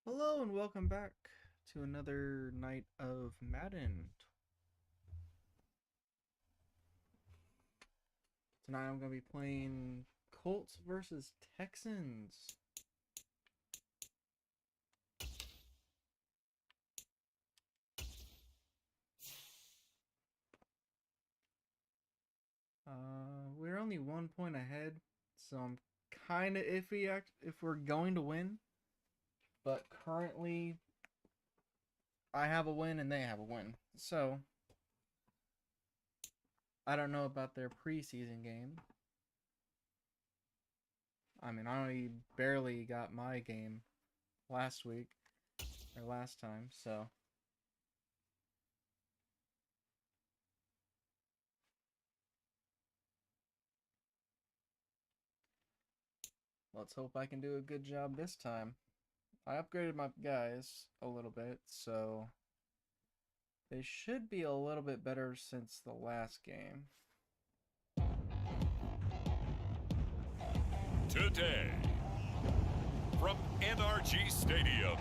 Hello and welcome back to another night of Madden. Tonight I'm going to be playing Colts versus Texans. We're only 1 point ahead, so I'm kind of iffy if we're going to win. But currently, I have a win and they have a win. So, I don't know about their preseason game. I mean, I barely got my game last week, or last time, so. Let's hope I can do a good job this time. I upgraded my guys a little bit, so they should be a little bit better since the last game. Today, from NRG Stadium.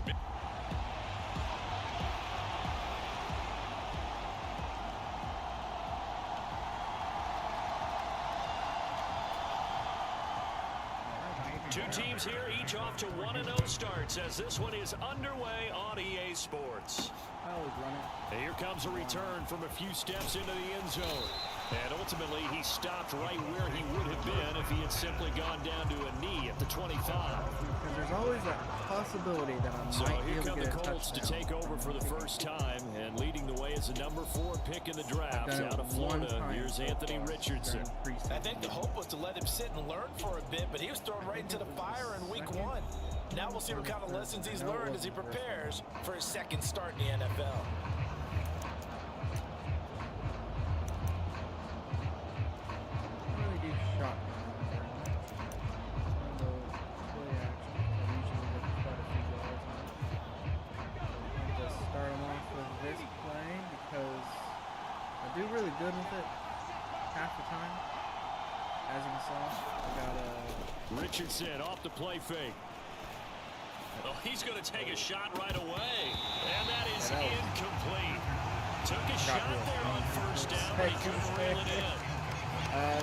Two teams here, each off to 1-0 starts as this one is underway on EA Sports. I always run it. And here comes a return from a few steps into the end zone. And ultimately, he stopped right where he would have been if he had simply gone down to a knee at the 25. Because there's always that possibility that I So might be here able to come get the a Colts to touchdown. take over for the first time, and leading the way is the number 4 pick in the draft out of Florida. Here's Anthony Richardson. I think the hope was to let him sit and learn for a bit, but he was thrown right into the fire in week 1. Now we'll see what kind of lessons he's learned as he prepares for his second start in the NFL. I do really good with it half the time. As you saw, I got a Richardson off the play fake. Well, he's going to take a shot right away. And that is incomplete. Took a shot there on first down, but he couldn't reel it in.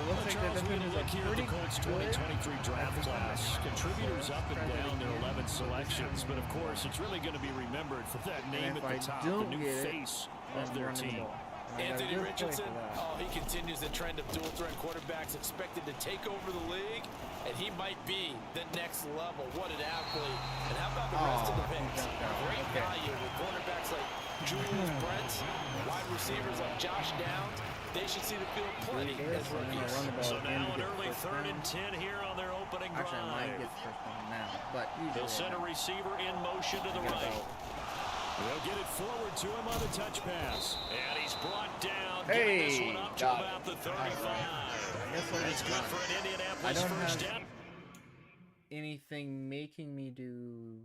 looks like Charles, the we defense look is here at the pretty Colts good. 2023 draft class. Contributors up and down their 11 selections, but of course, it's really going to be remembered for that name at the top, the new face of their team. Anthony Richardson, he continues the trend of dual-threat quarterbacks expected to take over the league, and he might be the next level. What an athlete. And how about the rest of the picks? Great value with quarterbacks like Julius Brents, wide receivers like Josh Downs. They should see the field plenty as rookies. So now an early 3rd and 10 here on their opening drive. Actually, I might get the first one now, but They'll send a receiver in motion to the right. They'll get it forward to him on the touch pass. And he's brought down, getting this one up to about the 35. That's good for an Indianapolis first down. Anything making me do...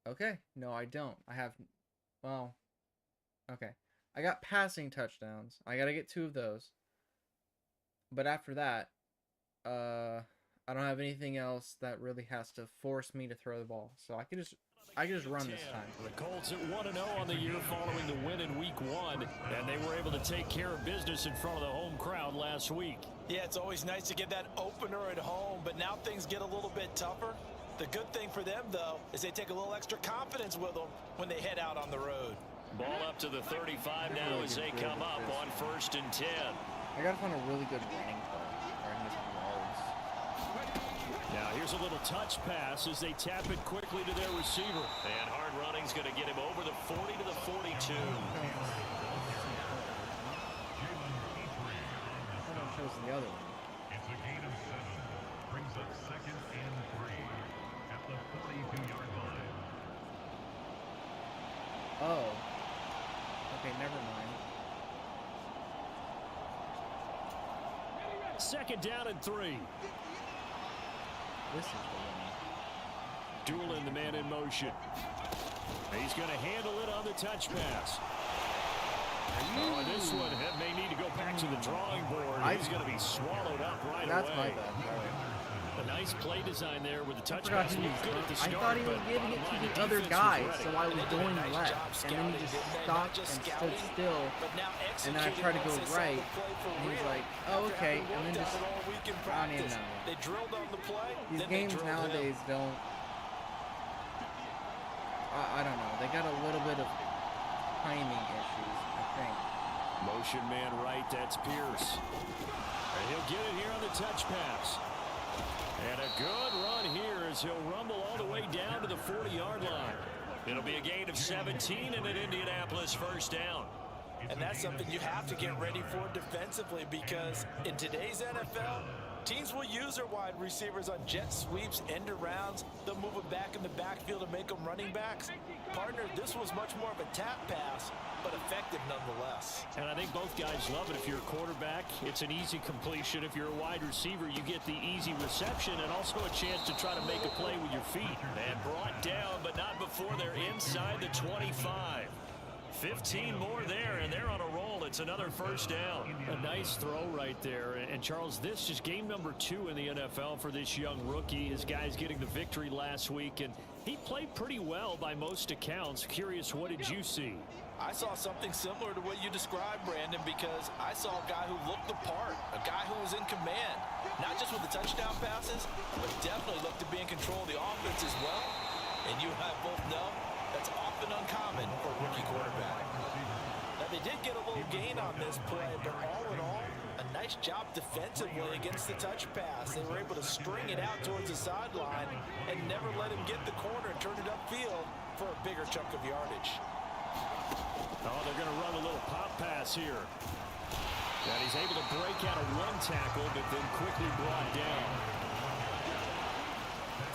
Okay, no, I don't. I have... Well, okay. I got passing touchdowns. I gotta get 2 of those. But after that, I don't have anything else that really has to force me to throw the ball. So I can just run this time. The Colts at 1-0 on the year following the win in week 1, and they were able to take care of business in front of the home crowd last week. Yeah, it's always nice to get that opener at home, but now things get a little bit tougher. The good thing for them, though, is they take a little extra confidence with them when they head out on the road. Ball up to the 35 now as they come up on 1st and 10. I gotta find a really good running play. Or I can get some yards. Now here's a little touch pass as they tap it quickly to their receiver. And hard running's going to get him over the 40 to the 42. I thought I chose the other one. It's a gain of 7. Brings up 2nd and 3 at the 42-yard line. Oh. Okay, never mind. 2nd down and 3. This is the one. Doolin, the man in motion. He's going to handle it on the touch pass. Oh, this one may need to go back to the drawing board. He's going to be swallowed up right away. That's my bad. Sorry. A nice play design there with the touch I forgot pass. he was Good at the I start, thought he was but giving it bottom line, to the other defense guy, was ready. so I was They did a going nice left, job and then scouting, he just didn't they? Not stopped just and stood scouting, still, but now and then I tried to go executing once they saw right, the play for and he's real. like, oh, After okay, having and then worked just, on it all week in I don't even practice. know. They drilled on the play, These then they games drilled him. nowadays don't, I don't know, they got a little bit of timing issues, I think. Motion man right, that's Pierce. And he'll get it here on the touch pass. And a good run here as he'll rumble all the way down to the 40-yard line. It'll be a gain of 17 and an Indianapolis first down. And that's something you have to get ready for defensively, because in today's NFL, teams will use their wide receivers on jet sweeps, end arounds. They'll move them back in the backfield to make them running backs. Partner, this was much more of a tap pass, but effective nonetheless. And I think both guys love it. If you're a quarterback, it's an easy completion. If you're a wide receiver, you get the easy reception and also a chance to try to make a play with your feet. And brought down, but not before they're inside the 25. 15 more there, and they're on a roll. It's another first down. A nice throw right there. And Charles, this is game number 2 in the NFL for this young rookie. His guys getting the victory last week, and he played pretty well by most accounts. Curious, what did you see? I saw something similar to what you described, Brandon, because I saw a guy who looked the part, a guy who was in command, not just with the touchdown passes, but definitely looked to be in control of the offense as well. And you and I both know that's often uncommon for a rookie quarterback. Now, they did get a little gain on this play, but all in all, a nice job defensively against the touch pass. They were able to string it out towards the sideline and never let him get the corner and turn it upfield for a bigger chunk of yardage. Oh, they're going to run a little pop pass here. And he's able to break out of one tackle, but then quickly brought down.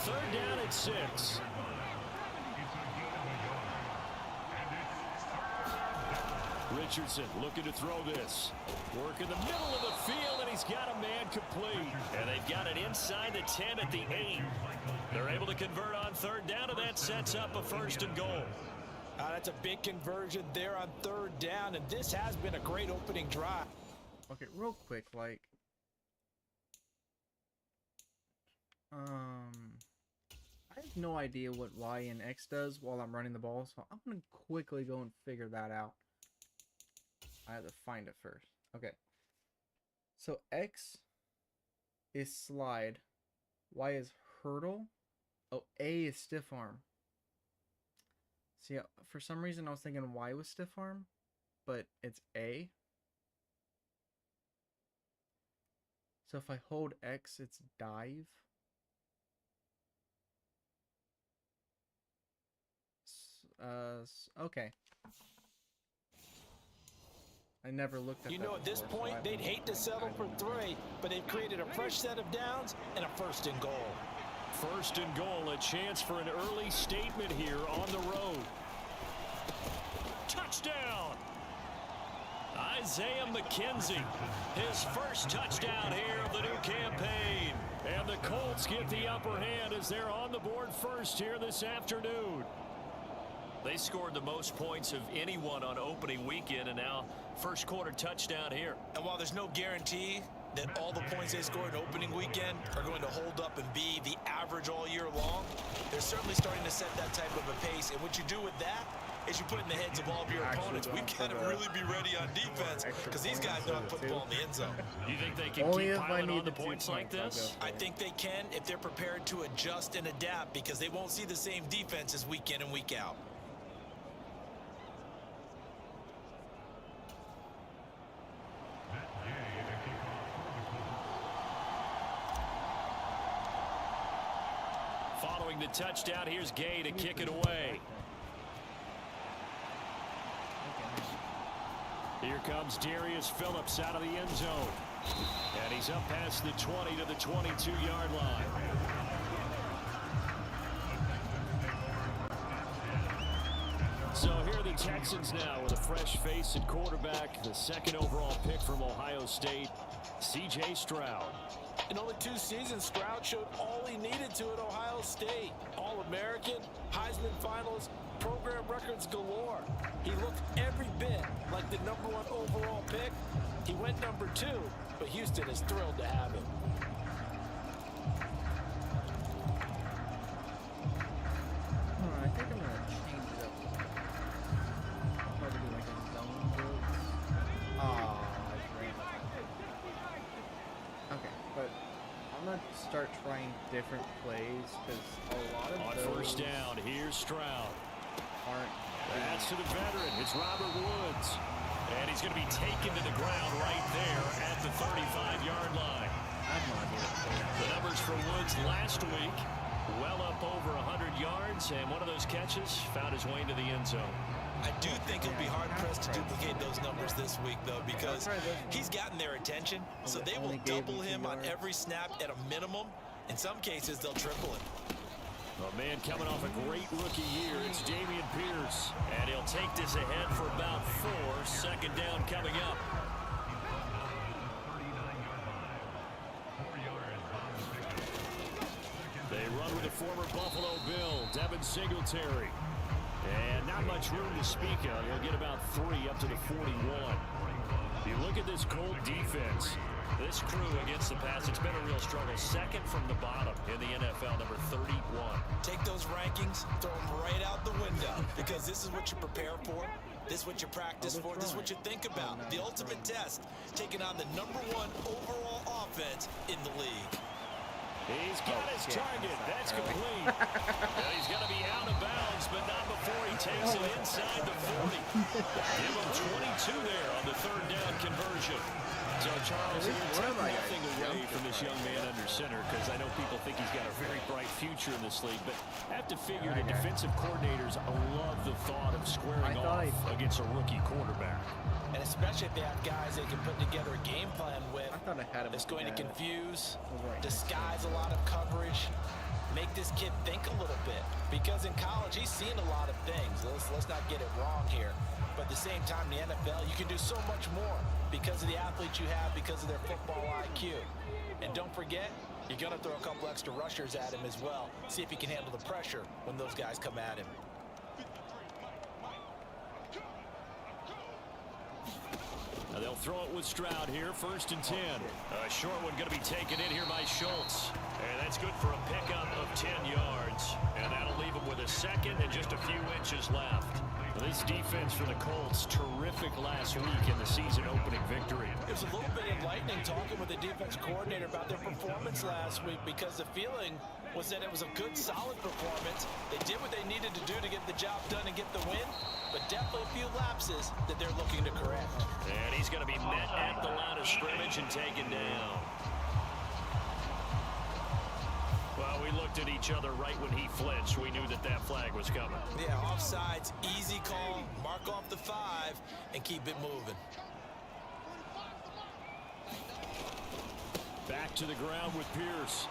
Third down at 6. Richardson looking to throw this. Work in the middle of the field, and he's got a man complete. And they've got it inside the 10 at the 8. They're able to convert on third down, and that sets up a first and goal. That's a big conversion there on third down, and this has been a great opening drive. Okay, real quick, like, I have no idea what Y and X does while I'm running the ball, so I'm gonna quickly go and figure that out. I have to find it first. Okay. So X is slide, Y is hurdle, oh, A is stiff arm. See, for some reason I was thinking Y was stiff arm, but it's A. So if I hold X, it's dive. Okay. I never looked at You that know, at this before, so point, I they'd don't hate to think settle I for know. 3, but they've created a fresh set of downs and a first and goal. First and goal, a chance for an early statement here on the road. Touchdown! Isaiah McKenzie, his first touchdown here of the new campaign. And the Colts get the upper hand as they're on the board first here this afternoon. They scored the most points of anyone on opening weekend, and now first quarter touchdown here. And while there's no guarantee that all the points they scored in opening weekend are going to hold up and be the average all year long, they're certainly starting to set that type of a pace. And what you do with that is you put in the heads of all of your opponents, we've got to really be ready on defense because these guys know how to put the ball in the end zone. You think they can Only keep if I piling need on the the 2 points like points, this? I'll I think they can if they're prepared to adjust and adapt, because they won't see the same defenses week in and week out. That day, the kickoff for the Colts. Following the touchdown, here's Gay to kick it away. Here comes Darius Phillips out of the end zone. And he's up past the 20 to the 22-yard line. So here are the Texans now with a fresh face at quarterback, the second overall pick from Ohio State, C.J. Stroud. In only 2 seasons, Stroud showed all he needed to at Ohio State. All-American, Heisman finalist, program records galore. He looked every bit like the #1 overall pick. He went #2, but Houston is thrilled to have him. want to start trying different plays because a lot of On those first down, here's Stroud. aren't. That's to the veteran. It's Robert Woods. And he's going to be taken to the ground right there at the 35-yard line. I have no idea what to say. The numbers for Woods last week, well up over 100 yards, and one of those catches found his way into the end zone. I do think he'll be hard-pressed to duplicate those numbers this week, though, because he's gotten their attention, so they will double him on every snap at a minimum. In some cases, they'll triple it. A man coming off a great rookie year, it's Dameon Pierce, and he'll take this ahead for about 4. Second down coming up. They run with the former Buffalo Bill, Devin Singletary. And not much room to speak of. He'll get about 3 up to the 41. You look at this Colt defense. This crew against the pass, it's been a real struggle. Second from the bottom in the NFL, number 31. Take those rankings, throw them right out the window, because this is what you prepare for. This is what you practice for. This is what you think about. The ultimate test, taking on the #1 overall offense in the league. He's got his target. That's complete. Well, he's going to be out of bounds, but not before he takes it inside the 40. Give him 22 there on the third down conversion. So, Charles, you're taking nothing away from this young man under center, because I know people think he's got a very bright future in this league, but I have to figure the defensive coordinators love the thought of squaring off against a rookie quarterback. And especially if they have guys they can put together a game plan with that's going to confuse, disguise a lot of coverage, make this kid think a little bit. Because in college, he's seen a lot of things. Let's not get it wrong here. But at the same time, in the NFL, you can do so much more because of the athletes you have, because of their football IQ. And don't forget, you're going to throw a couple extra rushers at him as well. See if he can handle the pressure when those guys come at him. Now they'll throw it with Stroud here, 1st and 10. A short one going to be taken in here by Schultz. And that's good for a pickup of 10 yards. And that'll leave him with a second and just a few inches left. This defense for the Colts, terrific last week in the season-opening victory. It was a little bit enlightening talking with the defense coordinator about their performance last week, because the feeling was that it was a good, solid performance. They did what they needed to do to get the job done and get the win, but definitely a few lapses that they're looking to correct. And he's going to be met at the line of scrimmage and taken down. Well, we looked at each other right when he flinched. We knew that that flag was coming. Yeah, offsides, easy call, mark off the 5, and keep it moving. Back to the ground with Pierce.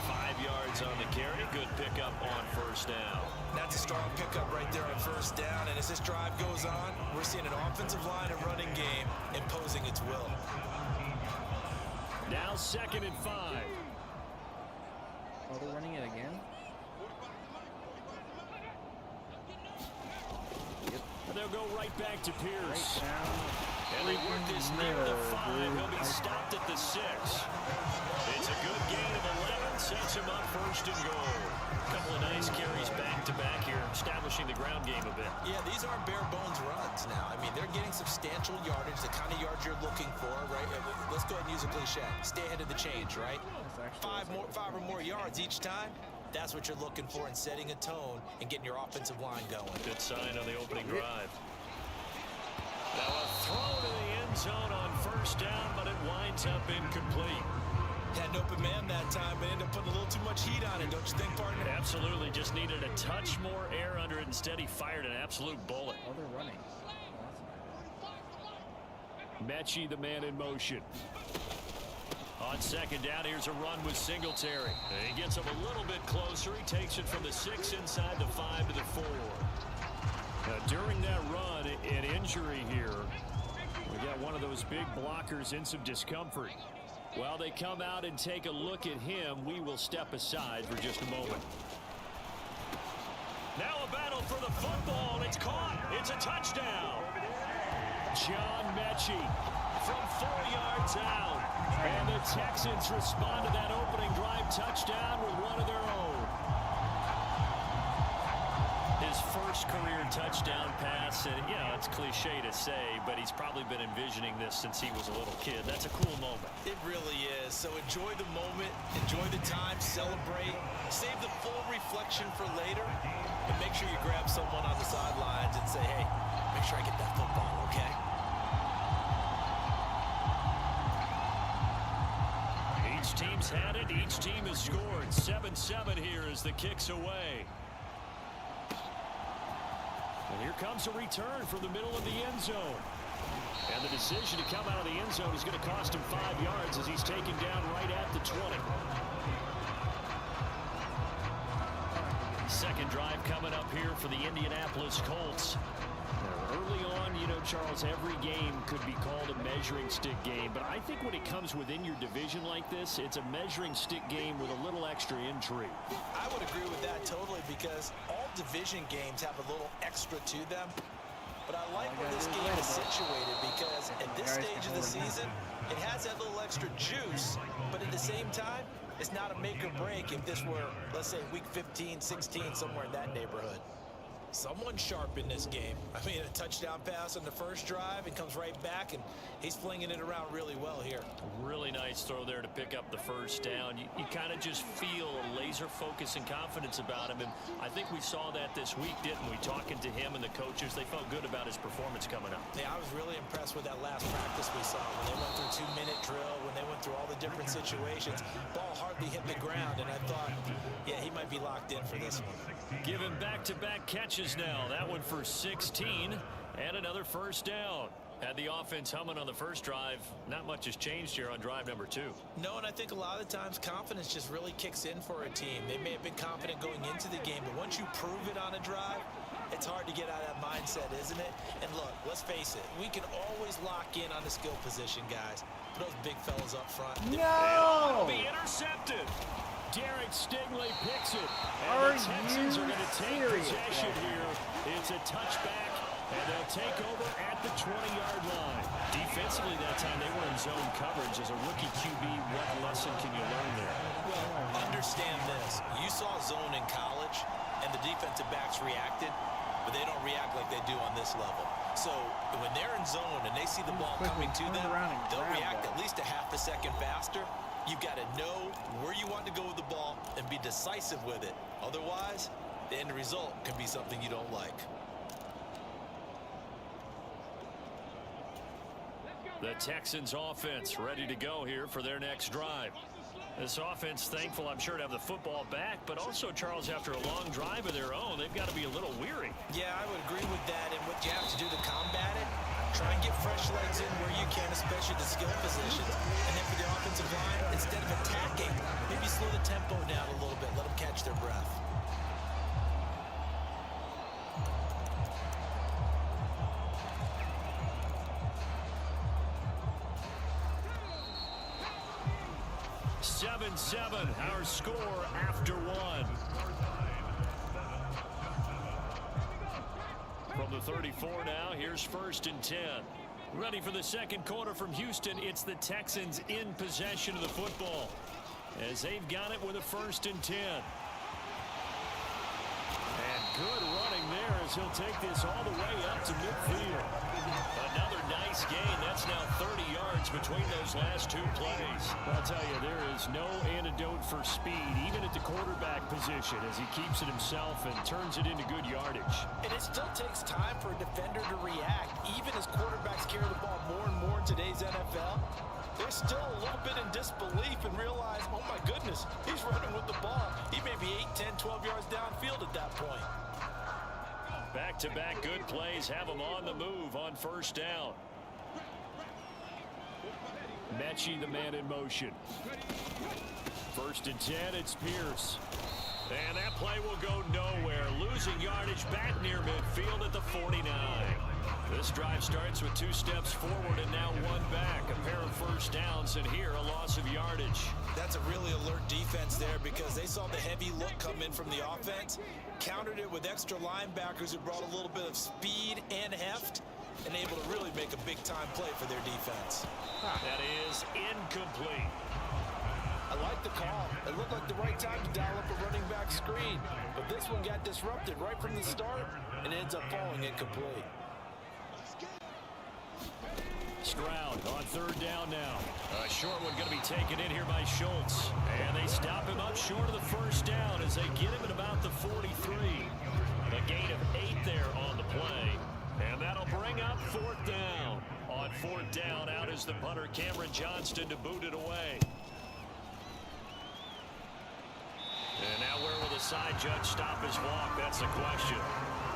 5 yards on the carry. Good pickup on first down. That's a strong pickup right there on first down. And as this drive goes on, we're seeing an offensive line and running game imposing its will. Now 2nd and 5. Oh, they're running it again? And they'll go right back to Pierce. Right and they work this near the 5. He'll be stopped at the 6. It's a good gain of 11. Sets him up 1st and goal. A couple of nice carries back-to-back here, establishing the ground game a bit. Yeah, these aren't bare-bones runs now. I mean, they're getting substantial yardage, the kind of yards you're looking for, right? Let's go ahead and use a cliche. Stay ahead of the change, right? 5 or more yards each time. That's what you're looking for in setting a tone and getting your offensive line going. Good sign on the opening drive. Now a throw to the end zone on first down, but it winds up incomplete. Had an open man that time, but ended up putting a little too much heat on it, don't you think, partner? Absolutely. Just needed a touch more air under it. Instead, he fired an absolute bullet. Oh, they're running. Mechie, the man in motion. On 2nd down, here's a run with Singletary. He gets him a little bit closer. He takes it from the 6 inside the 5 to the 4. Now, during that run, an injury here. We got one of those big blockers in some discomfort. While they come out and take a look at him, we will step aside for just a moment. Now a battle for the football. It's caught. It's a touchdown. John Mechie from 4 yards out. And the Texans respond to that opening drive touchdown with one of their own. His his first career touchdown pass, and you know, it's cliche to say, but he's probably been envisioning this since he was a little kid. That's a cool moment. It really is. So enjoy the moment, enjoy the time, celebrate, save the full reflection for later, and make sure you grab someone on the sidelines and say, hey, make sure I get that football, okay? Each team's had it. Each team has scored. 7-7 here as the kick's away. And here comes a return from the middle of the end zone. And the decision to come out of the end zone is going to cost him 5 yards as he's taken down right at the 20. Second drive coming up here for the Indianapolis Colts. Early on, you know, Charles, every game could be called a measuring stick game. But I think when it comes within your division like this, it's a measuring stick game with a little extra intrigue. I would agree with that totally because all division games have a little extra to them. But I like where this game is situated because at this stage of the season, it has that little extra juice. But at the same time, it's not a make or break if this were, let's say, week 15, 16, somewhere in that neighborhood. Someone sharp in this game. I mean, a touchdown pass on the first drive and comes right back, and he's flinging it around really well here. Really nice throw there to pick up the first down. You kind of just feel a laser focus and confidence about him, and I think we saw that this week, didn't we? Talking to him and the coaches, they felt good about his performance coming up. Yeah, I was really impressed with that last practice we saw when they went through 2-minute drill, when they went through all the different situations. Ball hardly hit the ground, and I thought, yeah, he might be locked in for this one. Given back-to-back catches now. That one for 16 and another first down. Had the offense humming on the first drive. Not much has changed here on drive number 2. No, and I think a lot of the times confidence just really kicks in for a team. They may have been confident going into the game, but once you prove it on a drive, it's hard to get out of that mindset, isn't it? And look, let's face it, we can always lock in on the skill position, guys. Those big fellas up front. No! Be intercepted. Derek Stingley picks it. And the Texans are going to take possession here. It's a touchback, and they'll take over at the 20-yard line. Defensively that time, they were in zone coverage. As a rookie QB, what lesson can you learn there? Well, understand this. You saw zone in college, and the defensive backs reacted, but they don't react like they do on this level. So when they're in zone and they see the ball coming to them, they'll react at least a half a second faster. You've got to know where you want to go with the ball and be decisive with it. Otherwise, the end result can be something you don't like. The Texans offense ready to go here for their next drive. This offense thankful, I'm sure, to have the football back, but also, Charles, after a long drive of their own, they've got to be a little weary. Yeah, I would agree with that. And what you have to do to combat it, try and get fresh legs in where you can, especially the skill positions. And then for the offensive line, instead of attacking, maybe slow the tempo down a little bit. Let them catch their breath. Our score after one. From the 34 now, here's 1st and 10. Ready for the second quarter from Houston. It's the Texans in possession of the football as they've got it with a 1st and 10. And good running there as he'll take this all the way up to midfield. Another nice gain. That's now 30 yards between those last 2 plays. I'll tell you, there is no antidote for speed, even at the quarterback position, as he keeps it himself and turns it into good yardage. And it still takes time for a defender to react. Even as quarterbacks carry the ball more and more in today's NFL, they're still a little bit in disbelief and realize, oh my goodness, he's running with the ball. He may be 8, 10, 12 yards downfield at that point. Back-to-back good plays have him on the move on 1st down. Mechie, the man in motion. 1st and 10, it's Pierce. And that play will go nowhere. Losing yardage back near midfield at the 49. This drive starts with 2 steps forward and now 1 back. A pair of 1st downs, and here a loss of yardage. That's a really alert defense there because they saw the heavy look come in from the offense, countered it with extra linebackers who brought a little bit of speed and heft, and able to really make a big-time play for their defense. That is incomplete. I like the call. It looked like the right time to dial up a running back screen. But this one got disrupted right from the start and ends up falling incomplete. Stroud on third down now. A short one going to be taken in here by Schultz. And they stop him up short of the first down as they get him at about the 43. A gain of 8 there on the play. And that'll bring up fourth down. On fourth down, out is the punter, Cameron Johnston, to boot it away. And now where will the side judge stop his walk? That's the question.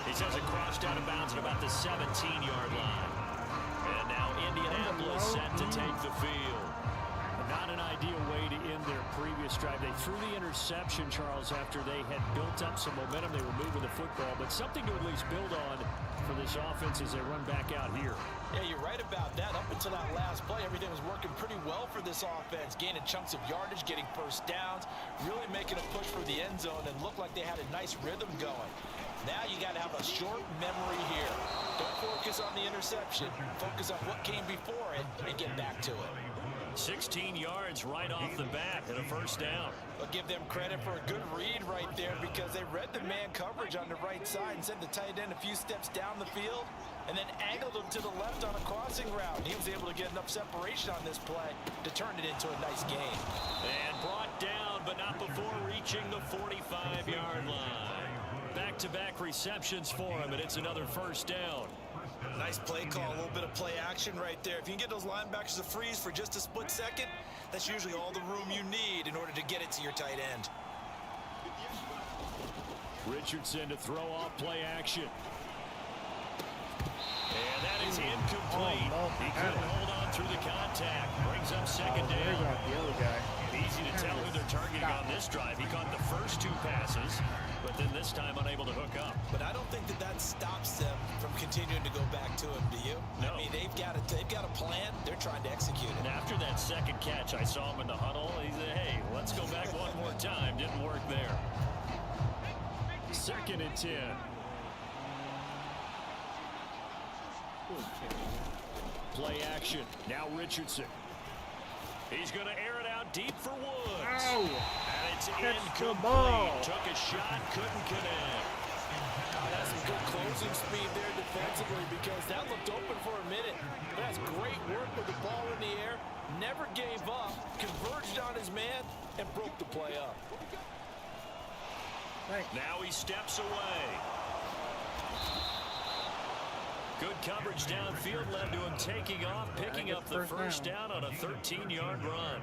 He says it crossed out of bounds at about the 17-yard line. And now Indianapolis set to take the field. Not an ideal way to end their previous drive. They threw the interception, Charles, after they had built up some momentum. They were moving the football, but something to at least build on for this offense as they run back out here. Yeah, you're right about that. Up until that last play, everything was working pretty well for this offense, gaining chunks of yardage, getting first downs, really making a push for the end zone, and looked like they had a nice rhythm going. Now you got to have a short memory here. Don't focus on the interception. Focus on what came before it and get back to it. 16 yards right off the bat and a first down. I'll give them credit for a good read right there because they read the man coverage on the right side and sent the tight end a few steps down the field and then angled him to the left on a crossing route. He was able to get enough separation on this play to turn it into a nice gain. And brought down, but not before reaching the 45-yard line. Back-to-back receptions for him, and it's another first down. Nice play call, a little bit of play action right there. If you can get those linebackers to freeze for just a split second, that's usually all the room you need in order to get it to your tight end. Richardson to throw off play action. And that is incomplete. He couldn't hold on through the contact. Brings up second down. The other guy. Easy to tell who they're targeting on this drive. He caught the first 2 passes, but then this time unable to hook up. But I don't think that stops them from continuing to go back to him, do you? No. I mean, they've got a plan. They're trying to execute it. And after that second catch, I saw him in the huddle. He said, hey, let's go back one more time. Didn't work there. 2nd and 10. Play action. Now Richardson. He's going to air it out deep for Woods. Ow. And it's Catch the incomplete. ball. Took a shot, couldn't connect. That's some good closing speed there defensively because that looked open for a minute. But that's great work with the ball in the air. Never gave up, converged on his man, and broke the play up. Thanks. Now he steps away. Good coverage downfield led to him taking off, picking up the first down on a 13-yard run.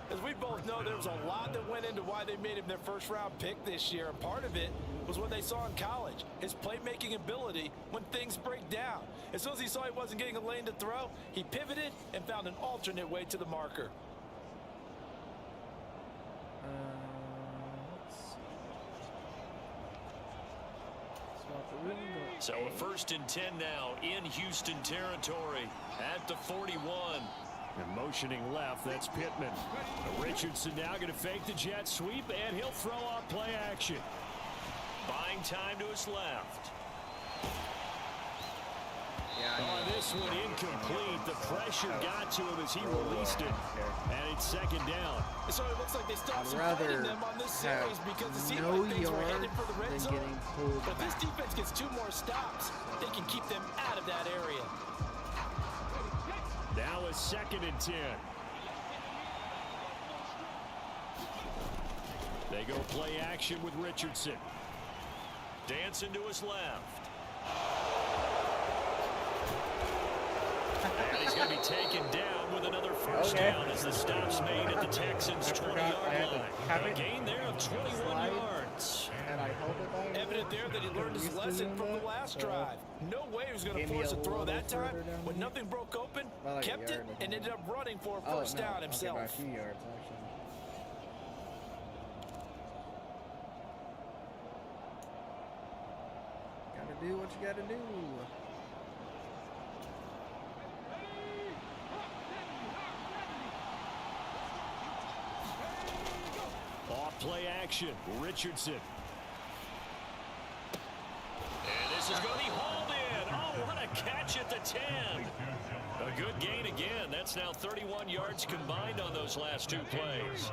As we both know, there was a lot that went into why they made him their first-round pick this year. And part of it was what they saw in college, his playmaking ability when things break down. As soon as he saw he wasn't getting a lane to throw, he pivoted and found an alternate way to the marker. So a 1st and 10 now in Houston territory at the 41. And motioning left, that's Pittman. Richardson now going to fake the jet sweep, and he'll throw off play action. Buying time to his left. On this one, incomplete. The pressure got to him as he released it. And it's 2nd down. So it looks like they stopped supporting them on this series because it seemed like things were headed for the red zone. But if this defense gets 2 more stops, they can keep them out of that area. Now a 2nd and 10. They go play action with Richardson. Dancing to his left. And he's going to be taken down with another first down as the stop's made at the Texans' 20-yard line. A gain there of 21 yards. Evident there that he learned his lesson from the last drive. No way he was going to force a throw that time. When nothing broke open, kept it, and ended up running for a first down himself. By a few yards, actually. Gotta do what you gotta do. Off play action, Richardson. And this is going to be hauled in. Oh, what a catch at the 10. A good gain again. That's now 31 yards combined on those last 2 plays.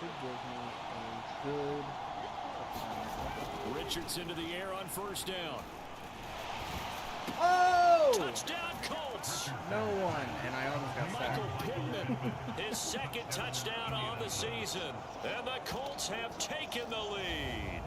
should give me a good touchdown. Richardson to the air on first down. Oh! Touchdown Colts. No one, and I almost got Michael sacked. Pittman, his second touchdown on the season. And the Colts have taken the lead.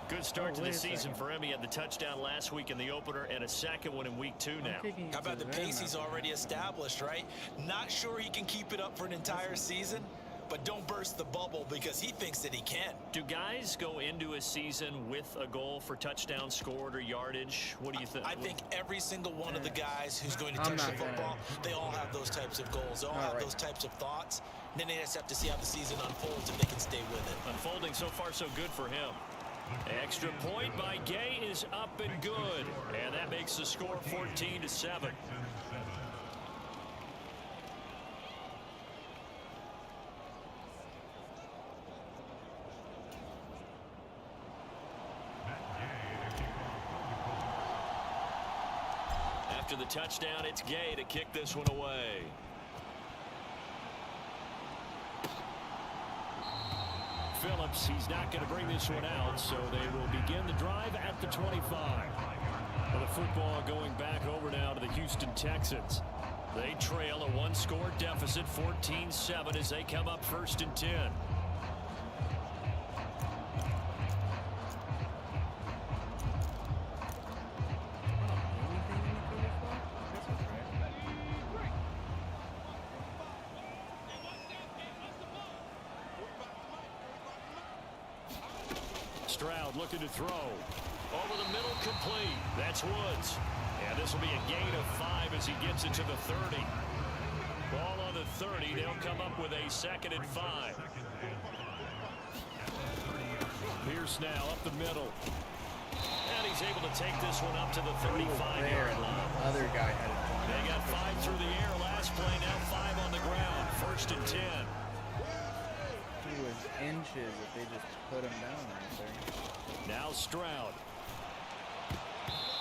Good start to the season for him. He had the touchdown last week in the opener and a second one in week 2 now. How about the pace he's already established, right? Not sure he can keep it up for an entire season, but don't burst the bubble because he thinks that he can. Do guys go into a season with a goal for touchdowns scored or yardage? What do you think? I think every single one of the guys who's going to touch the football, they all have those types of goals. They all have those types of thoughts. And then they just have to see how the season unfolds if they can stay with it. Unfolding so far so good for him. Extra point by Gay is up and good. And that makes the score 14-7. After the touchdown, it's Gay to kick this one away. Phillips, he's not going to bring this one out, so they will begin the drive at the 25. Well, the football going back over now to the Houston Texans. They trail a one-score deficit, 14-7, as they come up 1st and 10. Stroud looking to throw. Over the middle, complete. That's Woods. And this will be a gain of 5 as he gets it to the 30. Ball on the 30. They'll come up with a 2nd and 5. Pierce now up the middle. And he's able to take this one up to the 35-yard line. Other guy had it. They got 5 through the air last play. Now 5 on the ground. 1st and 10. He was inches if they just put him down right there. Now Stroud.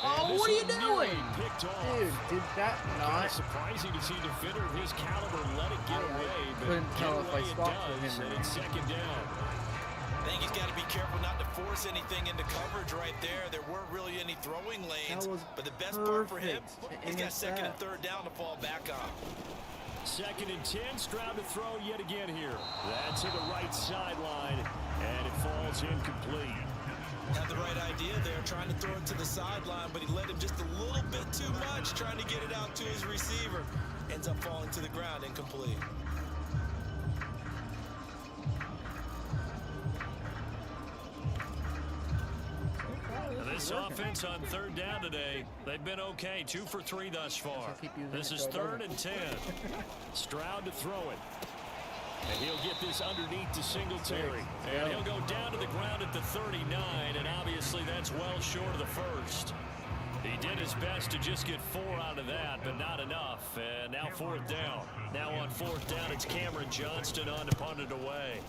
Oh, what are you doing? Picked off. Dude, did that not? Surprising to see a defender of his caliber let it get away. But couldn't tell if I stopped for him or and it's 2nd down. I think he's got to be careful not to force anything into coverage right there. There weren't really any throwing lanes. But the best part for him, he's got 2nd and 3rd down to fall back on. 2nd and 10. Stroud to throw yet again here. That's to the right sideline, and it falls incomplete. Had the right idea there, trying to throw it to the sideline, but he led him just a little bit too much, trying to get it out to his receiver. Ends up falling to the ground, incomplete. This offense on 3rd down today, they've been okay. 2 for 3 thus far. This is 3rd and 10. Stroud to throw it. And he'll get this underneath to Singletary. And he'll go down to the ground at the 39, and obviously that's well short of the 1st. He did his best to just get 4 out of that, but not enough. And now 4th down. Now on 4th down, it's Cameron Johnston on to punt it away.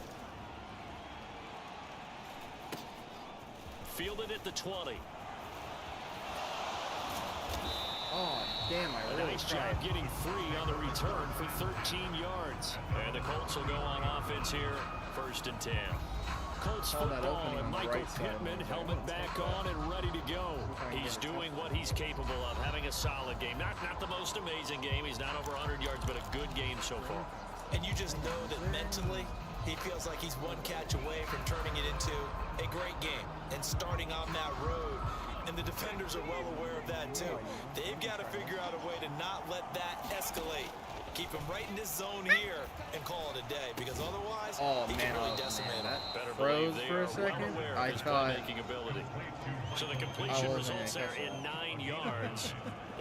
Fielded at the 20. Oh, damn, I really Nice job getting free on the return for 13 yards. And the Colts will go on offense here, 1st and 10. Colts football and Michael Pittman, helmet back on and ready to go. He's doing what he's capable of, having a solid game. Not the most amazing game. He's not over 100 yards, but a good game so far. And you just know that mentally, he feels like he's one catch away from turning it into a great game and starting on that road. And the defenders are well aware of that too. They've got to figure out a way to not let that escalate. Keep him right in this zone here and call it a day, because otherwise he can really decimate him. That froze for a second. I thought. So the completion results there in 9 yards.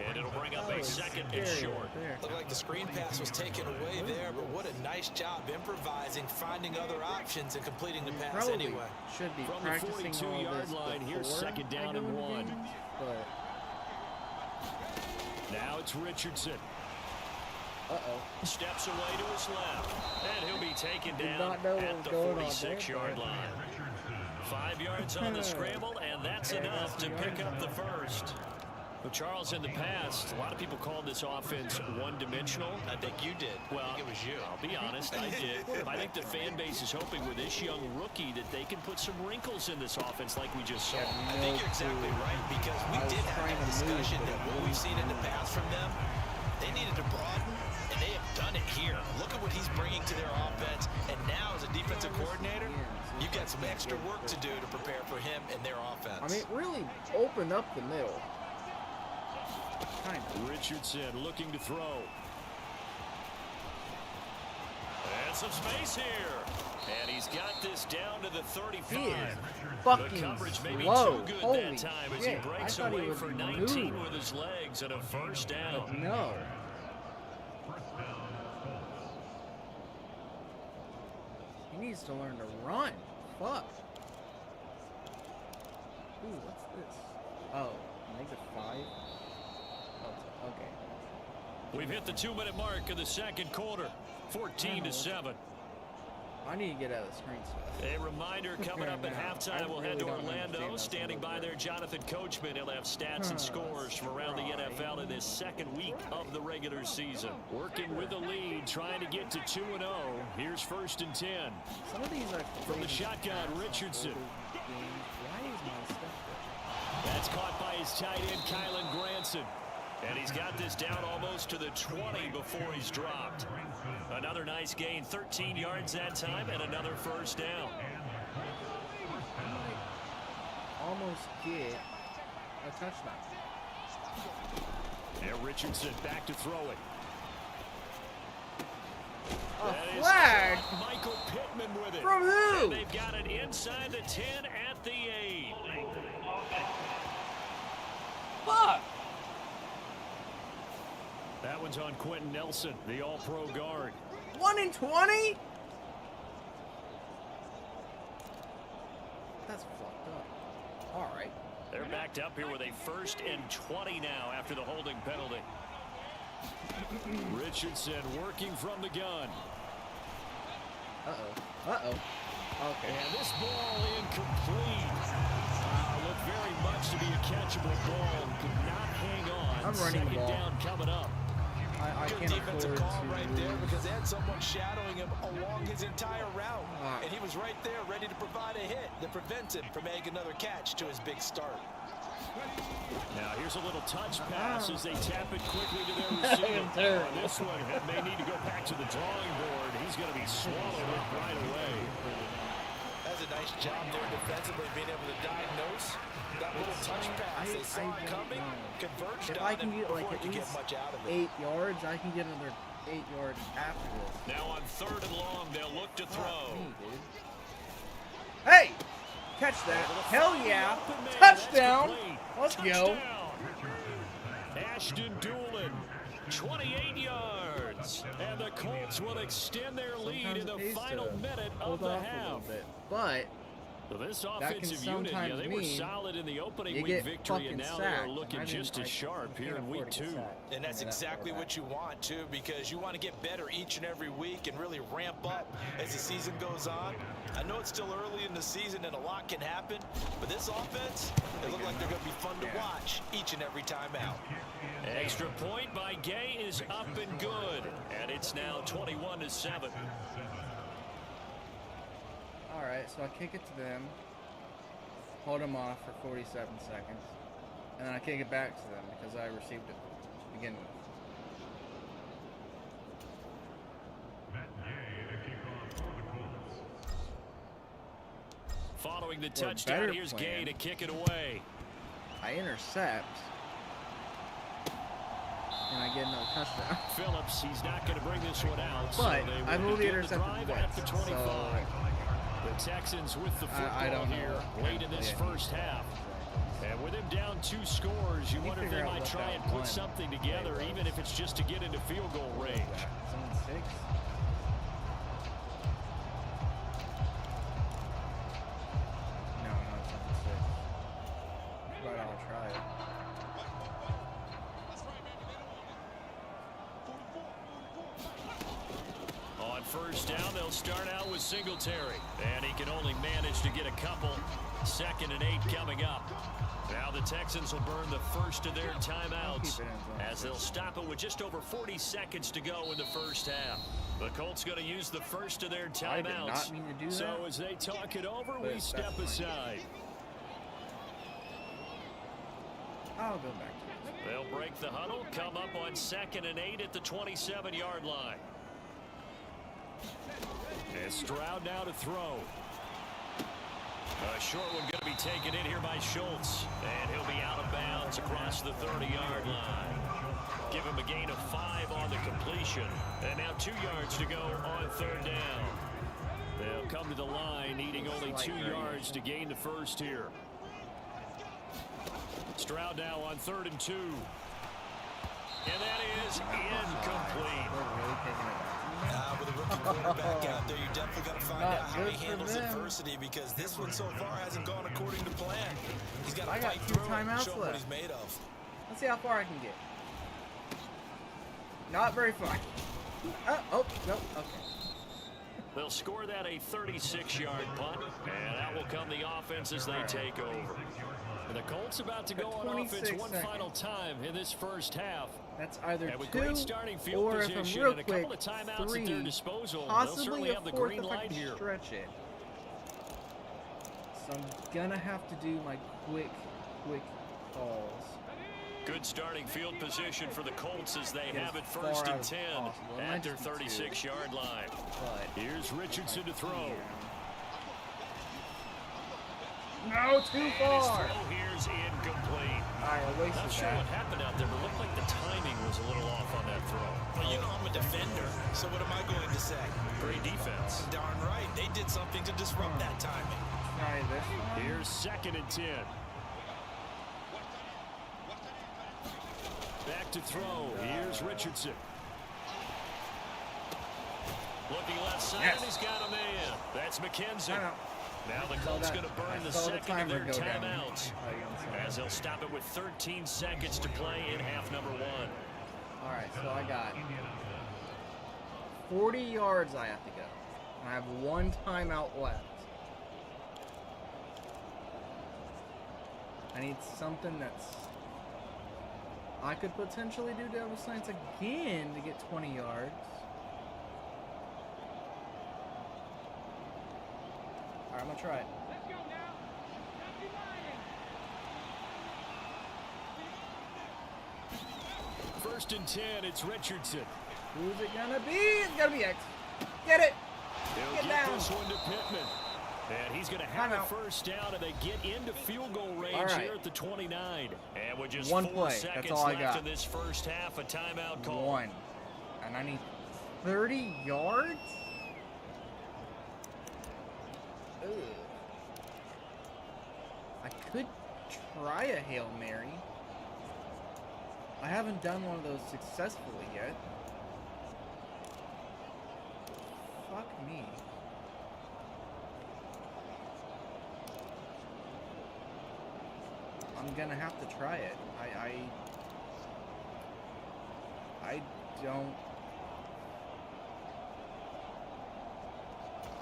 And it'll bring up a 2nd and short. Looked like the screen pass was taken away there, but what a nice job improvising, finding other options, and completing the pass anyway. Should be From the practicing 42-yard line, here's 2nd down and 1. But now it's Richardson. Steps away to his left. And he'll be taken down at the 46-yard line. 5 yards on the scramble, and that's enough to pick up the 1st. Well, Charles, in the past, a lot of people called this offense one-dimensional. I think you did. Well, I think it was you. I'll be honest, I did. I think the fan base is hoping with this young rookie that they can put some wrinkles in this offense like we just saw. I think you're exactly right, because we did have that discussion that what we've seen in the past from them, they needed to broaden, and they have done it here. Look at what he's bringing to their offense, and now as a defensive coordinator, you've got some extra work to do to prepare for him and their offense. I mean, it really opened up the middle. Kind of. Richardson looking to throw. And some space here. And he's got this down to the 35. He is The fucking coverage may be slow. too good Holy that time as he shit. breaks I thought he away would for move. 19 with his legs and a first down. No. He needs to learn to run. Fuck. Ooh, what's this? Oh, -5? Oh, okay. We've hit the 2-minute mark of the second quarter. 14-7. I need to get out of the screen stuff. A reminder coming up at halftime. We'll head to Orlando. Standing by there, Jonathan Coachman. He'll have stats and scores from around the NFL in this second week of the regular season. Working with the lead, trying to get to 2-0. Here's 1st and 10. Some of these are From the shotgun, Richardson. Why is my stuff there? That's caught by his tight end, Kylan Granson. And he's got this down almost to the 20 before he's dropped. Another nice gain, 13 yards that time, and another first down. Almost get a touchdown. And Richardson back to throw it. A flag? Michael Pittman with it. From who? And they've got it inside the 10 at the 8. Fuck! That one's on Quentin Nelson, the all-pro guard. 1 in 20? That's fucked up. All right. They're backed up here with a 1st and 20 now after the holding penalty. Richardson working from the gun. Uh-oh. Uh-oh. Okay. And this ball incomplete. Looked very much to be a catchable ball. Could not hang on. I'm running the Second ball. down coming up. I Good can't defensive afford call to right there, lose. because they had someone shadowing him along his entire route. Ah. And he was right there ready to provide a hit that prevents him from making another catch to his big start. Now here's a little touch pass as they tap it quickly to their receiver. This one may need to go back to the drawing board. He's going to be swallowed up right away. That's a nice job there defensively, being able to diagnose that little touch pass. They saw it coming, converged If on I can it get like before at you get least much out of it. 8 yards, I can get another 8 yards after this. Now on 3rd and long, they'll look to throw. Me, dude. Hey! Catch that. Hell yeah. Touchdown. Let's go. Ashton Doolin, 28 yards. And the Colts will extend their lead in the final minute of the half. But This can offensive unit, sometimes they were mean solid in the opening you week get victory, and fucking now they are sacked. looking just as sharp here in week 2. And that's exactly what you want, too, because you want to get better each and every week and really ramp up as the season goes on. I know it's still early in the season and a lot can happen, but this offense, they look like they're going to be fun to watch each and every time out. Extra point by Gay is up and good, and it's now 21-7. All right, so I kick it to them, hold them off for 47 seconds, and then I kick it back to them because I received it to begin with. Matt Gay to kick off for the Colts. Following the Or touchdown, better here's plan. Gay to kick it away. I intercept, and I get another touchdown. Phillips, he's not going to bring this one out. But so they I've will only begin the intercepted drive once, at the 25. so The Texans with the football I don't know. here late in this first half. And with him down 2 scores, you wonder if they figure out might what try that and put one something together, even if it's just to get into field goal range. 7-6. No, it's 7-6. But I'll try it. On first down. They'll start out with Singletary. And he can only manage to get a couple. 2nd and 8 coming up. Now the Texans will burn the first of their timeouts as they'll stop it with just over 40 seconds to go in the first half. The Colts going to use the first of their timeouts. I did not mean to do that. So as they talk it over, we step aside. I'll go back to it. They'll break the huddle, come up on 2nd and 8 at the 27-yard line. And Stroud now to throw. A short one going to be taken in here by Schultz. And he'll be out of bounds across the 30-yard line. Give him a gain of 5 on the completion. And now 2 yards to go on 3rd down. They'll come to the line needing only 2 yards to gain the first here. Stroud now on 3rd and 2. And that is incomplete. With a rookie quarterback out there, you're definitely going to find out how he handles adversity, because this one so far hasn't gone according to plan. He's got to fight through and show what he's made of. Let's see how far I can get. Not very far. Oh, no, okay. They'll score that a 36-yard punt, and that will come the offense as they take over. And the Colts about to go on offense one final time in this first half. That's either with 2 great starting field or, if position I'm real and a quick, couple of timeouts 3, at their disposal, possibly a have the 4th green if I light can here. stretch it. So I'm gonna have to do my quick calls. Good starting field position for the Colts as they Get have as it 1st and 10 possible. at their 36-yard line. But Here's Richardson to throw. no, too far. His throw here's incomplete. Alright, I wasted Not sure what happened out there, but it looked like the timing was a little off on that throw. Well, you know I'm a defender, so what am I going to say? Great defense. Darn right. They did something to disrupt that timing. Try this one. Here's 2nd and 10. Back to throw. Here's Richardson. Looking left side, Yes. he's got a man. That's McKenzie. I know. Now the Colts going to burn the second of their timeouts as they'll stop it with 13 seconds to play in half number 1. Alright, so I got 40 yards I have to go. And I have 1 timeout left. I need something that's... I could potentially do double science again to get 20 yards. Alright, I'm gonna try it. First and 10, it's Richardson. Who's it gonna be? It's gonna be X. Get it! He'll Get get down! this one to Pittman. And he's going to have a first down, and they get into field goal range here at the 29. And with just 4 play. seconds That's all I left got. in this first half, a timeout call. 1. And I need 30 yards? Ugh. I could try a Hail Mary. I haven't done one of those successfully yet. Fuck me. I'm gonna have to try it. I don't...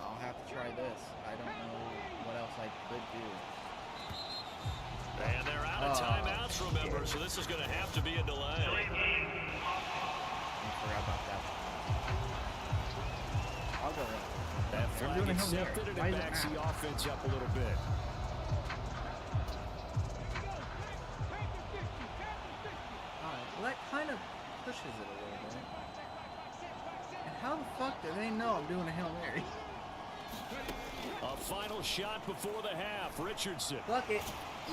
I'll have to try this. I don't know what else I could do. And they're out of timeouts, remember, so this is going to have to be a delay. I forgot about that. I'll go with it. That flag accepted, and it backs the offense up a little bit. Well, that kind of pushes it a little bit. And how the fuck do they know I'm doing a Hail Mary? A final shot before the half. Richardson. Fuck it.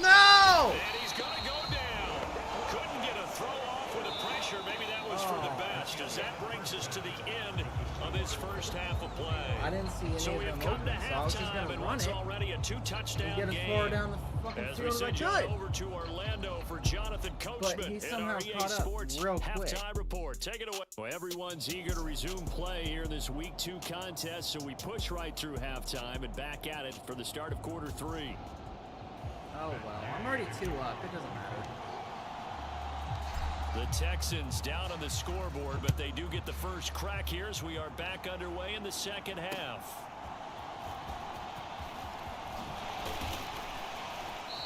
No! And he's going to go down. Couldn't get a throw off with the pressure. Maybe that was for the best, as that brings us to the end of this first half of play. I didn't see any So of we've them come open, to so I was just halftime, gonna and run it's it. already a 2-touchdown Get as game. far down the fucking As we field as I send you could. over to Orlando for Jonathan Coachman he in somehow our EA caught up Sports real quick. halftime report. Take it away. Well, everyone's eager to resume play here in this Week 2 contest, so we push right through halftime and back at it for the start of quarter 3. Oh well, I'm already 2 up. It doesn't matter. The Texans down on the scoreboard, but they do get the first crack here as we are back underway in the second half.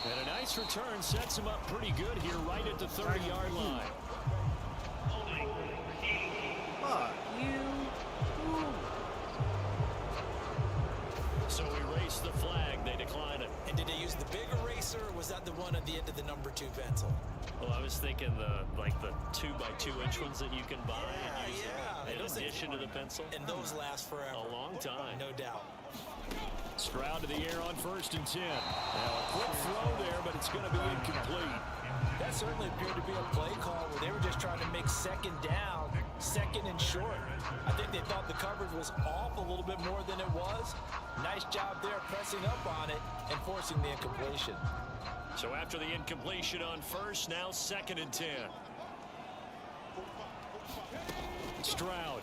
And a nice return sets him up pretty good here right at the 30-yard line. Fuck you. So erase the flag. They decline it. And did they use the big eraser, or was that the one at the end of the number 2 pencil? Well, I was thinking the 2x2 inch ones that you can buy and use in addition to the pencil. And those last forever. A long time. No doubt. Stroud to the air on 1st and 10. Now a quick throw there, but it's going to be incomplete. That certainly appeared to be a play call where they were just trying to make second down, second and short. I think they thought the coverage was off a little bit more than it was. Nice job there pressing up on it and forcing the incompletion. So after the incompletion on 1st, now 2nd and 10. Stroud.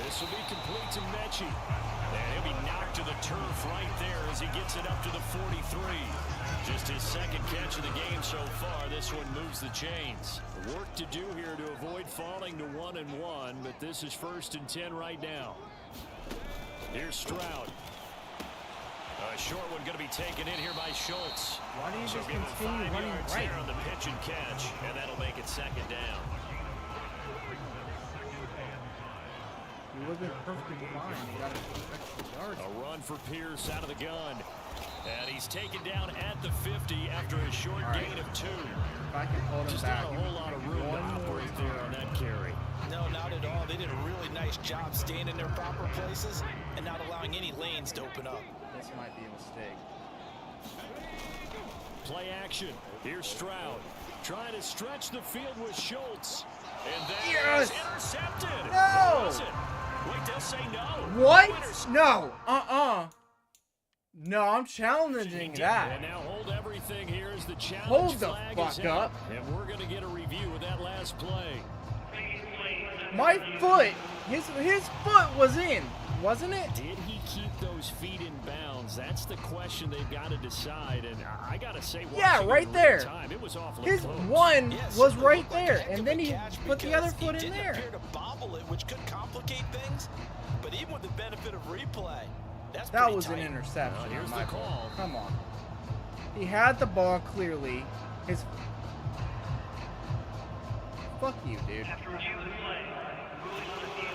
This will be complete to Mechie. And he'll be knocked to the turf right there as he gets it up to the 43. Just his second catch of the game so far. This one moves the chains. Work to do here to avoid falling to 1-1, but this is 1st and 10 right now. Here's Stroud. A short one going to be taken in here by Schultz. Why do you So just give him continue 5 running yards right? here on the pitch and catch, and that'll make it 2nd down. You would have been perfectly fine. You got extra yards. A run for Pierce out of the gun. And he's taken down at the 50 after a short gain of 2. If I can hold him Just back, not a whole lot of room to operate there on that carry. No, not at all. They did a really nice job staying in their proper places and not allowing any lanes to open up. this might be a mistake. Play action. Here's Stroud. Trying to stretch the field with Schultz. And that Yes! is intercepted. No! Or was it? Wait, they'll say no. What? Intercepted. No. No, I'm challenging And that. now hold everything here as the challenge Hold the flag fuck is out. up. And we're going to get a review of that last play. My foot, his foot was in, wasn't it? Did he keep those feet in bounds? That's the question they've got to decide. And I got to say, Yeah, watching right it in there. real time, it was awfully His close. one Yes, was it right looked like a there, heck and of then a he catch put the because other foot he in didn't there. appear to bobble it, which could complicate things. But even with the benefit of replay, that's That pretty was tight. an interception. Well, here's on my the call. part. Come on. He had the ball clearly. His. Fuck you, dude.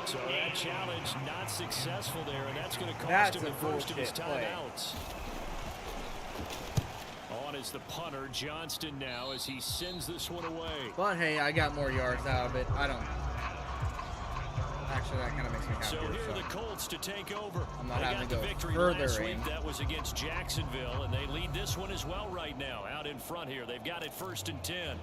So that challenge not successful there, and that's going to cost That's him a the first of his bullshit play. timeouts. On is the punter, Johnston now, as he sends this one away. But hey, I got more yards out of it. I don't. Actually, that kind of makes me So happier. here are So. the Colts to take over. I'm not They having got to the go victory further last in. week. That was against Jacksonville, and they lead this one as well right now. Out in front here, they've got it 1st and 10.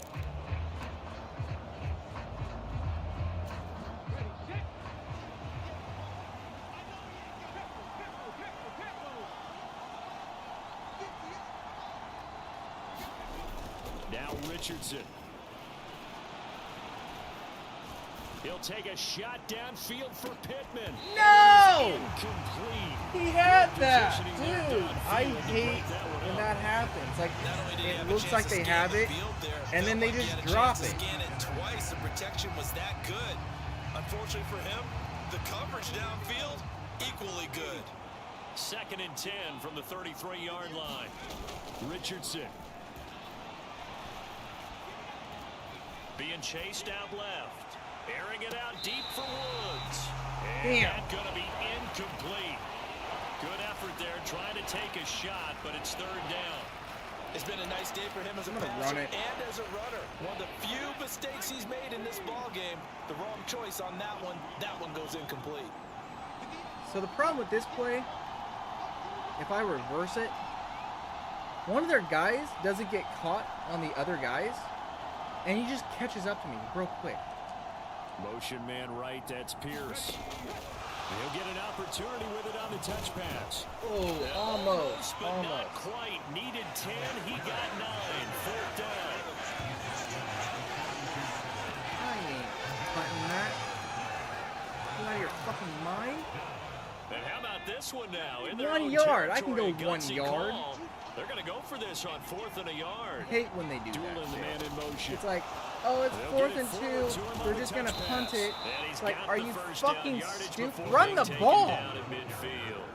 Now Richardson. He'll take a shot downfield for Pittman. No! Incomplete. He had Good that, positioning there dude. downfield I to break hate that one when up. that happens. Like Not only did he have it a looks chance like to they scan have the it, field there, and then they felt just like he had a drop chance to it. scan it twice. The protection was that good. Unfortunately for him, the coverage downfield equally good. 2nd and 10 from the 33-yard line. Richardson. Being chased out left. Airing it out deep for Woods. And Damn. that's going to be incomplete. Good effort there trying to take a shot, but it's 3rd down. It's been a nice day for him as a I'm gonna passer run it. and as a runner. One of the few mistakes he's made in this ball game. The wrong choice on that one. That one goes incomplete. So the problem with this play, if I reverse it, one of their guys doesn't get caught on the other guys, and he just catches up to me real quick. Motion man right, that's Pierce. He'll get an opportunity with it on the touch pass. Oh, almost, But not almost. quite. Needed 10, he got 9. 4th down. I ain't cutting that. You out of your fucking mind? And how about this one now? In their 1 own yard. I can territory, go 1 gutsy yard. call. They're going to go for this on 4th and a yard. I hate when they do Dueling that. the man in motion. It's like, oh, it's They'll 4th get it and 2. forward to him on They're the just gonna touch punt pass. it. And It's he's like, got are the you first down fucking yardage stupid? before Run being the taken ball. down at midfield.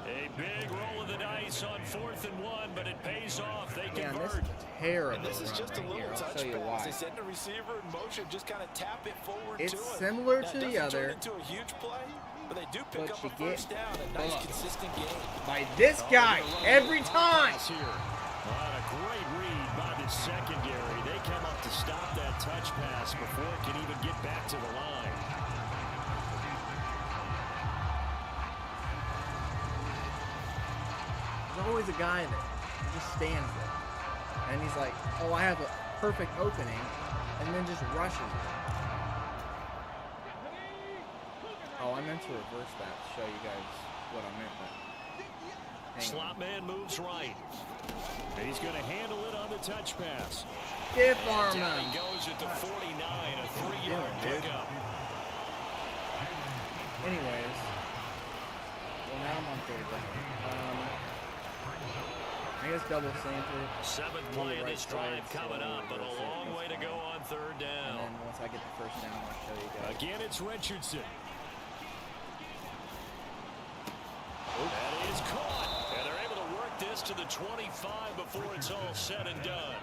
A big roll of the dice on 4th and 1, but it pays off. They Man, this convert. is terrible. And this is run just a right little here. I'll touch show you pass. why. They send the receiver in motion, just kind of tap it forward It's to him. similar Now, to it the doesn't turn other, into a huge play, but they do pick but up you a get first down. A nice, fucked consistent game. by this guy every time. Here. A great read by the secondary. They come up to stop that touch pass before it can even get back to the line. There's always a guy that just stands there. And he's like, oh, I have a perfect opening, and then just rushes it. Oh, I meant to reverse that to show you guys what I meant. But hang on. Slot man moves right. He's going to handle it on the touch pass. Stiff arm Down him. he goes at the 49, a 3-yard pickup. Anyways, well now I'm on 3rd down. I guess double sample. 7th on play the of right this drive side, coming so up, but a reverse it, long that's way to fine. go on 3rd And down. then once I get the first down, I'll show you guys. Again, it's Richardson. That is caught. And they're able to work this to the 25 before it's all said and done.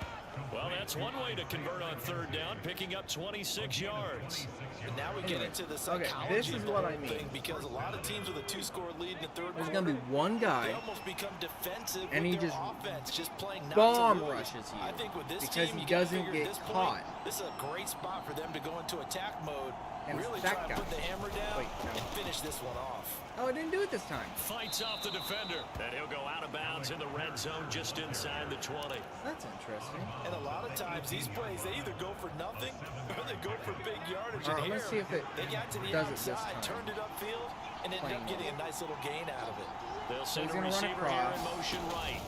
Well, that's one way to convert on 3rd down, picking up 26 yards. And now we get Anyway, into the okay, psychology this is of the what whole I mean. thing, because a lot of teams with a 2-score lead in the 3rd There's quarter, gonna be one they guy, almost become defensive and with he their just offense, just playing not bomb to lose. rushes you I think with this because team, he you gotta doesn't figure get at this caught. point, this is a great spot for them to go into attack mode, And really that try guy. to put the hammer down Wait, no. and finish this one off. oh, I didn't do it this time. Fights off the defender. And he'll go out of bounds in the red zone just inside the 20. That's interesting. And a lot of times, these plays, they either go for nothing or they go for big yardage. All right, And let's here, see if it they got to the does it this outside, time. turned it upfield, and ended Playing up getting a well. nice little gain out of it. They'll send he's a gonna run receiver here across. in motion right.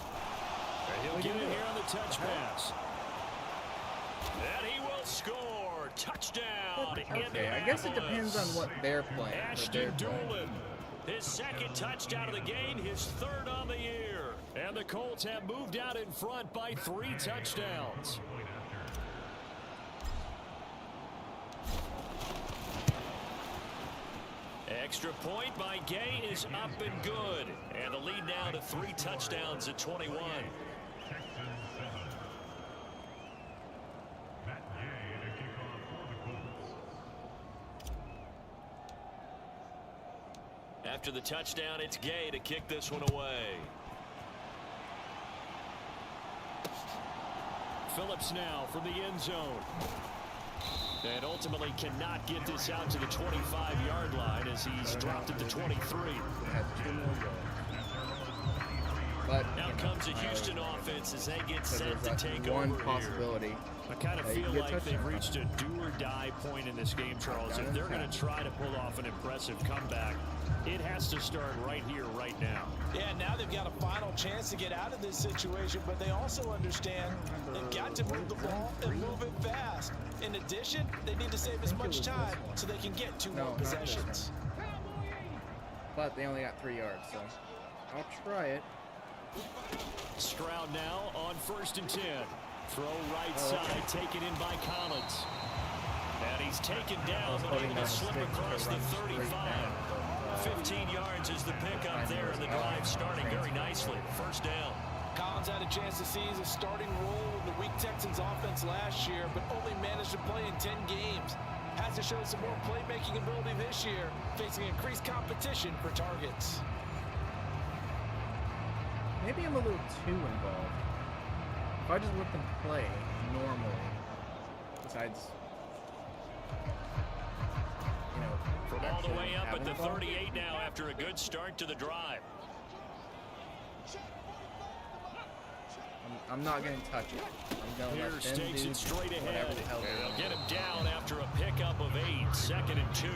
And he'll We get can it do it. here on the touch pass. And he will score. Touchdown. Okay, I guess it depends on what they're playing. Ashton Doolin, his 2nd touchdown of the game, his 3rd on the year. And the Colts have moved out in front by 3 touchdowns. Extra point by Gay is up and good. And the lead now to 3 touchdowns at 21. Texans 7. Matt Gay to kick off for the Colts. After the touchdown, it's Gay to kick this one away. Phillips now from the end zone. And ultimately cannot get this out to the 25-yard line as he's dropped it to 23. It has 2 more yards. But Now comes a Houston offense as they get set to take one over here. possibility. I kind of that you feel get like they've touchdown. reached a do-or-die point in this game, Charles. If they're going to try to pull off an impressive comeback, it has to start right here, right now. Yeah, now they've got a final chance to get out of this situation, but they also understand they've got to move the ball and move it fast. In addition, they need to save as much time so they can get 2 more not this possessions. But they only got 3 yards, so I'll try it. Stroud now on 1st and 10. Throw right side, taken in by Collins. And he's taken down, but able to slip across the 35. 15 yards is the pickup there, and the drive starting very nicely. 1st down. Collins had a chance to seize a starting role in the weak Texans offense last year, but only managed to play in 10 games. Has to show some more playmaking ability this year, facing increased competition for targets. Maybe I'm a little too involved. If I just let them play normally, besides, you know, From all the actually way up at having the ball. 38 now after a good start to the drive. I'm not going to touch it. I'm going to Here let them stakes do it straight ahead. whatever the hell they They'll want. get him down after a pickup of 8. 2nd and 2.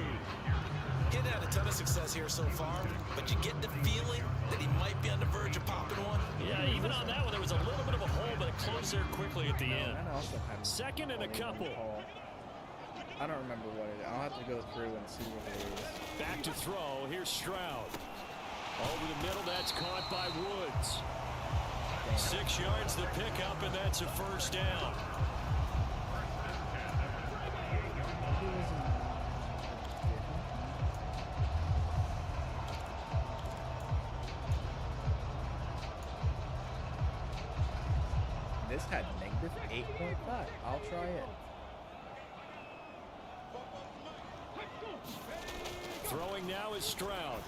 Getting had a ton of success here so far, but you get the feeling that he might be on the verge of popping one. Yeah, even on that one, there was a little bit of a hole, but it closed there quickly at the end. And I also have 2nd and a couple. I don't remember what it is. I'll have to go through and see what it is. Back to throw. Here's Stroud. Over the middle, that's caught by Woods. game. 6 yards the pickup, and that's a first down. This had negative 8.5. I'll try it. Throwing now is Stroud.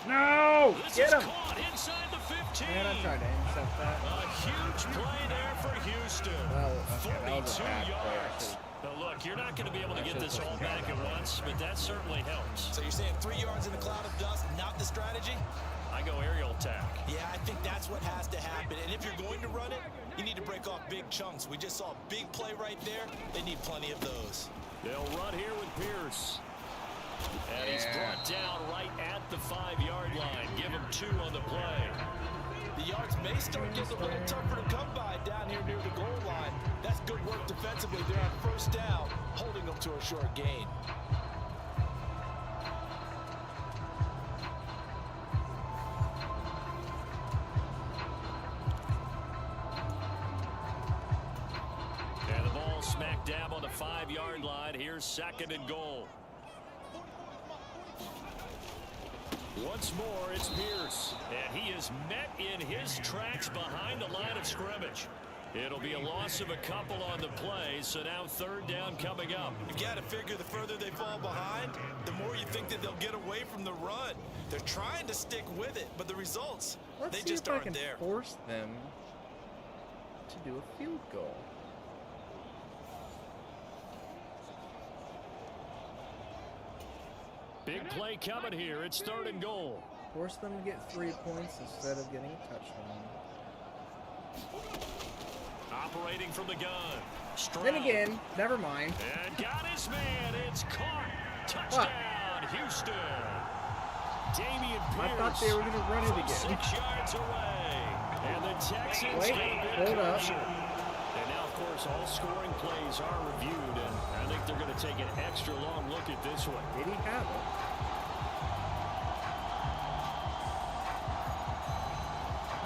No! This Get is him! caught inside the 15. Man, I tried to intercept that. A huge play there for Houston. Well, okay, that was a 42 bad play, yards. actually. Now look, you're not going to be able to get this all back at once, but that certainly helps. So you're saying 3 yards in a cloud of dust, not the strategy? I go aerial attack. Yeah, I think that's what has to happen. And if you're going to run it, you need to break off big chunks. We just saw a big play right there. They need plenty of those. They'll run here with Pierce. And he's brought down right at the 5-yard line. Give him 2 on the play. The yards may start getting a little tougher to come by down here near the goal line. That's good work defensively. They're on first down, holding them to a short gain. And the ball smack dab on the 5-yard line. Here's 2nd and goal. Once more, it's Pierce. And he is met in his tracks behind the line of scrimmage. It'll be a loss of a couple on the play, so now 3rd down coming up. You got to figure the further they fall behind, the more you think that they'll get away from the run. They're trying to stick with it, but the results, they just aren't there. Force them to do a field goal. Big play coming here. It's 3rd and goal. Force them to get 3 points instead of getting a touchdown. Operating from the gun. Stroud. Then again, never mind. And got his man. It's caught. Touchdown, Houston. Damian Pierce. I thought they were going to run it again. 6 yards away. And the Texans Wait, get a bit hold up. closer. And now, of course, all scoring plays are reviewed, and I think they're going to take an extra long look at this one. Did he have it?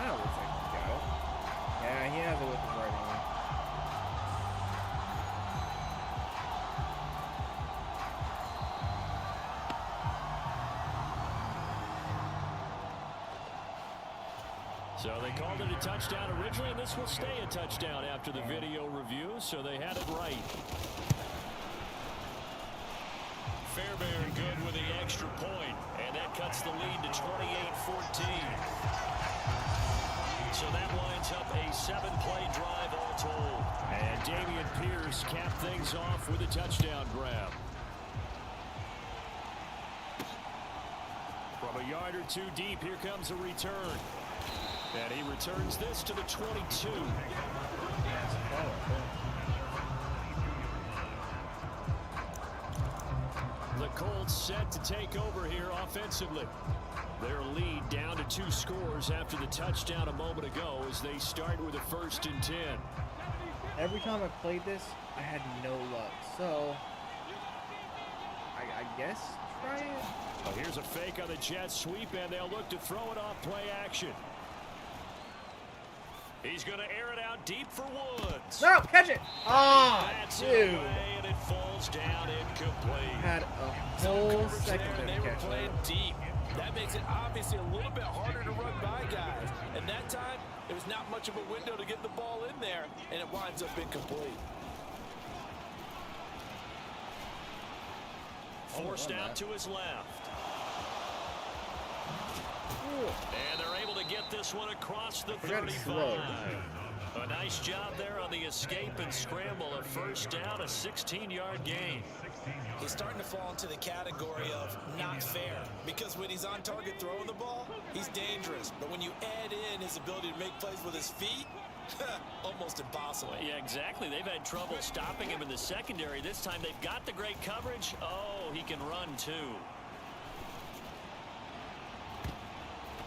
That looks like he got it. Yeah, he has it with his right hand. So they called it a touchdown originally, and this will stay a touchdown after the video review, so they had it right. Fairbairn good with the extra point, and that cuts the lead to 28-14. So that winds up a 7-play drive all told. And Damian Pierce capped things off with a touchdown grab. From a yard or 2 deep, here comes a return. And he returns this to the 22. The Colts set to take over here offensively. Their lead down to 2 scores after the touchdown a moment ago as they start with a 1st and 10. Every time I played this, I had no luck. So, I guess try it. Well, here's a fake on the jet sweep, and they'll look to throw it off play action. He's going to air it out deep for Woods. No, catch it! Oh, That's dude. it away, and it falls down incomplete. Had a whole second and to they were catch playing that. deep. That makes it obviously a little bit harder to run by guys. And that time, it was not much of a window to get the ball in there, and it winds up incomplete. Forced out to his left. And they're able to get this one across the 35. A nice job there on the escape and scramble. A 1st down, a 16-yard gain. He's starting to fall into the category of not fair, because when he's on target throwing the ball, he's dangerous. But when you add in his ability to make plays with his feet, almost impossible. Yeah, exactly. They've had trouble stopping him in the secondary. This time they've got the great coverage. Oh, he can run too.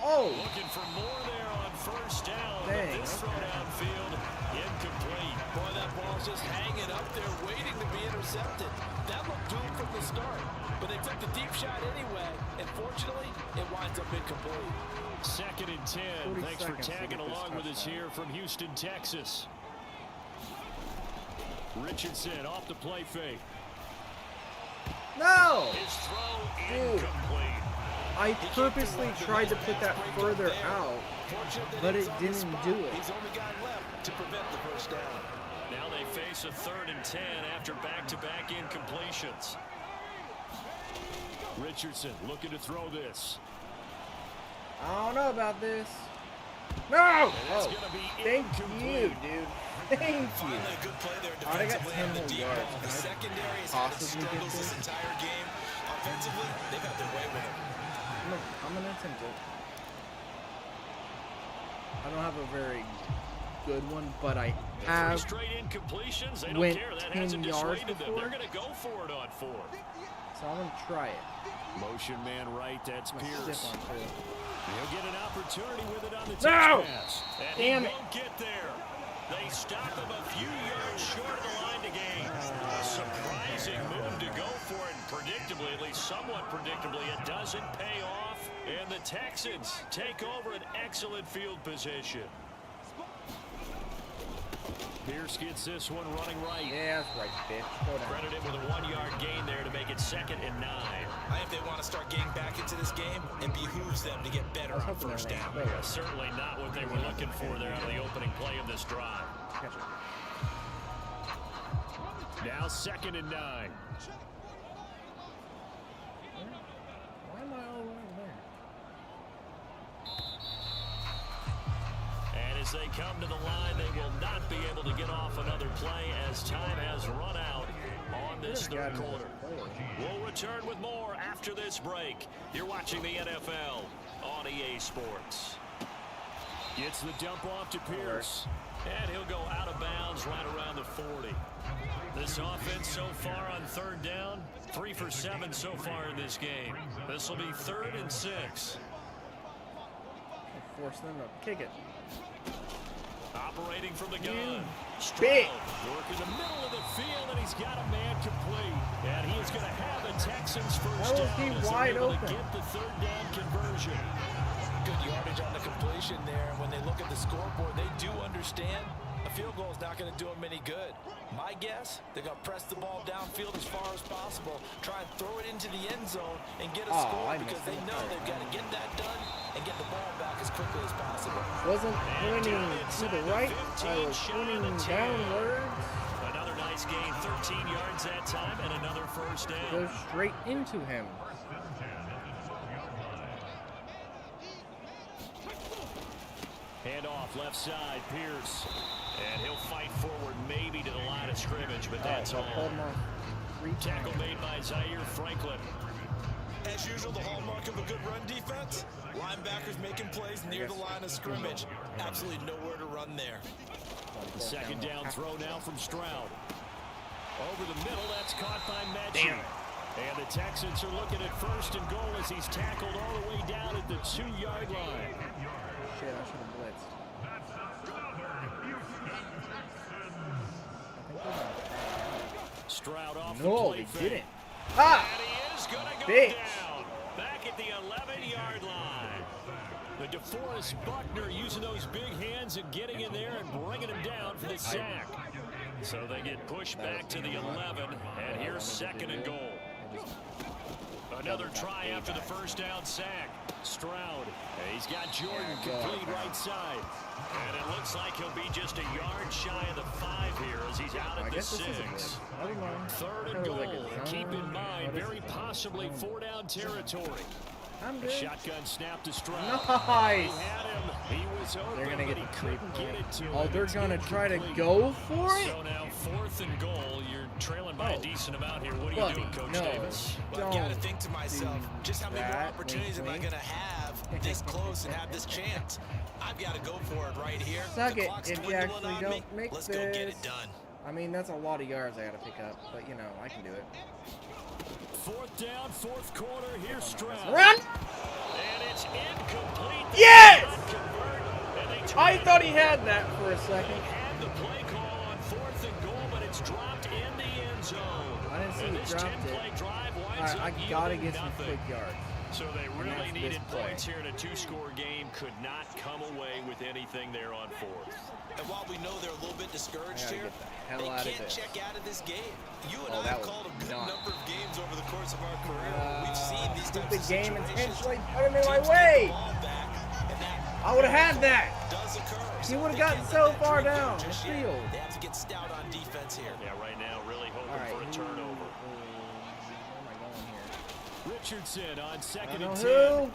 Oh! Looking for more there on 1st down. Dang, But this throw downfield, incomplete. Boy, that ball's just hanging up there waiting to be intercepted. That looked doomed from the start, but they took the deep shot anyway, and Unfortunately, it winds up incomplete. 2nd and 10. Thanks for tagging along with us here from Houston, Texas. Richardson off the play fake. No! His throw Dude. incomplete. I purposely tried to put that further out, but it didn't do it. He's only got left to prevent the first down. Now they face a 3rd and 10 after back-to-back incompletions. Richardson looking to throw this. I don't know about this. No! That's Oh, gonna be thank incomplete. you, dude. Thank you. Finally, a good play there I got defensively 10 on the more deep yards. ball. The Can I secondary has had its possibly get struggles this this? entire game. Offensively, they've had their way with it. I'm gonna attempt it. I don't have a very good one, but I 3 have straight incompletions. They don't went care. That 10 hasn't yards dissuaded them. before. They're going to go for it on 4th. so I'm gonna try it. Motion man right. That's I'm gonna Pierce. stiff on too. He'll get an opportunity with it on the No! touch pass. And Damn he it. won't get there. They stop him a few yards short of the line to gain. A surprising move to go for it. Predictably, at least somewhat predictably, it doesn't pay off. And the Texans take over an excellent field position. Pierce gets this one running right. Yeah, that's right, bitch. Go down. Credit him with a 1-yard gain there to make it 2nd and 9. I think they want to start getting back into this game, it behooves them to get better I was on hoping first they down. ran. There you go. Certainly not what they were looking for there out of the opening play of this drive. Catch it. Now 2nd and 9. Why am I all over there? And as they come to the line, they will not be able to get off another play as time has run out on this Got 3rd another quarter. player. We'll return with more after this break. You're watching the NFL on EA Sports. Gets the dump off to Pierce. And he'll go out of bounds right around the 40. This offense so far on 3rd down, 3 for 7 so far in this game. This will be 3rd and 6. Force them to kick it. Operating from the You gun. bitch. Work in the middle of the field, and he's got a man complete. And he is going to have the Texans first How is down he as they're wide able open? to get the 3rd down conversion. Good yardage on the completion there. When they look at the scoreboard, they do understand a field goal is not going to do them any good. My guess, they're going to press the ball downfield as far as possible, try and throw it into the end zone and get a score because they know they've got to get that done and get the ball back as quickly as possible. Wasn't pointing to the right, I was pointing downwards. Another nice gain, 13 yards that time, and another first down. Goes straight into him. Hand off left side, Pierce. And he'll fight forward maybe to the line of scrimmage, but that's I'll all. hold him off. Tackle made by Zaire Franklin. As usual, the hallmark of a good run defense, linebackers making plays near the line of scrimmage. Absolutely nowhere to run there. The 2nd down throw now from Stroud. Over the middle, that's caught by Mechie. Damn it. And the Texans are looking at 1st and goal as he's tackled all the way down at the 2-yard line. Shit, I should have blitzed. Stroud off the No, play he fake. didn't. Ah! And he is going to go Bitch. down. Back at the 11-yard line. The DeForest Buckner using those big hands and getting in there and bringing him down for the sack. So they get pushed back to the 11, and here's 2nd and goal. Another try after the first down sack. Stroud. He's got Jordan complete right side. And it looks like he'll be just a yard shy of the 5 here as he's out at the 6. Never mind. 3rd and goal. Keep in mind, very possibly 4-down territory. I'm A good. shotgun snap to Stroud. Nice. He had him. He was open, They're gonna get but he the couldn't three get it to Oh, him. they're It's gonna try to incomplete. go for it? So now 4th and goal. You're trailing by a Oh. decent amount here. What are you Buddy, doing, Coach no. Davis? Well, I've got to think to myself, do just how many more that. opportunities am I Wink, going to have this close and have this chance? I've got to go for it right here. Suck The it clock's if you dwindling actually on don't me. make Let's go get this. it done. I mean, that's a lot of yards I gotta pick up, but you know, I can do it. 4th down, 4th quarter. Here's Stroud. Run! And it's incomplete. Yes! And they I try thought he had that for a They second. had the play call on 4th and goal, but it's dropped in the end zone. I didn't see And he this dropped 10-play it. drive winds Alright, I up gotta yielding get some nothing. quick yards. So they really needed points here in a two-score game. Could not come away with anything there on fourth. And while we know they're a little bit discouraged here, they can't check out of this game. You and I have called a good number of games over the course of our career. We've seen these types of game situations. intentionally put him in my way. I would have had that. Does occur. He would have gotten so far down the field. They have to get stout on defense here. Yeah, right now, really hoping for a turnover. Where am I going here? Richardson on second I and 10. who?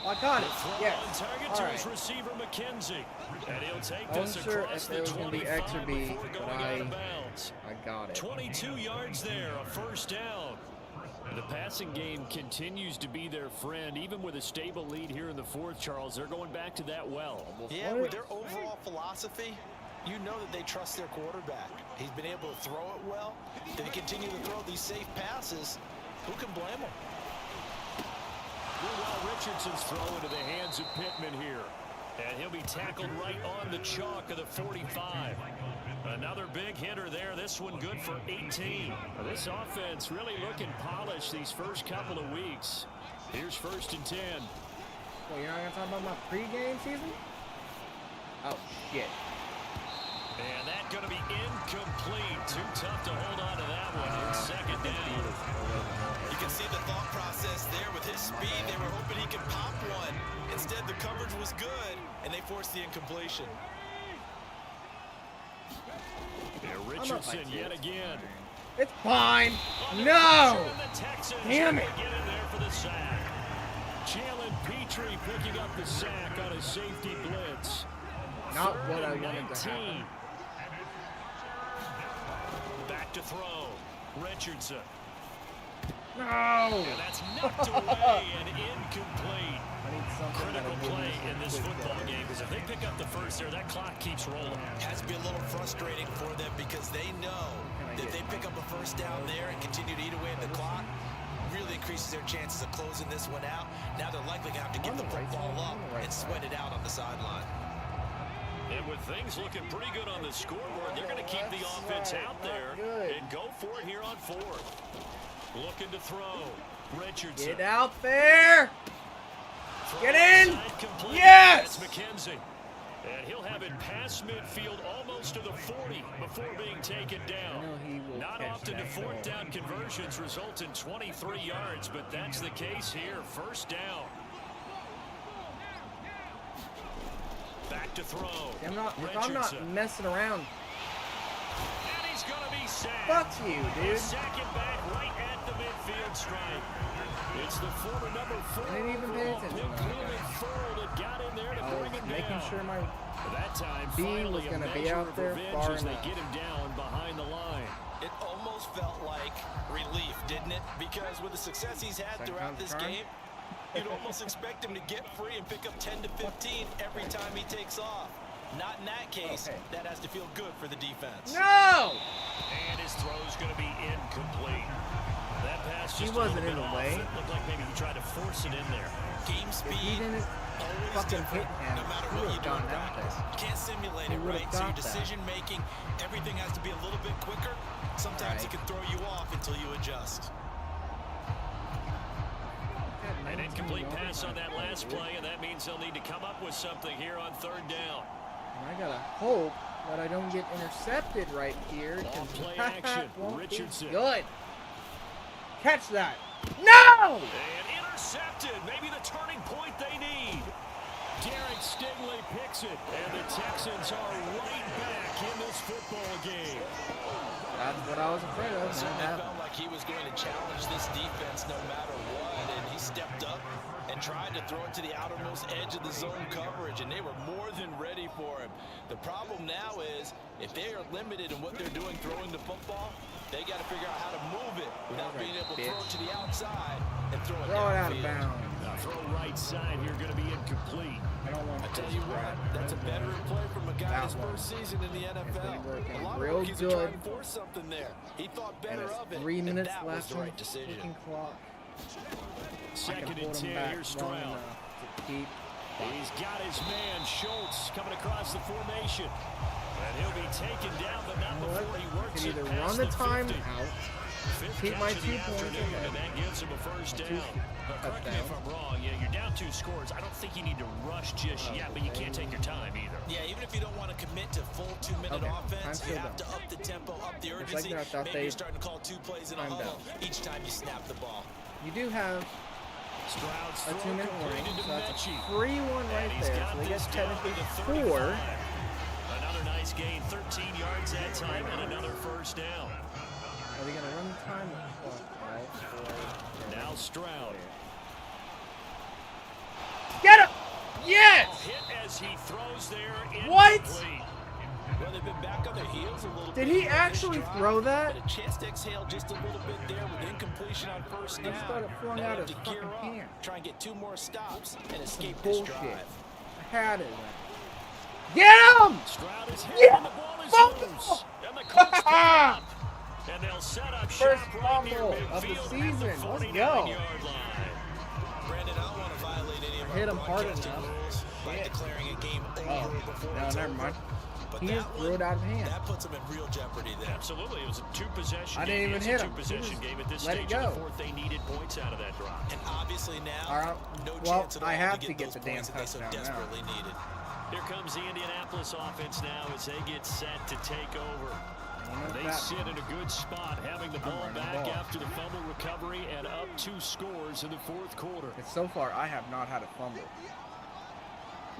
Oh, I got it. Yes. On target All to right. his receiver McKenzie. And he'll take I wasn't this sure across if the there was going to be 25 X or B, before but going out of bounds. I got it. 22 yards there, a first down. The passing game continues to be their friend. Even with a stable lead here in the fourth, Charles, they're going back to that well. Yeah, with their overall philosophy, you know that they trust their quarterback. He's been able to throw it well. They continue to throw these safe passes. Who can blame them? Well, Richardson's throw into the hands of Pittman here. And he'll be tackled right on the chalk of the 45. Another big hitter there. This one good for 18. This offense really looking polished these first couple of weeks. Here's first and 10. Well, you're not going to talk about my pregame season? Oh, shit. And that's going to be incomplete. Too tough to hold on to that one. It's second down. You can see the thought process there with his speed. They were hoping he could pop one. Instead, the coverage was good, and they forced the incompletion. Yeah, Richardson yet again. It's fine. No! Damn it. Get in there for the sack. Jalen Petrie picking up the sack on a safety blitz. Not what I wanted to happen. Back to throw. Richardson. No! And that's knocked away and incomplete. I need something Critical that'll play give me in this some football quick game because if they pick up the first there, that clock keeps rolling. Has to be a little frustrating for them because they know that if they pick up a first down there and continue to eat away at the clock, really increases their chances of closing this one out. Now they're likely going to have to give the football up and sweat it out on the sideline. And with things looking pretty good on the scoreboard, they're going to keep the offense out there and go for it here on fourth. Looking to throw. Richardson. Get out there! Get in! Complete. Yes! That's McKenzie. And he'll have it past midfield almost to the 40 before being taken down. Not often do fourth down conversions result in 23 yards, but that's the case here. First down. Back to throw. If I'm not messing around. And he's going to be sacked. Fuck you, dude. Second back right at the midfield stripe. It's the former number 4 I didn't even pay attention. that got in there to bring him Making down. sure my That time, B finally was gonna a be measure out of there revenge far as they enough. get him down behind the line. It almost felt like relief, didn't it? Because with the success he's had throughout this game, you'd almost expect him to get free and pick up 10 to 15 every time he takes off. Not in that case. That has to feel good for the defense. No! And his throw's going to be incomplete. That pass He just wasn't a in little the bit way. off. It looked like maybe he tried to force it in there. Game If speed, he didn't always fucking different, hit him, no matter he what would've you do in gone out practice. there. You can't simulate He it, would've right? So your got that. decision making, everything has to be a little bit quicker. Sometimes it can throw you off until you adjust. An incomplete pass on that last play, and that means they'll need to come up with something here on third down. And I gotta hope that I don't get intercepted right here. Long play action. Richardson. Good. Catch that. No! And intercepted. Maybe the turning point they need. Derek Stingley picks it, and the Texans are right back in this football game. That's what I was afraid of. It certainly felt like he was going to challenge this defense no matter what, and he stepped up and tried to throw it to the outermost edge of the zone coverage, and they were more than ready for him. The problem now is, if they are limited in what they're doing throwing the football, they got to figure out how to move it without being able to throw it to the outside and throw it out of downfield. bounds. Throw right side here going to be incomplete. I don't want I to tell you what, that's a veteran play from a guy his first season in the NFL. working A lot of real rookies are good. trying to force something there. He thought better of it, 3 and minutes that was left the on right the decision. freaking clock. Second and 10, here's long Stroud. enough to keep. He's got his man, Schultz, coming across the formation. And he'll be taken down, but not before he works Can it either past run the the time 50. out Keep my 2 points ahead. And that gives him a first down. Correct me if I'm wrong. Yeah, you're down 2 scores. I don't think you need to rush just yet, but you can't take your time either. Yeah, even if you don't want to commit to full 2-minute offense, you have to up the tempo, up the urgency. Maybe you're starting to call 2 plays in a huddle each time you snap the ball. You do have Stroud's a 2-minute warning, so that's a Mechie. free one right there. So they get technically 4. Another nice gain, 13 yards that time, and another first down. Are they going to run the time clock out? Now Stroud. Get him! Yes! Hit as he throws there. What? Well, they've been back on their heels a little bit. Did he actually throw that? But a chance to exhale just a little bit there with incompletion on first down. I just thought it flung Now out have his to gear fucking up, hand. try and get 2 more stops and escape Some this bullshit. drive. I had it. Get him! Stroud is hit, Yeah! and the ball is Fumble! loose. And the Colts pick it up. And they'll set up First shop right near fumble of the midfield season. at the Let's 49-yard go. line. Brandon, I don't want to violate any of Hit our him hard broadcasting enough. rules by Yeah. declaring a game over Oh, before no, it's never over. mind. But He that just threw one, it out of hand. that puts him in real jeopardy there. Absolutely. It was a 2-possession I game. didn't even It's hit a him. He 2-possession just game at this let it stage of the go. fourth. They needed points out of that drop. And obviously now, All right. no Well, chance at all I have to to get get those the damn points that they so touchdown now. desperately needed. Here comes the Indianapolis offense now as they get set to take over. They That- sit in a good spot, having the ball running the back ball. after the fumble recovery and up 2 scores in the fourth quarter. And so far, I have not had a fumble.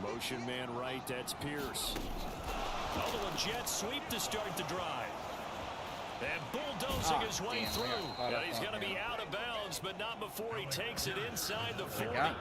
Motion man right, that's Pierce. Oh, the Jets sweep to start the drive. And bulldozing his way damn, through. I got caught He's up going to on be him. out of bounds, but not before he takes it inside the 40. got it.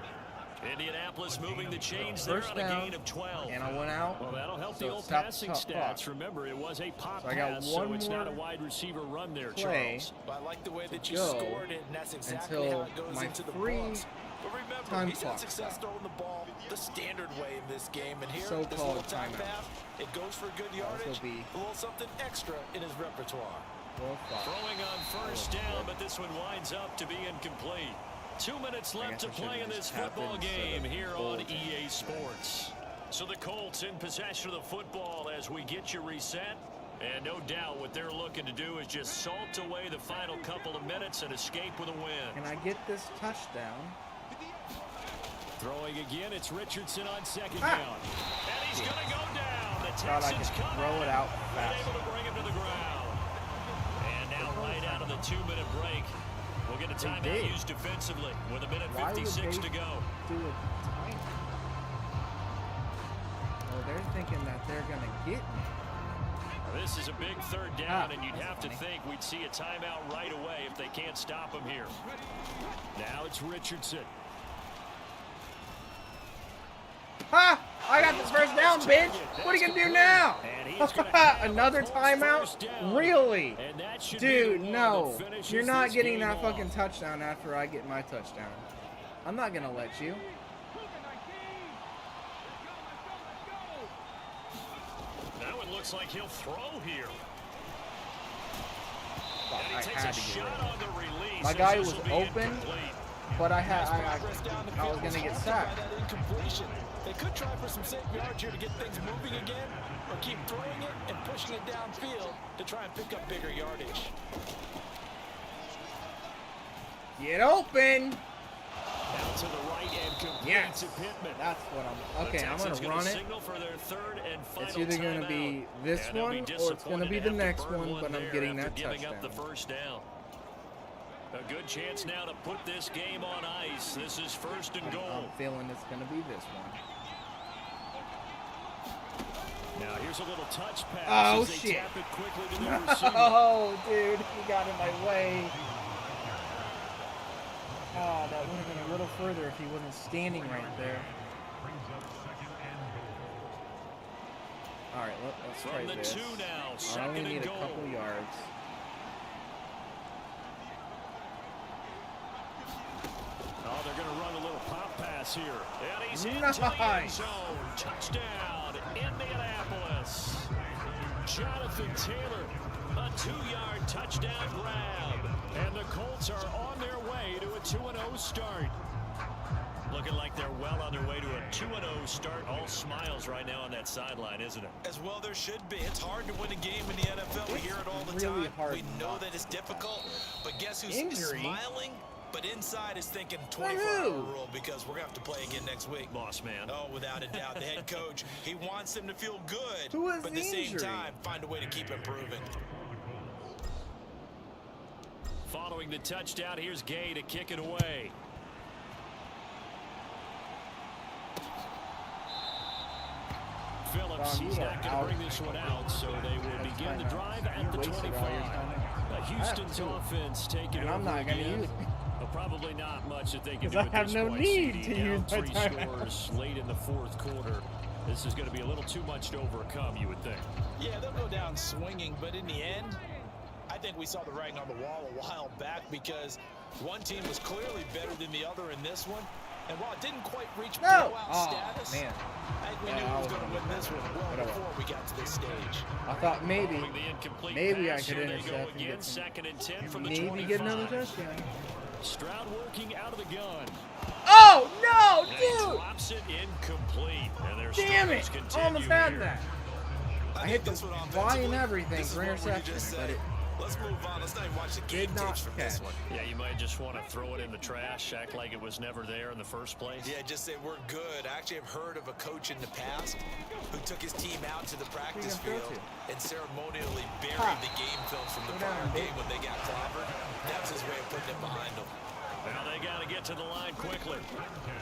Indianapolis moving the chains there First on a down, gain of 12. and I went out. Well, that'll help So the old it's top passing clock. stats. Remember, it was a pop So I got pass, one so it's not a more wide receiver run there, play Charles. But I like the way that you go scored it, and that's exactly until how it goes my into the free books. But remember, time he's clock had success stopped. throwing the ball the standard way in this game. And here, So-called this little time timeout. pass, it goes for good yardage, be a little something extra in his repertoire. Throwing on first down, but this one winds up to be incomplete. 2 minutes left to play in this football game here on EA Sports. So the Colts in possession of the football as we get you reset. And no doubt what they're looking to do is just salt away the final couple of minutes and escape with a win. Can I get this touchdown? Throwing again, it's Richardson on second down. And he's going to go down. The Thought I Texans could come throw it out and fast. able to bring him to the ground. And now right out of the 2-minute break, we'll get a They timeout did. used defensively with a minute Why would 56 they to go. do a time? Oh, they're thinking that they're gonna get me. This is a big third down, and you'd that's have to funny. think we'd see a timeout right away if they can't stop him here. Now it's Richardson. Ha! I got the first down, bitch! What are you gonna do now? And he's gonna have Another a Colts timeout? first down. Really? And that should be Dude, the one no. that finishes You're not this getting game that off. fucking touchdown after I get my touchdown. I'm not gonna let you. That one looks like he'll throw here. Fuck, And he I takes had a to get shot rid of on the release. My as guy this was will be open. incomplete. But I had Progress down the I field was gonna get halted sacked. by that incompletion. They could try for some safe yards here to get things moving again, or keep throwing it and pushing it downfield to try and pick up bigger yardage. Get open! Out to the right and complete Yes. to Pittman. That's what I'm. Okay, The I'm Texans gonna run it. signal for their third and final It's either gonna be timeout. this And they'll one be or it's gonna be disappointed the to have next to burn one, but I'm there getting after that giving up the touchdown. first down. A good chance now to put this game on ice. This is first and goal. I'm feeling it's gonna be this one. Now here's a little touch pass. Oh, as they shit. tap it quickly to the receiver. Oh, dude, he got in my way. Oh, that would have been a little further if he wasn't standing right there. Brings up second and goal. All right, let's try From the this. 2 now, I second only and need a goal. couple yards. Oh, they're going to run a little pop pass here. And he's into the end Nice. zone. Touchdown, Indianapolis. Jonathan Taylor, a 2-yard touchdown grab. And the Colts are on their way to a 2-0 start. Looking like they're well on their way to a 2-0 start. All smiles right now on that sideline, isn't it? As well there should be. It's hard to win a game in the NFL. We hear it all the really time. hard We know that it's difficult. But guess who's Injury? smiling? But inside is thinking 24-hour rule because we're going to have to play again next week. Boss man. Oh, without a doubt. The head coach, he wants them to feel good. Who has but at the same injury? time, find a way to keep improving. Following the touchdown, here's Gay to kick it away. Phillips, he's not going to bring this one out, so they will begin the drive at the 25. Houston's offense taking over I'm not going to again. use it. But probably not much that they can do I at have this no point. need CD to use down my 3 timeout. scores late in the fourth quarter. This is going to be a little too much to overcome, you would think. Yeah, they'll go down swinging, but in the end, I think we saw the writing on the wall a while back because one team was clearly better than the other in this one. And while it didn't quite reach blowout status, Man. I think we knew who was going to win this one well before we got to this stage. I thought maybe Following the incomplete I pass, could here they intercept go and again, get some, 2nd and 10 from the maybe 25. get another touchdown. Stroud working out of the gun. Oh, no, And he dude! drops it incomplete. And their Damn it! struggles Almost continue had here. that. I think hit the this one Y and offensively, everything this is for what we interception, just but said. it Let's move on. Let's not even watch the game did not tapes from this catch. one. Yeah, you might just want to throw it in the trash, act like it was never there in the first place. Yeah, just say we're good. I actually have heard of a coach in the past who took his team out to the practice Who you gonna field throw and ceremonially buried the game film from the Go down, prior dude. game when they got clobbered. That's his way of putting it behind them. Well, they got to get to the line quickly.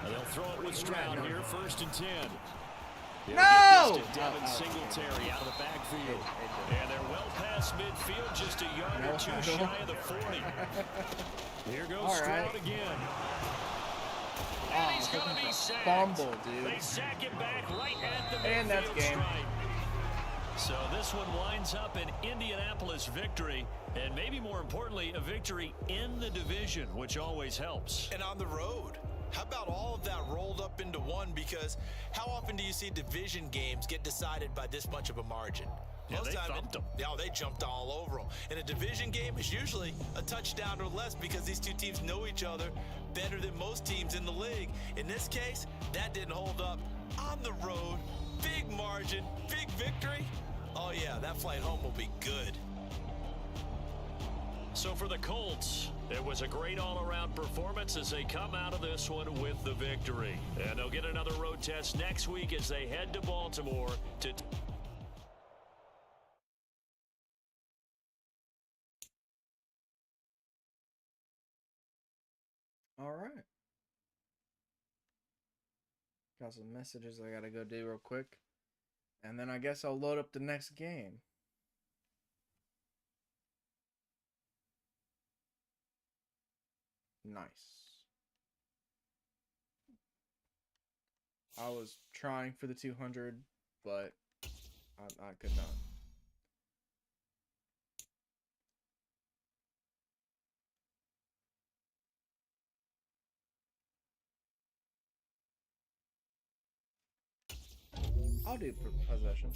And they'll throw it with Stroud here, 1st and 10. They'll No! get this to Devin Singletary out of the backfield. And they're well past midfield, just a yard or two shy of the 40. Here goes All Stroud right. again. And he's going to be sacked. Fumble, dude. They sack him back right at the And that's midfield game. stripe. So this one winds up an Indianapolis victory, and maybe more importantly, a victory in the division, which always helps. And on the road. How about all of that rolled up into one? Because how often do you see division games get decided by this much of a margin? Yeah, they thumped them. Yeah, they jumped all over them. And a division game is usually a touchdown or less because these two teams know each other better than most teams in the league. In this case, that didn't hold up. On the road, big margin, big victory. Oh yeah, that flight home will be good. So for the Colts, it was a great all-around performance as they come out of this one with the victory. And they'll get another road test next week as they head to Baltimore to... All right. Got some messages I gotta go do real quick. And then I guess I'll load up the next game. Nice. I was trying for the 200, but I could not. I'll do possession.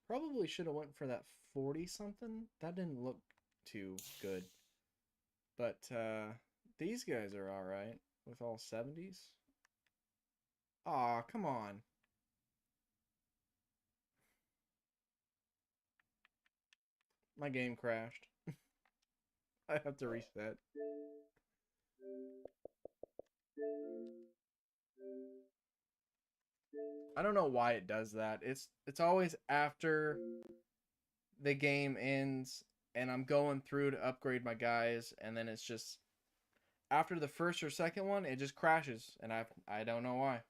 Probably should have went for that 40 something. That didn't look too good. But these guys are all right with all 70s. Aw, come on. My game crashed. I have to reset. I don't know why it does that. It's always after the game ends and I'm going through to upgrade my guys, and then it's just after the first or second one, it just crashes, and I don't know why.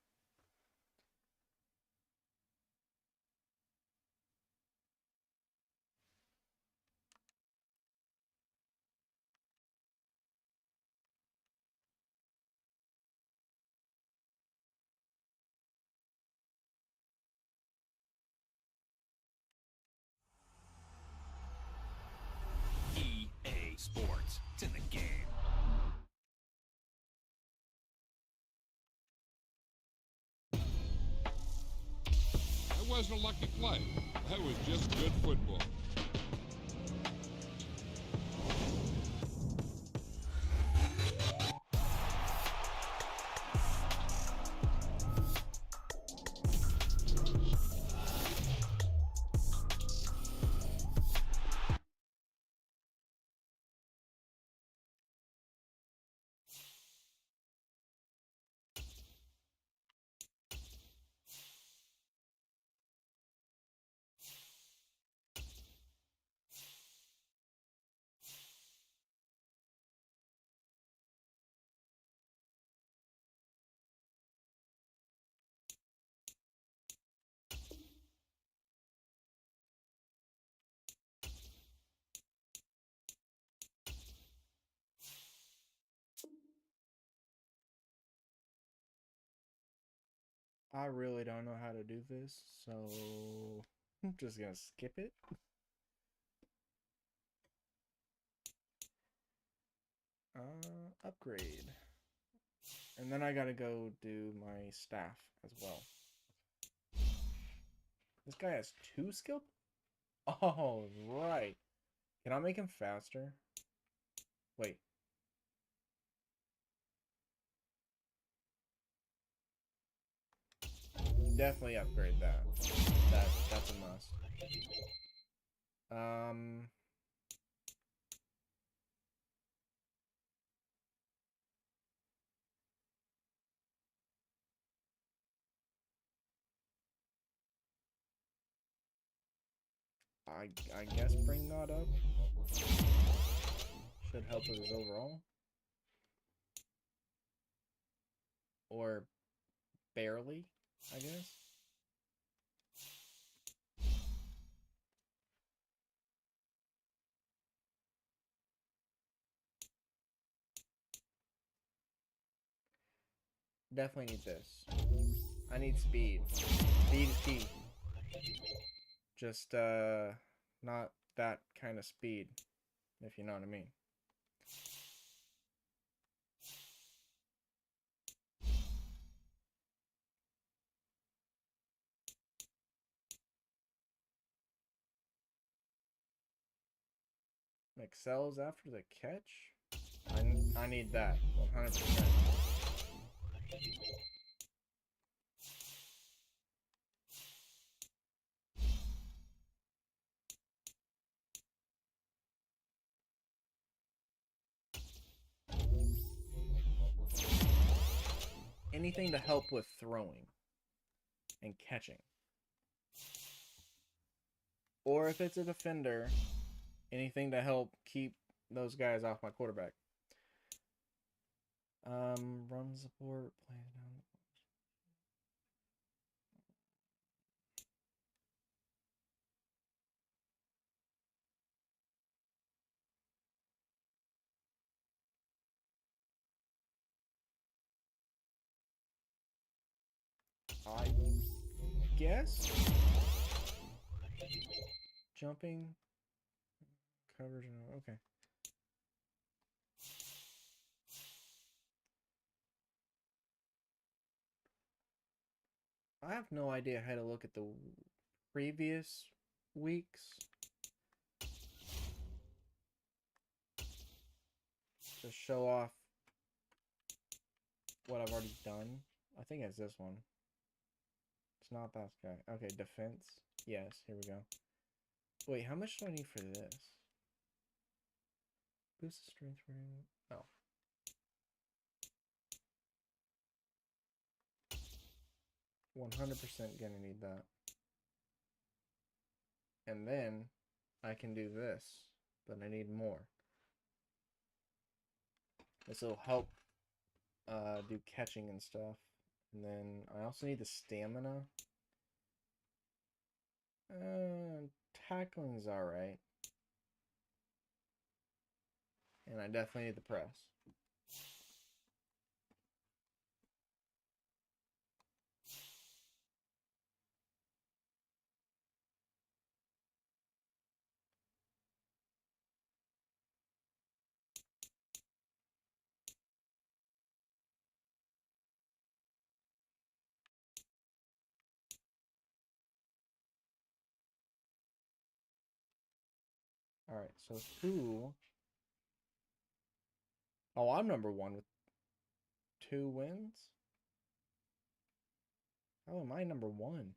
EA Sports. It's in the game. That wasn't a lucky play. That was just good football. I really don't know how to do this, so I'm just gonna skip it. Upgrade. And then I gotta go do my staff as well. This guy has 2 skill? Oh, right. Can I make him faster? Wait. Definitely upgrade that. That's a must. I guess bring that up. Should help with his overall. Or barely, I guess. Definitely need this. I need speed. Speed is key. Just, not that kind of speed, if you know what I mean. Excels after the catch? I need that, 100%. Anything to help with throwing and catching. Or if it's a defender, anything to help keep those guys off my quarterback. Run support, plays down. I guess jumping coverage. Okay. I have no idea how to look at the previous weeks. To show off what I've already done. I think it's this one. It's not that guy. Okay, defense. Yes, here we go. Wait, how much do I need for this? Boost the strength rating. Oh. $100% gonna need that. And then I can do this, but I need more. This will help do catching and stuff. And then I also need the stamina. Tackling's alright. And I definitely need the press. Alright, so who... Oh, I'm number 1 with 2 wins? How am I number 1?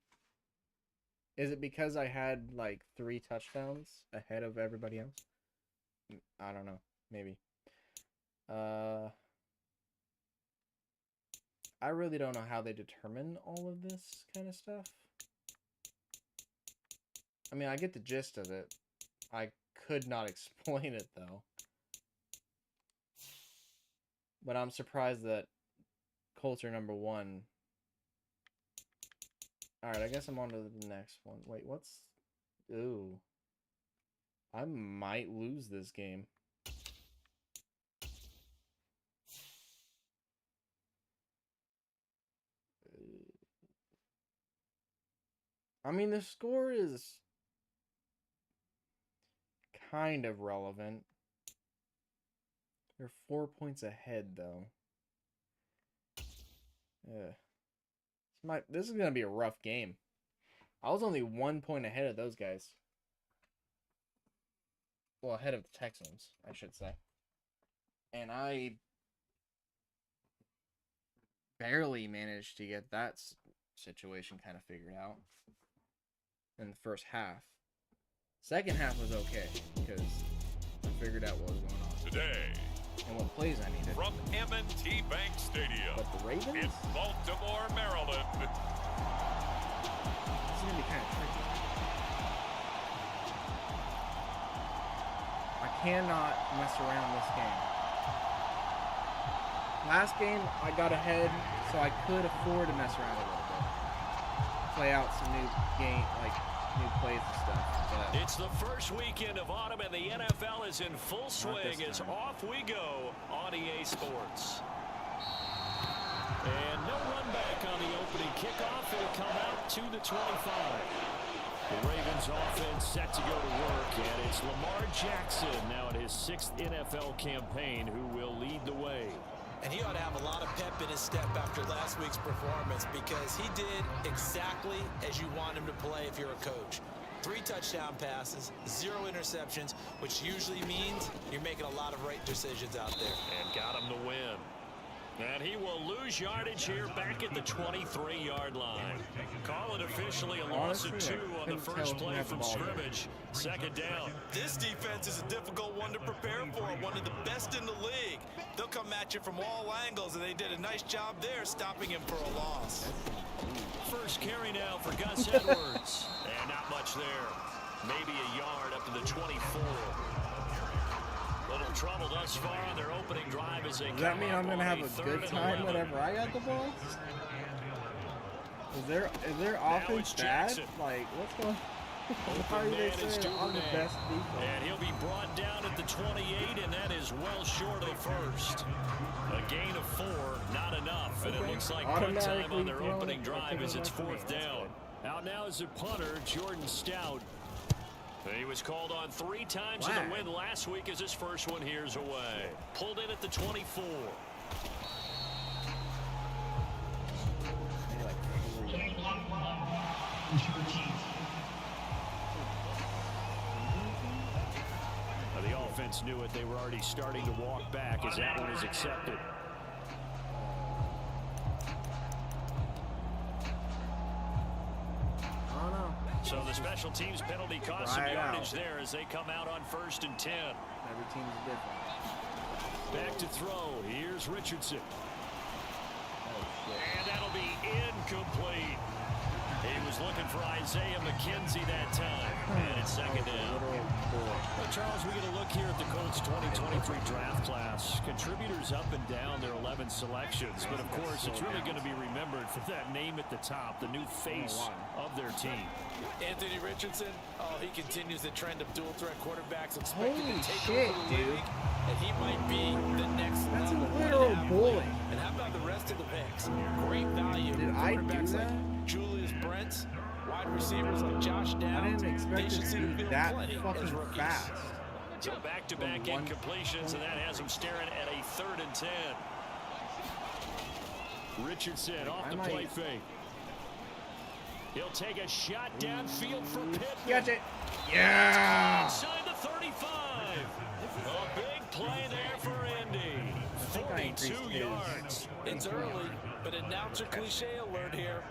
Is it because I had, like, 3 touchdowns ahead of everybody else? I don't know. Maybe. I really don't know how they determine all of this kind of stuff. I mean, I get the gist of it. I could not explain it, though. But I'm surprised that Colts are number 1. Alright, I guess I'm on to the next one. Wait, what's... Ooh. I might lose this game. I mean, the score is kind of relevant. They're 4 points ahead, though. This is going to be a rough game. I was only 1 point ahead of those guys. Well, ahead of the Texans, I should say. And I barely managed to get that situation kind of figured out in the first half. Second half was okay because I figured out what was going on. Today, and what plays I needed. from M&T Bank Stadium But the Ravens? in Baltimore, Maryland. This is going to be kind of tricky. I cannot mess around this game. Last game, I got ahead, so I could afford to mess around a little bit. Play out some new game, like new plays and stuff. But It's the first weekend of autumn, and the NFL is in full swing as off we go on EA Sports. And no run back on the opening kickoff. It'll come out to the 25. The Ravens offense set to go to work, and it's Lamar Jackson now in his 6th NFL campaign who will lead the way. And he ought to have a lot of pep in his step after last week's performance because he did exactly as you want him to play if you're a coach. 3 touchdown passes, 0 interceptions, which usually means you're making a lot of right decisions out there. And got him to win. And he will lose yardage here back at the 23-yard line. Call it officially a loss of 2 on the first play from scrimmage. Second down. This defense is a difficult one to prepare for, one of the best in the league. They'll come at you from all angles, and they did a nice job there stopping him for a loss. First carry now for Gus Edwards. And not much there. Maybe a yard up to the 24. Little trouble thus far on their opening drive as they does that mean I'm going to have a good time whenever I got the ball? Is their offense bad? Like, what's going on? Why are they saying I'm the best defense? And he'll be brought down at the 28, and that is well short of the first. A gain of 4, not enough, and it looks like punt time on their opening drive as it's 4th down. Out now is the punter, Jordan Stout. He was called on 3 times in the win last week as his first one here's away. Pulled in at the 24. The offense knew it. They were already starting to walk back as that one is accepted. So the special teams penalty cost some yardage there as they come out on 1st and 10. Every team is different. Back to throw. Here's Richardson. And that'll be incomplete. He was looking for Isaiah McKenzie that time. And it's 2nd down. Well, Charles, we get a look here at the Colts 2023 draft class. Contributors up and down their 11 selections. But, of course, it's really going to be remembered for that name at the top, the new face of their team. Anthony Richardson, he continues the trend of dual threat quarterbacks expected to take over the league. And he might be the next level. That's a literal bully. And how about the rest of the picks? Great value. Did I do quarterbacks that? like Julius Brents, wide receivers like Josh Downs. I didn't expect it to be that fucking fast. So back-to-back incompletions, and that has him staring at a 3rd and 10. Richardson off the play fake. He'll take a shot downfield for Pittman. Catch it. Yeah. Inside the 35. A big play there for Indy. 42 yards. It's early, but announcer cliche alert here.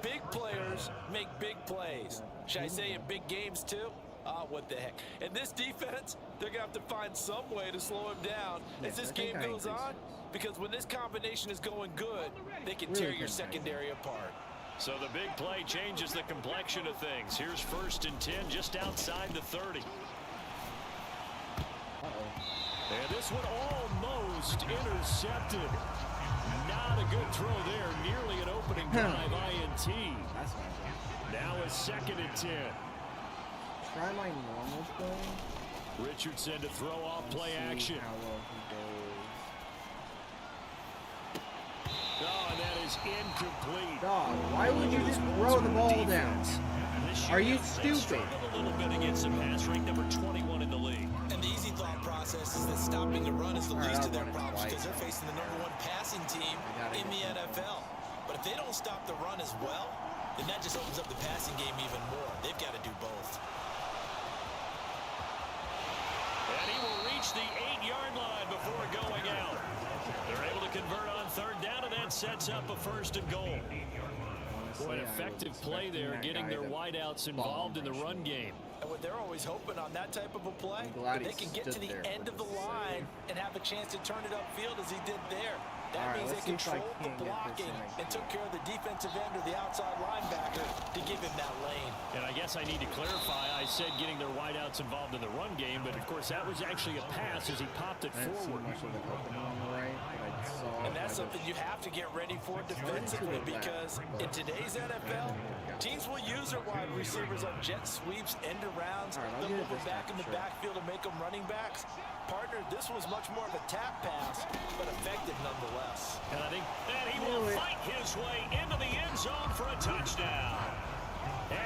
Big players make big plays. Should I say in big games too? What the heck. And this defense, they're going to have to find some way to slow him down as this game goes on. Because when this combination is going good, they can tear your secondary apart. So the big play changes the complexion of things. Here's 1st and 10 just outside the 30. And this one almost intercepted. Not a good throw there. Nearly an opening drive INT. Now a 2nd and 10. Try my normal play. Richardson to throw off play action. How well he Oh, and that is incomplete. Dog, why would you just throw the ball down? this Are year, you they stupid? struggled a little bit against the pass, ranked number 21 in the league. And the easy thought process is that stopping the run is the All right, least I'll of their run it problems twice. because they're facing the #1 passing team gotta in the get NFL. But if they don't stop the run as well, then that just opens up the passing game even more. They've got to do both. And he will reach the 8-yard line before going out. They're able to convert on third down, and that sets up a 1st and goal. What an effective play there, getting their wideouts involved in the run game. And what they're always hoping on that type of a play, that they can get to the end of the line and have a chance to turn it upfield as he did there. That means they controlled the blocking and took care of the defensive end or the outside linebacker to give him that lane. And I guess I need to clarify, I said getting their wideouts involved in the run game, but of course that was actually a pass as he popped it forward. And that's something you have to get ready for defensively because in today's NFL, teams will use their wide receivers on jet sweeps, end arounds. They'll move them back in the backfield and make them running backs. Partner, this was much more of a tap pass, but effective nonetheless. And I think that he will fight his way into the end zone for a touchdown.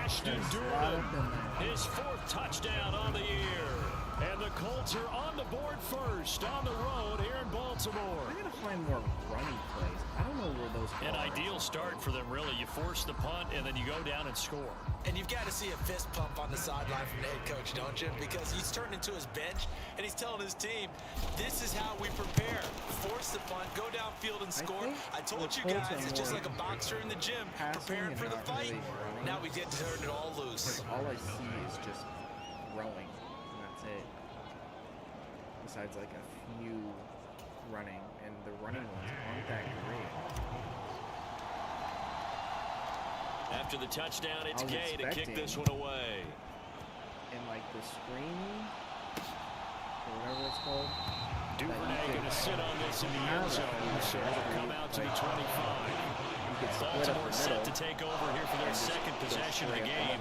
Ashton Durham, his 4th touchdown on the year. And the Colts are on the board first on the road here in Baltimore. I gotta find more running plays. I don't know where those are. An ideal start for them, really. You force the punt, and then you go down and score. And you've got to see a fist pump on the sideline from the head coach, don't you? Because he's turned into his bench, and he's telling his team, this is how we prepare. Force the punt, go downfield and score. I told you guys, it's just like a boxer in the gym, preparing for the fight. Now we get to turn it all loose. All I see is just throwing. It. Besides like a few running, and the running ones aren't that great. After the touchdown, it's Gay to kick this one away. And like the screen, or whatever it's called. Duvernay going to sit on this in the end zone, so it'll come out to the 25. Baltimore set to take over here for their 2nd possession of the game.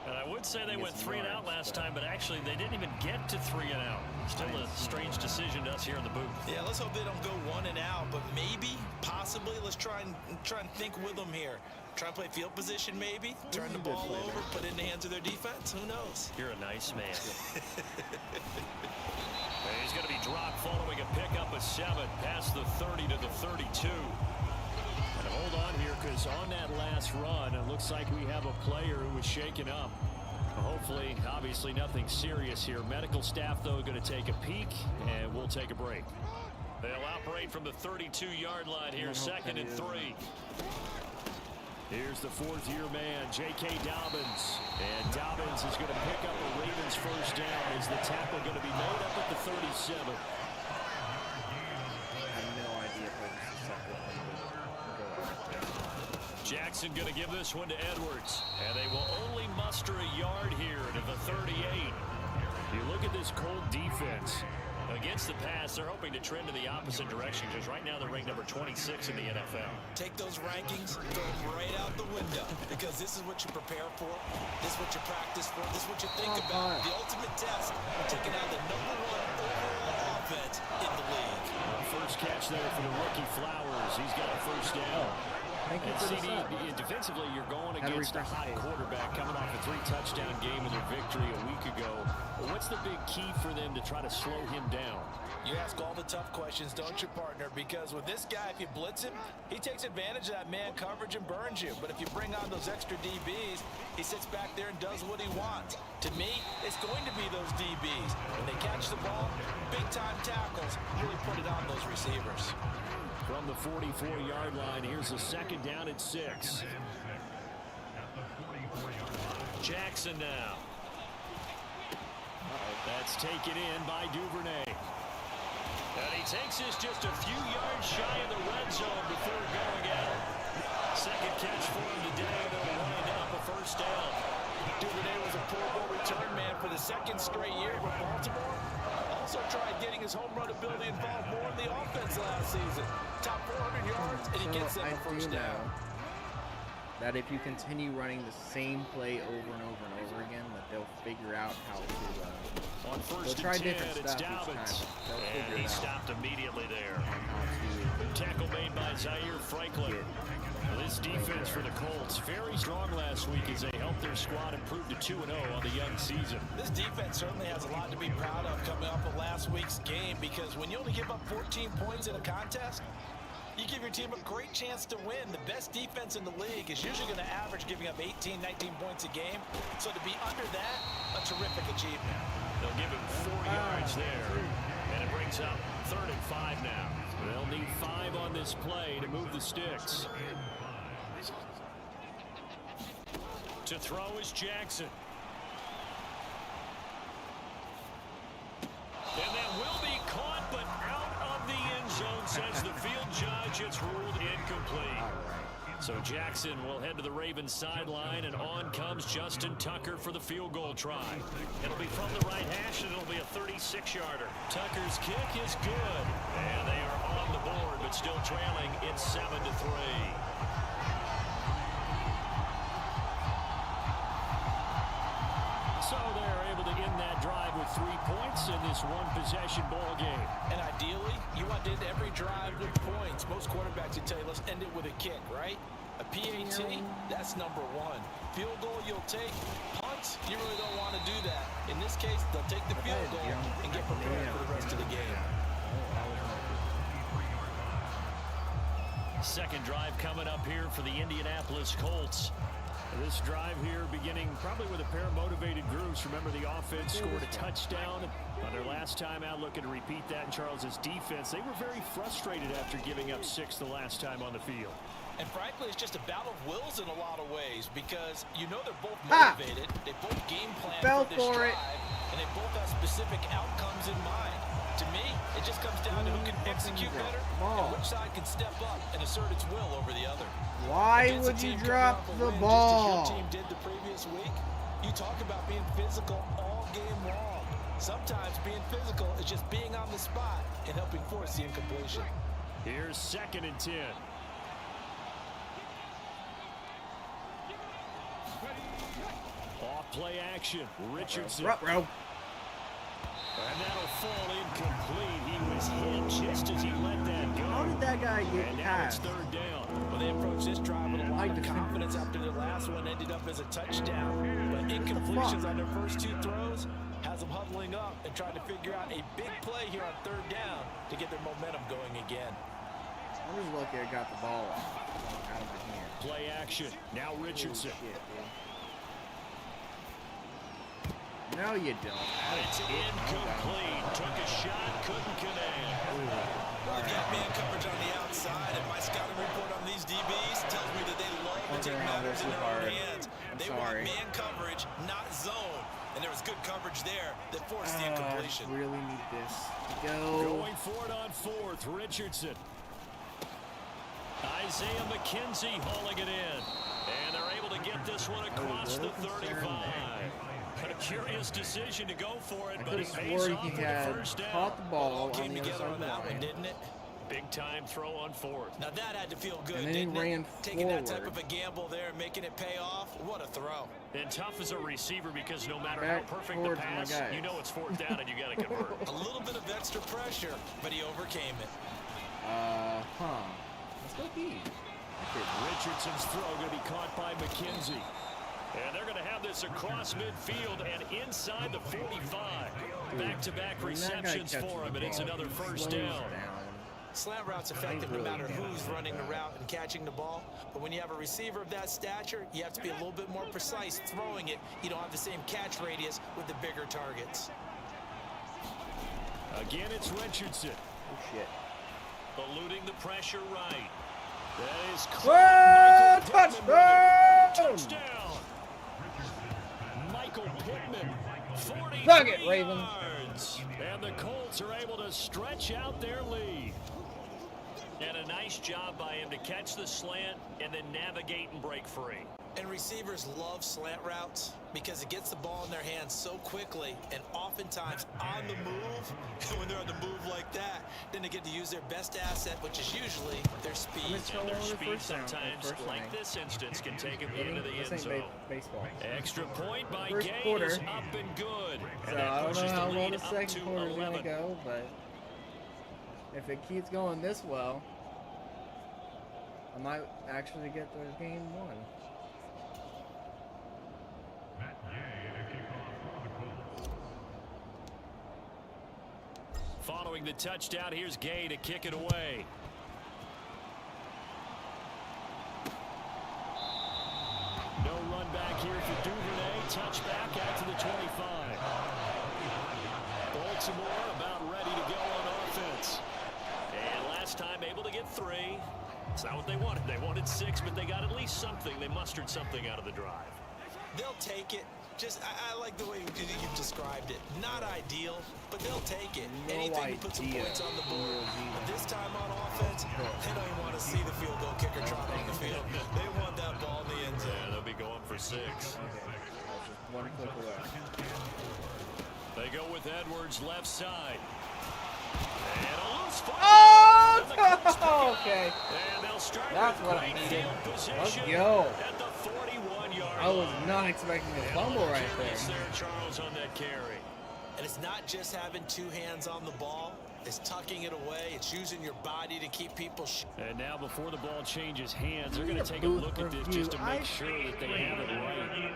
And I would say they went 3 and out last time, but actually they didn't even get to 3 and out. Still a strange decision to us here in the booth. Yeah, let's hope they don't go 1 and out, but maybe, possibly, let's try and think with them here. Try and play field position, maybe. Turn the ball over, put it in the hands of their defense. Who knows? You're a nice man. He's going to be dropped following a pickup of 7 past the 30 to the 32. And hold on here, because on that last run, it looks like we have a player who was shaken up. Hopefully, obviously nothing serious here. Medical staff, though, going to take a peek, and we'll take a break. They'll operate from the 32-yard line here, 2nd and 3. Here's the 4th-year man, J.K. Dobbins. And Dobbins is going to pick up the Ravens' 1st down as the tackle going to be made up at the 37. Jackson going to give this one to Edwards. And they will only muster a yard here to the 38. You look at this Colt defense. Against the pass, they're hoping to trend in the opposite direction because right now they're ranked number 26 in the NFL. Take those rankings, throw them right out the window because this is what you prepare for. This is what you practice for. This is what you think about. The ultimate test, taking out the #1 overall offense in the league. First catch there for the rookie Flowers. He's got a 1st down. Thank you for CD, defensively, you're going against a hot quarterback coming off a 3-touchdown game in their victory a week ago. What's the big key for them to try to slow him down? You ask all the tough questions, don't you, partner? Because with this guy, if you blitz him, he takes advantage of that man coverage and burns you. But if you bring on those extra DBs, he sits back there and does what he wants. To me, it's going to be those DBs. When they catch the ball, big-time tackles really put it on those receivers. From the 44-yard line, here's a 2nd down at 6. Jackson now. That's taken in by Duvernay. And he takes this just a few yards shy of the red zone before going out. 2nd catch for him today, and they'll wind up a 1st down. Duvernay was a Pro Bowl return man for the 2nd straight year with Baltimore. Also tried getting his home run ability involved more in the offense last season. Top 400 yards, and he gets them a 1st down. That if you continue running the same play over and over and over again, that they'll figure out how to. On 1st try and 10, different it's stuff Dobbins. each time. And he stopped immediately there. Tackle made by Zaire Franklin. This defense for the Colts, very strong last week as they helped their squad improve to 2-0 on the young season. This defense certainly has a lot to be proud of coming off of last week's game, because when you only give up 14 points in a contest, you give your team a great chance to win. The best defense in the league is usually going to average giving up 18, 19 points a game. So to be under that, a terrific achievement. They'll give him 4 yards there, and it brings up 3rd and 5 now. They'll need 5 on this play to move the sticks. To throw is Jackson. And that will be caught, but out of the end zone, says the field judge. It's ruled incomplete. So Jackson will head to the Ravens sideline, and on comes Justin Tucker for the field goal try. It'll be from the right hash, and it'll be a 36-yarder. Tucker's kick is good, and they are on the board, but still trailing. It's 7-3. So they're able to end that drive with 3 points in this one-possession ball game. And ideally, you want to end every drive with points. Most quarterbacks would tell you, let's end it with a kick, right? A PAT, that's number 1. Field goal, you'll take. Punts, you really don't want to do that. In this case, they'll take the field goal and get prepared for the rest of the game. Second drive coming up here for the Indianapolis Colts. This drive here beginning probably with a pair of motivated groups. Remember, the offense scored a touchdown on their last time out, looking to repeat that in Charles's defense. They were very frustrated after giving up 6 the last time on the field. And frankly, it's just a battle of wills in a lot of ways, because you know they're both motivated. They both game plan for this drive, and they both have specific outcomes in mind. To me, it just comes down to who can execute better and which side can step up and assert its will over the other. Why would you drop the ball? Just as your team did the previous week, you talk about being physical all game long. Sometimes being physical is just being on the spot and helping force the incompletion. Here's 2nd and 10. Off play action. Richardson. And that'll fall incomplete. He was hit just as he let that go. How did that guy get and now past? it's 3rd down. Well, they approached this drive with a lot of confidence after the last one ended up as a touchdown. But incompletions on their first 2 throws has them huddling up and trying to figure out a big play here on 3rd down to get their momentum going again. I'm just lucky I got the ball out of my hand. Play action. Now Richardson. No, you don't. It's incomplete. Took a shot, couldn't connect. Well, I've got man coverage on the outside, and my scouting report on these DBs tells me that they love to take matters in their own hands. They want man coverage, not zone. And there was good coverage there that forced the incompletion. I really need this to go. Going for it on 4th, Richardson. Isaiah McKenzie hauling it in. And they're able to get this one across the 35. A curious decision to go for it, but it pays off with the first down. Caught the ball Came together on that one, didn't it? Big time throw on 4th. Now that had to feel good, and then didn't he ran it? Taking that type of a gamble there and making it pay off. What a throw. And tough as a receiver, because no matter how perfect the pass, you know it's 4th down and you got to convert. A little bit of extra pressure, but he overcame it. Let's go deep. Richardson's throw going to be caught by McKenzie. And they're going to have this across midfield and inside the 45. Back-to-back receptions for him, and it's another first down. Slant route's effective no matter who's running the route and catching the ball. But when you have a receiver of that stature, you have to be a little bit more precise throwing it. You don't have the same catch radius with the bigger targets. Again, it's Richardson. Oh, shit. Eluding the pressure right. That is caught. Touchdown! Michael Pittman, 43 yards. And the Colts are able to stretch out their lead. And a nice job by him to catch the slant and then navigate and break free. And receivers love slant routes because it gets the ball in their hands so quickly and oftentimes on the move. And when they're on the move like that, then they get to use their best asset, which is usually their speed. And their speed sometimes, like this instance, can take them into the end zone. Extra point by Gay is up and good. So I don't know how well the second quarter is going to go, but if it keeps going this well, I might actually get the game won. Matt Gay to kick off the Colts. Following the touchdown, here's Gay to kick it away. No run back here for Duvernay. Touchback out to the 25. Baltimore about ready to go on offense. And last time able to get 3. It's not what they wanted. They wanted 6, but they got at least something. They mustered something out of the drive. They'll take it. Just, I like the way you've described it. Not ideal, but they'll take it. No Anything to put some idea. points on the board. But this time on offense, they don't even want to see the field goal kicker trot on the field. They want that ball in the end zone. Yeah, they'll be going for 6. Okay. That's just one click away. They go with Edwards left side. And a loose football. Oh, okay. And they'll start That's with what I great needed. field Let's position go. at the 41-yard I was line. not expecting a And fumble a right careless there. Charles on that carry. And it's not just having 2 hands on the ball. It's tucking it away. It's using your body to keep people. And now before the ball changes hands, they're going to take a look at this just to make sure that they have it right.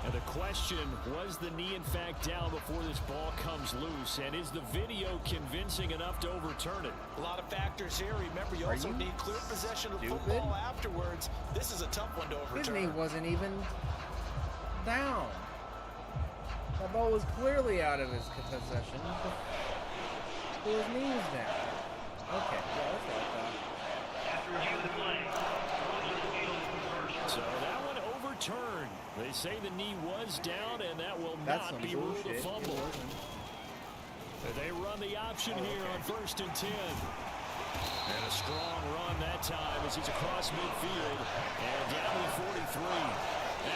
And the question, was the knee in fact down before this ball comes loose? And is the video convincing enough to overturn it? A lot of factors here. Remember, you Are also you need clear possession of stupid? football afterwards. This is a tough one to His overturn. knee wasn't even down. That ball was clearly out of his possession. But his knee was down. Okay, yeah, that's what I thought. So that one overturned. They say the knee was down, and that will That's not some be ruled a bullshit. fumble. They run the option here on 1st and 10. And a strong run that time as he's across midfield and down to the 43.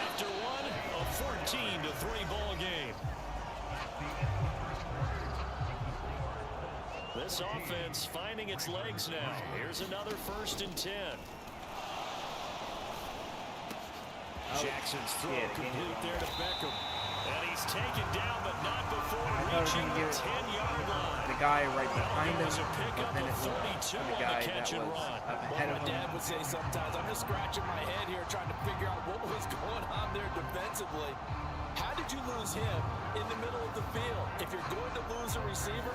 After one, a 14-3 ball game. This offense finding its legs now. Here's another 1st and 10. Jackson's throw complete there to Beckham. And he's taken down, but not before reaching the 10-yard line. The guy right behind him, Was a pickup but then of it was 32 the on guy the catch that and was run. up ahead My of him. dad would say sometimes, I'm just scratching my head here trying to figure out what was going on there defensively. How did you lose him in the middle of the field? If you're going to lose a receiver,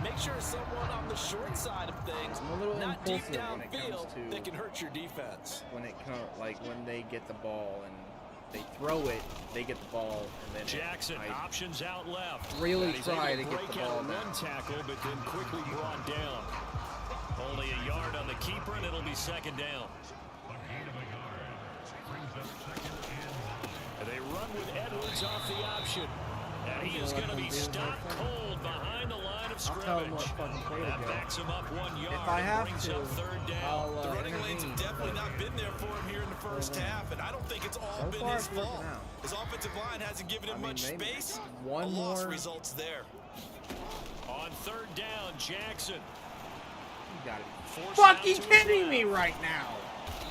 make sure someone on the short side of things, I'm a little not deep impulsive when it downfield, comes to- that can hurt your defense. When it comes, like when they get the ball and they throw it, they get the ball, and then Jackson I options out left. really And he's try able to get break the out ball one down. tackle, but then quickly brought down. Only a yard on the keeper, and it'll be 2nd down. A gain of a yard. Brings up 2nd and 9. And they run with Edwards off the option. And he is going to be stopped cold behind the line of I'll tell him what scrimmage. fucking play to That go. backs him up 1 yard. If I have brings to, up 3rd down. I'll The running lanes intervene. have definitely not been there for him here in the first half, and I don't think it's all So been far, his it's working fault. out. His offensive line hasn't given him I mean, much maybe space. one A loss more- results there. On 3rd down, Jackson. You gotta be Forced fucking out to his kidding left. me right now.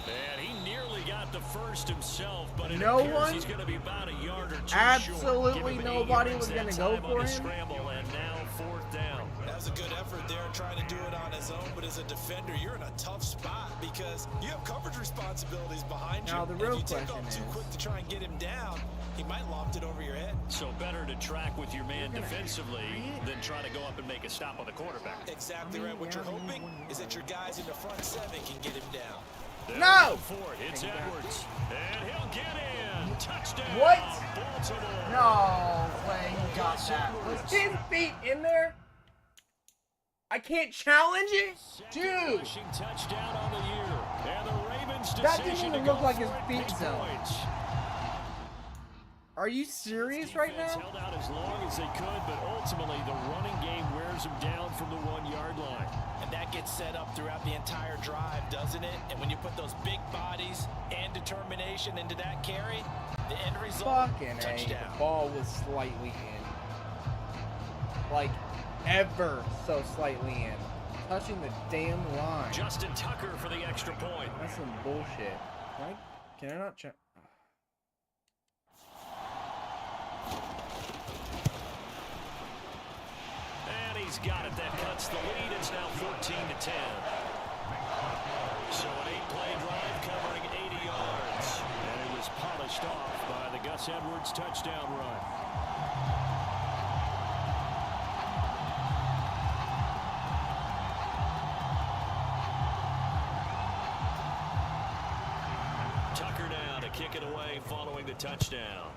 And he nearly got the first himself, but it No appears one- he's going to be about a yard or 2 Absolutely short. Give him 8 nobody yards was gonna that go time for on the him. Scramble, and now 4th down. That was a good effort there, trying to do it on his own. But as a defender, you're in a tough spot because you have coverage responsibilities behind Now, you. the real if you take question off too is- quick to try and get him down, he might loft it over your head. So better to track with your man You're gonna defensively hit. than try to go up and make a stop on the quarterback. Exactly I mean, right. What yeah, you're I mean, hoping 1 is that your guys in the front 7 can get him down. They'll No! go for it. It's Okay, you got it. Edwards. And he'll get in. Touchdown. What? Baltimore. No way he got that. Was his feet in there? I can't challenge it? Second Dude! rushing touchdown on the year. And the Ravens That didn't decision even to look go like for his it feet makes zone. points. Are you serious right Defense now? held out as long as they could, but ultimately the running game wears them down from the 1-yard line. And that gets set up throughout the entire drive, doesn't it? And when you put those big bodies and determination into that carry, the end result, Fucking A. touchdown. The ball was slightly in. Like, ever so slightly in. Touching the damn line. Justin Tucker for the extra point. That's some bullshit. Can I not check? And he's got it. That cuts the lead. It's now 14-10. So an 8-play drive covering 80 yards. And it was polished off by the Gus Edwards touchdown run. Tucker now to kick it away following the touchdown.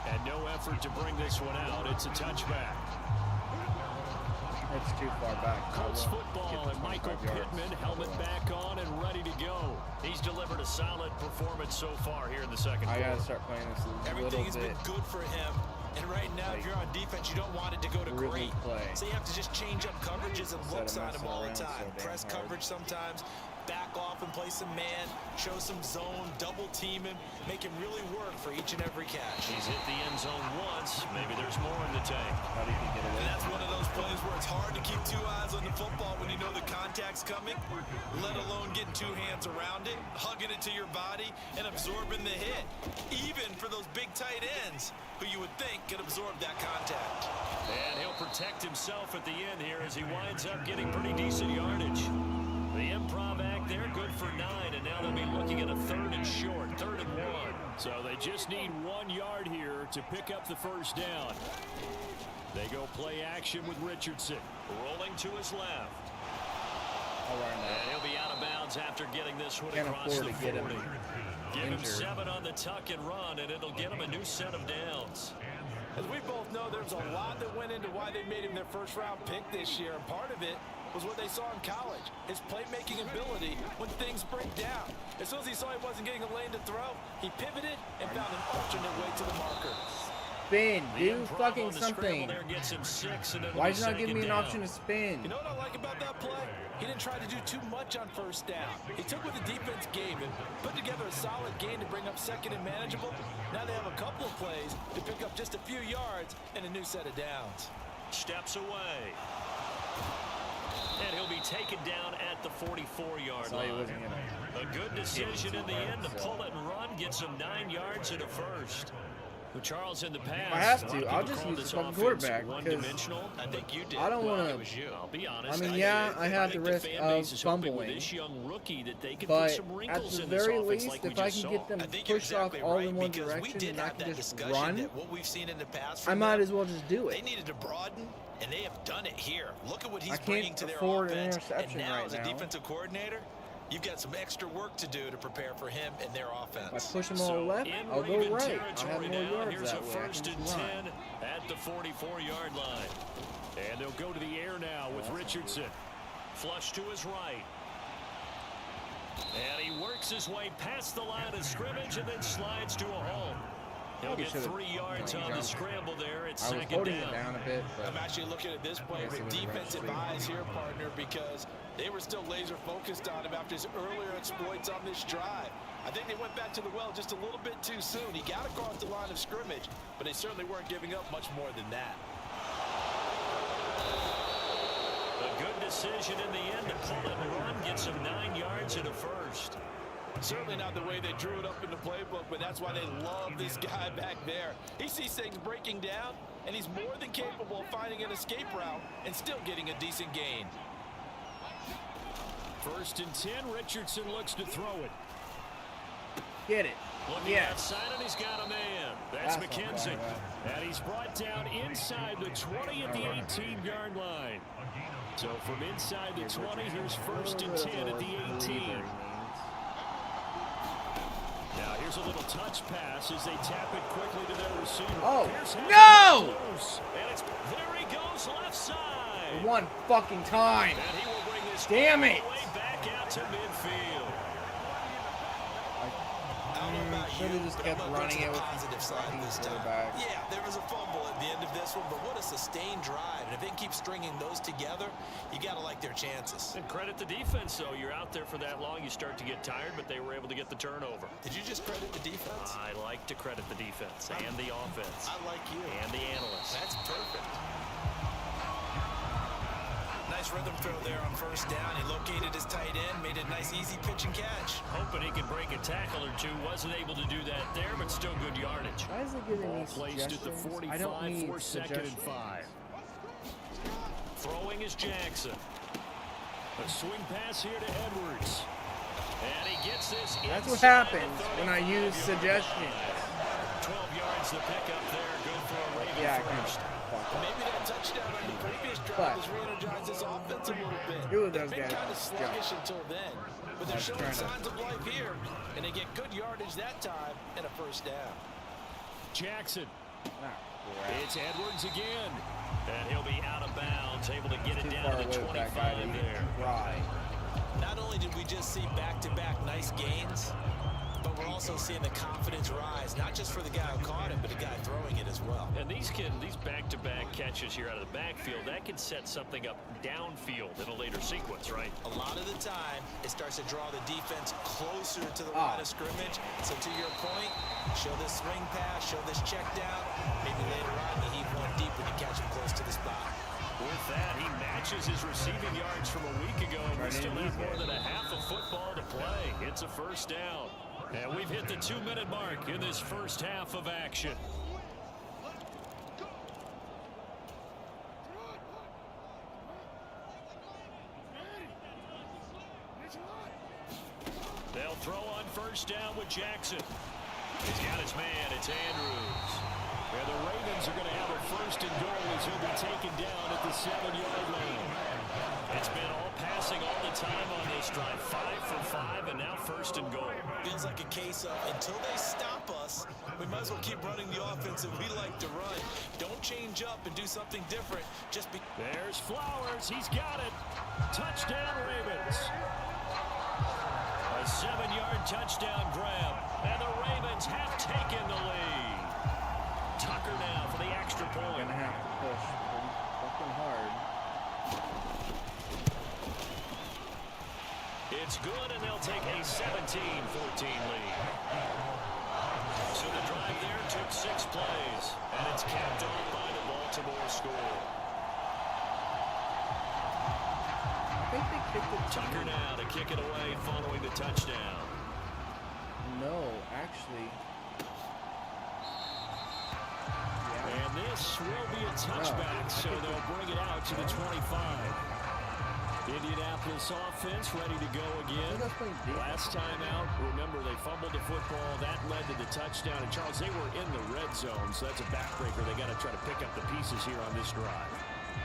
And no effort to bring this one out. It's a touchback. It's too far back. Colts football and Michael Pittman, helmet back on and ready to go. He's delivered a solid performance so far here in the second quarter. I gotta start playing this a little Everything has bit. been good for him. And right now, if you're on defense, you don't want it to go to Really great. play. So you have to just change up coverages and Instead looks of on him messing all the around so time. damn Press hard. coverage sometimes, back off and play some man, show some zone, double team him, make him really work for each and every catch. He's hit the end zone once. Maybe there's more in the tank. How do you get it And in? that's one of those plays where it's hard to keep two eyes on the football when you know the contact's coming, let alone getting two hands around it, hugging it to your body, and absorbing the hit. Even for those big tight ends who you would think could absorb that contact. And he'll protect himself at the end here as he winds up getting pretty decent yardage. The improv act there, good for 9, and now they'll be looking at a 3rd and short, 3rd and 1. So they just need 1 yard here to pick up the first down. They go play action with Richardson. Rolling to his left. And he'll be out of bounds after getting this one Can't across afford the to get 40. him Give him injured. 7 on the tuck and run, and it'll get him a new set of downs. As we both know, there's a lot that went into why they made him their first-round pick this year, and part of it was what they saw in college, his playmaking ability when things break down. As soon as he saw he wasn't getting a lane to throw, he pivoted and found an alternate way to the marker. Spin, The do improv fucking on the scramble something. there gets him 6, and it'll Why be did you not give me an second option down. to spin? You know what I like about that play? He didn't try to do too much on first down. He took what the defense gave him, put together a solid gain to bring up second and manageable. Now they have a couple of plays to pick up just a few yards and a new set of downs. Steps away. And he'll be taken down at the 44-yard Saw he line. wasn't gonna. A good decision in the end to pull it and run, gets him 9 yards and a first. With Charles in the pass, I have a lot of to. I'll people just call use this the fucking offense quarterback, 'cause one-dimensional. I think you did. I don't Well, wanna- it was you. I'll be honest. I mean, I yeah, did. I have think the risk fan of base is hoping fumbling. with this young rookie that they can put But some at wrinkles the in this very offense least, like we if I just can saw. get them I think you're pushed off exactly all right, in one because we direction did and I have can that just discussion run, that what we've seen in the past I from might them, as well just do they it. needed to broaden, and they have done it here. Look at what he's I can't bringing to their afford an offense. And interception now, right as a now. defensive coordinator, you've got some extra work to do to prepare for him and their If I offense. push them all So left, in I'll go Raven right. I'll have territory more now. yards Here's that a way. I 1st can and just 10 run. at the 44-yard line. And they'll go to the air now with Richardson. Flush to his right. And he works his way past the line of scrimmage and then slides to a hole. He'll Probably get should've 3 yards on the jumped. scramble there. It's I was second holding it down. down a bit, I'm but actually looking at this play Yes, it with was defensive rushed. eyes here, partner, because they were still laser focused on him after his earlier exploits on this drive. I think they went back to the well just a little bit too soon. He got across the line of scrimmage, but they certainly weren't giving up much more than that. A good decision in the end to pull it and run. Gets him 9 yards and a first. Certainly not the way they drew it up in the playbook, but that's why they love this guy back there. He sees things breaking down, and he's more than capable of finding an escape route and still getting a decent gain. 1st and 10. Richardson looks to throw it. get it. Looking Yes. outside, and he's got a man. That's That's not McKenzie. bad. And he's brought down inside the 20 at the 18-yard line. So from inside the 20, here's 1st and 10 at the 18. Now here's a little touch pass as they tap it quickly to their receiver. Oh, Pierce has no! it close. And it's, there he goes, left side. One fucking time. And he will bring this Damn all it. the way back out to midfield. I don't know about Should you, have just but kept I'm gonna go running to it the with positive side fucking this time. quarterback. Yeah, there was a fumble at the end of this one, but what a sustained drive. And if they keep stringing those together, you got to like their chances. And credit the defense, though. You're out there for that long, you start to get tired, but they were able to get the turnover. Did you just credit the defense? I like to credit the defense and the offense I like you. and the analysts. That's perfect. Nice rhythm throw there on 1st down. He located his tight end, made a nice easy pitch and catch. Hoping he could break a tackle or two. Wasn't able to do that there, but still good yardage. Why is it giving Ball me placed at the suggestions? 45 I don't need for 2nd and suggestions. 5. Throwing is Jackson. A swing pass here to Edwards. And he gets this. That's what happens when I use suggestions. 12 yards to pick up there. Good for a Raven first. Maybe that touchdown on the previous drive has re-energized this offense a little bit. They've been kind of sluggish until then. But they're showing signs of life here. And they get good yardage that time and a first down. Jackson. It's Edwards again. And he'll be out of bounds, able to get it down to the 25 there. Not only did we just see back-to-back nice gains, but we're also seeing the confidence rise, not just for the guy who caught it, but the guy throwing it as well. And these back-to-back catches here out of the backfield, that can set something up downfield in a later sequence, right? A lot of the time, it starts to draw the defense closer to the line of scrimmage. So to your point, show this swing pass, show this check down. Maybe later on you heave one deep when you catch him close to the spot. With that, he matches his receiving yards from a week ago, and we still have more than a half of football to play. It's a first down. And we've hit the 2-minute mark in this first half of action. They'll throw on first down with Jackson. He's got his man. It's Andrews. And the Ravens are going to have a first and goal as he'll be taken down at the 7-yard line. It's been all passing all the time on this drive. 5 for 5, and now first and goal. Feels like a case of until they stop us, we might as well keep running the offense that we like to run. Don't change up and do something different. There's Flowers. He's got it. Touchdown, Ravens. A 7-yard touchdown grab, and the Ravens have taken the lead. Tucker now for the extra point. Gonna have to push pretty fucking hard. It's good, and they'll take a 17-14 lead. So the drive there took 6 plays, and it's capped off by the Baltimore score. I think they kicked it. Tucker now to kick it away following the touchdown. No, actually. And this will be a touchback, so they'll bring it out to the 25. Indianapolis offense ready to go again. Last time out, remember they fumbled the football. That led to the touchdown. And Charles, they were in the red zone, so that's a backbreaker. They got to try to pick up the pieces here on this drive.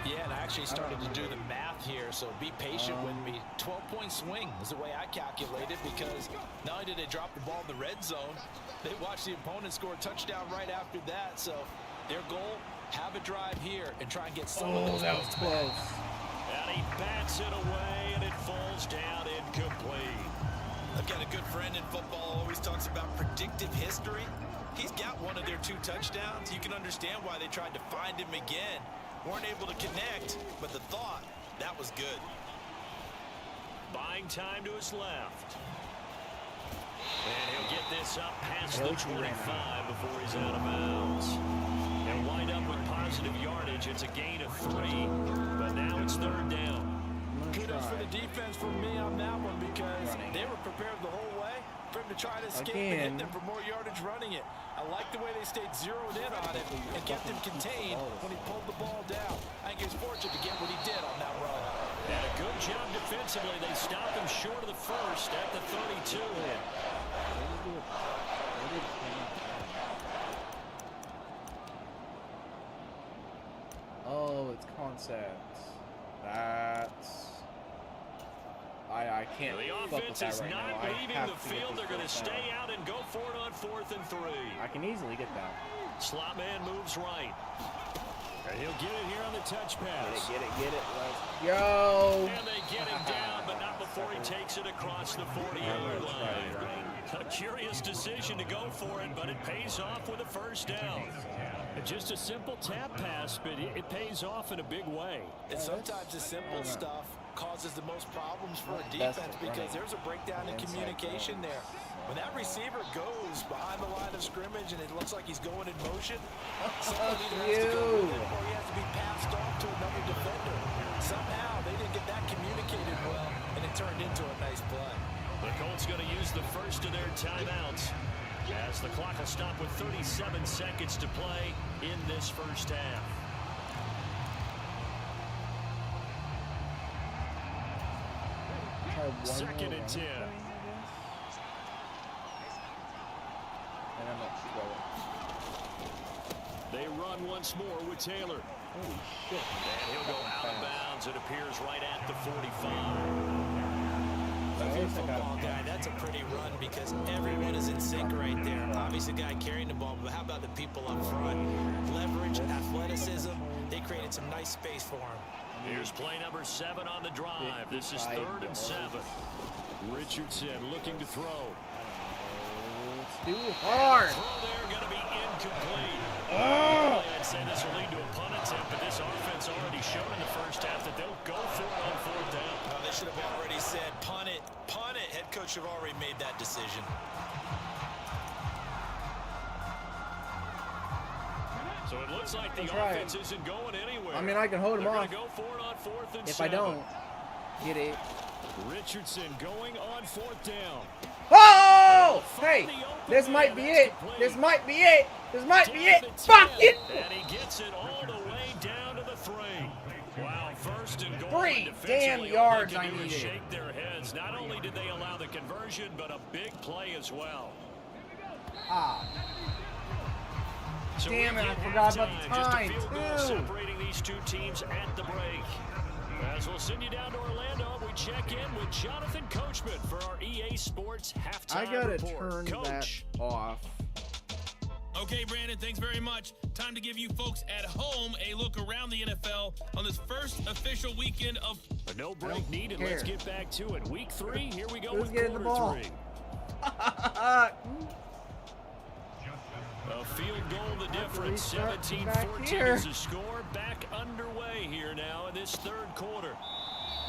Yeah, and I actually started to do the math here, so be patient with me. 12-point swing is the way I calculated, because not only did they drop the ball in the red zone, they watched the opponent score a touchdown right after that. So their goal, have a drive here and try and get some of those. That was close. And he bats it away, and it falls down incomplete. I've got a good friend in football, always talks about predictive history. He's got one of their 2 touchdowns. You can understand why they tried to find him again. Weren't able to connect, but the thought, that was good. Buying time to his left. And he'll get this up past the 25 before he's out of bounds. They'll wind up with positive yardage. It's a gain of 3, but now it's 3rd down. Kudos for the defense from me on that one, because they were prepared the whole way for him to try to escape and hit them for more yardage running it. I like the way they stayed zeroed in on it and kept him contained when he pulled the ball down. I think he was fortunate to get what he did on that run. And a good job defensively. They stopped him short of the first at the 32. Oh, it's concepts. That's... I can't. The fuck with offense that is right not now. leaving the field. They're going to stay out and go for it on 4th and 3. I can easily get that. Slot man moves right. And he'll get it here on the touch pass. Get it. Let's go. And they get him down, but not before he takes it across the 40-yard line. A curious decision to go for it, but it pays off with a first down. Just a simple tap pass, but it pays off in a big way. And sometimes the simple stuff causes the most problems for a defense, because there's a breakdown in communication there. When that receiver goes behind the line of scrimmage and it looks like he's going in motion, someone either has to go with it or he has to be passed off to another defender. Somehow they didn't get that communicated well, and it turned into a nice play. The Colts going to use the first of their timeouts, as the clock will stop with 37 seconds to play in this first half. Second and 10. And I'm up throwing. They run once more with Taylor. Holy shit. And he'll go out of bounds. It appears right at the 45. If you're a football guy, that's a pretty run because everyone is in sync right there. Obviously, the guy carrying the ball, but how about the people up front? Leverage, athleticism, they created some nice space for him. Here's play number 7 on the drive. This is 3rd and 7. Richardson looking to throw. It's too hard. Throw there going to be incomplete. I'd say this will lead to a punt attempt, but this offense already showed in the first half that they'll go for it on 4th down. Well, they should have already said punt it, punt it. Head coach should have already made that decision. So it looks like the offense isn't going anywhere. I mean, I can hold him off. Go for it on 4th and If 7. I don't get it. Richardson going on 4th down. Oh! Hey, this might be it. This might be it. This might be it. Fuck it! And he gets it all the way down to the 3. Wow, 1st and goal. 3 damn yards I needed. needed. Shake their heads. Not only did they allow the conversion, but a big play as well. Ah. So Damn it, I we get forgot about halftime. the time, Just a field goal too. separating these two teams at the break. As we'll send you down to Orlando, we check in with Jonathan Coachman for our EA Sports halftime I gotta report. turn Coach. that off. Okay, Brandon, thanks very much. Time to give you folks at home a look around the NFL on this first official weekend of... A no break needed. care. Let's get back to it. Week 3, here we go Who's with getting the ball? quarter 3. A field goal the difference. restart 17-14 back here. is the score. Back underway here now in this 3rd quarter.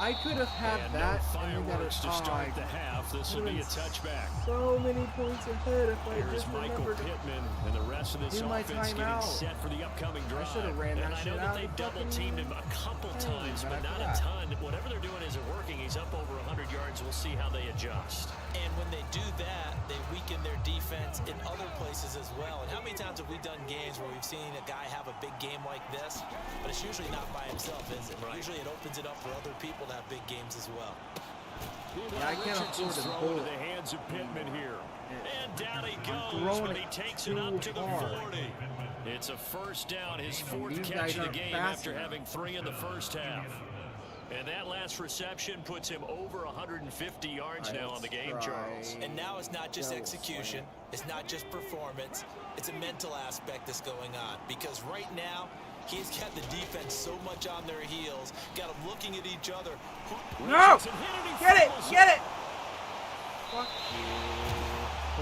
I could have had And that. no And we got it. fireworks to start the half. This will be a touchback. So many points ahead if I Here's just Michael remembered. Pittman and the rest of this Do my offense getting timeout. set for the upcoming drive. should've ran that and I know shit that out they of double fucking teamed him a couple thing, times, but but I not forgot. a ton. Whatever they're doing isn't working. He's up over 100 yards. We'll see how they adjust. And when they do that, they weaken their defense in other places as well. And how many times have we done games where we've seen a guy have a big game like this, but it's usually not by himself, is it? Right. Usually it opens it up for other people to have big games as well. Yeah, I can't Richardson's afford to throw into pull the it. hands of Pittman here. And down he goes, throwing but he it takes it too up to the hard. 40. It's a 1st down, his 4th These catch guys of the aren't game fast after enough. having 3 in the first half. And that last reception puts him over 150 yards now on the game, Charles. And now it's not just That was execution, it's not just performance, it's a mental aspect that's going on. Because right now, he's got the defense so much on their heels, got them looking at each other. No! Richardson hit it, he Get it! fumbles Get it! Fuck you.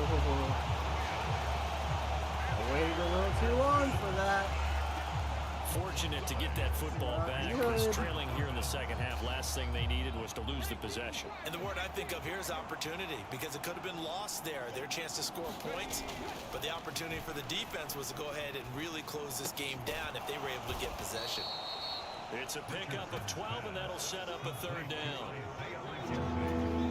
I waited a little too long for that. Fortunate to get that football back. Good. Was trailing here in the second half. Last thing they needed was to lose the possession. And the word I think of here is opportunity, because it could have been lost there, their chance to score points. But the opportunity for the defense was to go ahead and really close this game down if they were able to get possession. It's a pickup of 12, and that'll set up a 3rd down.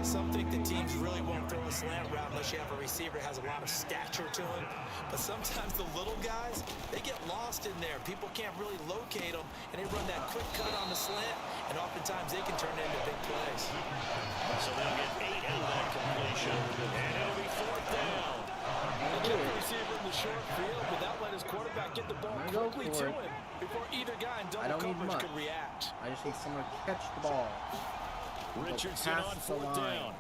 Some think the teams really won't throw a slant route unless you have a receiver that has a lot of stature to him. But sometimes the little guys, they get lost in there. People can't really locate them, and they run that quick cut on the slant, and oftentimes they can turn it into big plays. So they'll get 8 out of that completion, and it'll be 4th down. They get the receiver in the short field, but that let his quarterback get the ball Go quickly for to it. him before either guy in I double don't need coverage much. could react. I just need someone to catch the ball. Richardson Pass on the 4th line. down.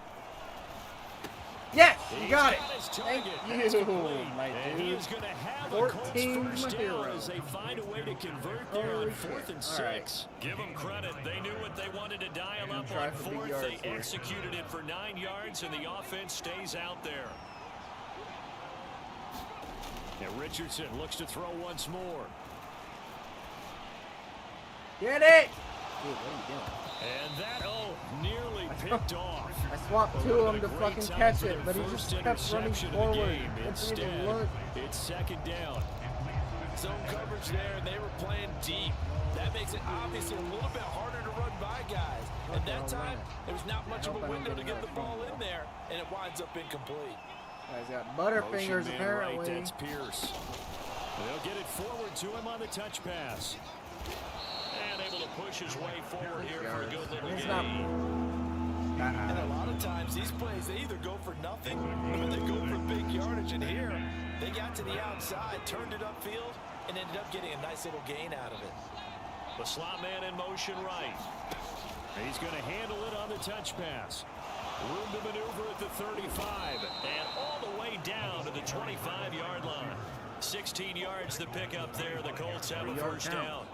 Yes! You He's got it! his Thank target. you, That's complete. my And he dude. is going to have a Colts 14 first down hero. as they find a way to convert there on Holy 4th shit. and All right. 6. Give them credit. They knew what they wanted to dial up try on for big 4th. yards They here. executed it for 9 yards, and the offense stays out there. And Richardson looks to throw once more. Get it! Dude, what are you doing? And that, nearly picked off. I swapped two of them to fucking catch it, but he just kept running forward. Didn't even Instead, look. it's 2nd down. Zone coverage there, and they were playing deep. That makes it obviously a little bit harder to run by guys. And that time, there was not much of a window to get the ball in there, and it winds up incomplete. Guy's got butterfingers Motion man apparently. right, that's Pierce. They'll get it forward to him on the touch pass. And able to push his way forward here for a good little It's gain. not And a lot of times these plays, they either go for nothing or they go for big yardage. And here, they got to the outside, turned it upfield, and ended up getting a nice little gain out of it. The slot man in motion right. He's going to handle it on the touch pass. Room to maneuver at the 35 and all the way down to the 25-yard line. 16 yards the pickup there. The Colts have a first down.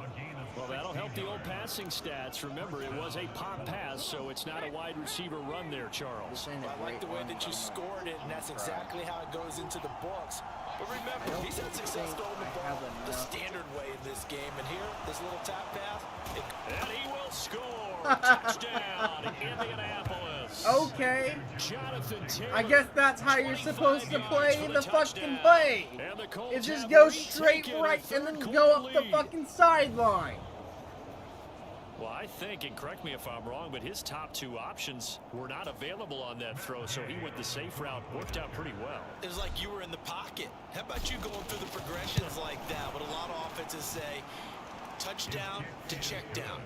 Well, that'll help the old passing stats. Remember, it was a pop pass, so it's not a wide receiver run there, Charles. I like the way that you scored it, and that's exactly how it goes into the books. But remember, he's had success throwing the ball the standard way in this game. And here, this little tap pass. And he will score. Touchdown, Indianapolis. Okay. Jonathan Taylor, I guess that's how you're supposed to play the fucking play. It just goes straight right and then go up the fucking sideline. Well, I think, and correct me if I'm wrong, but his top two options were not available on that throw, so he went the safe route. Worked out pretty well. It was like you were in the pocket. How about you going through the progressions like that? But a lot of offenses say touchdown to check down.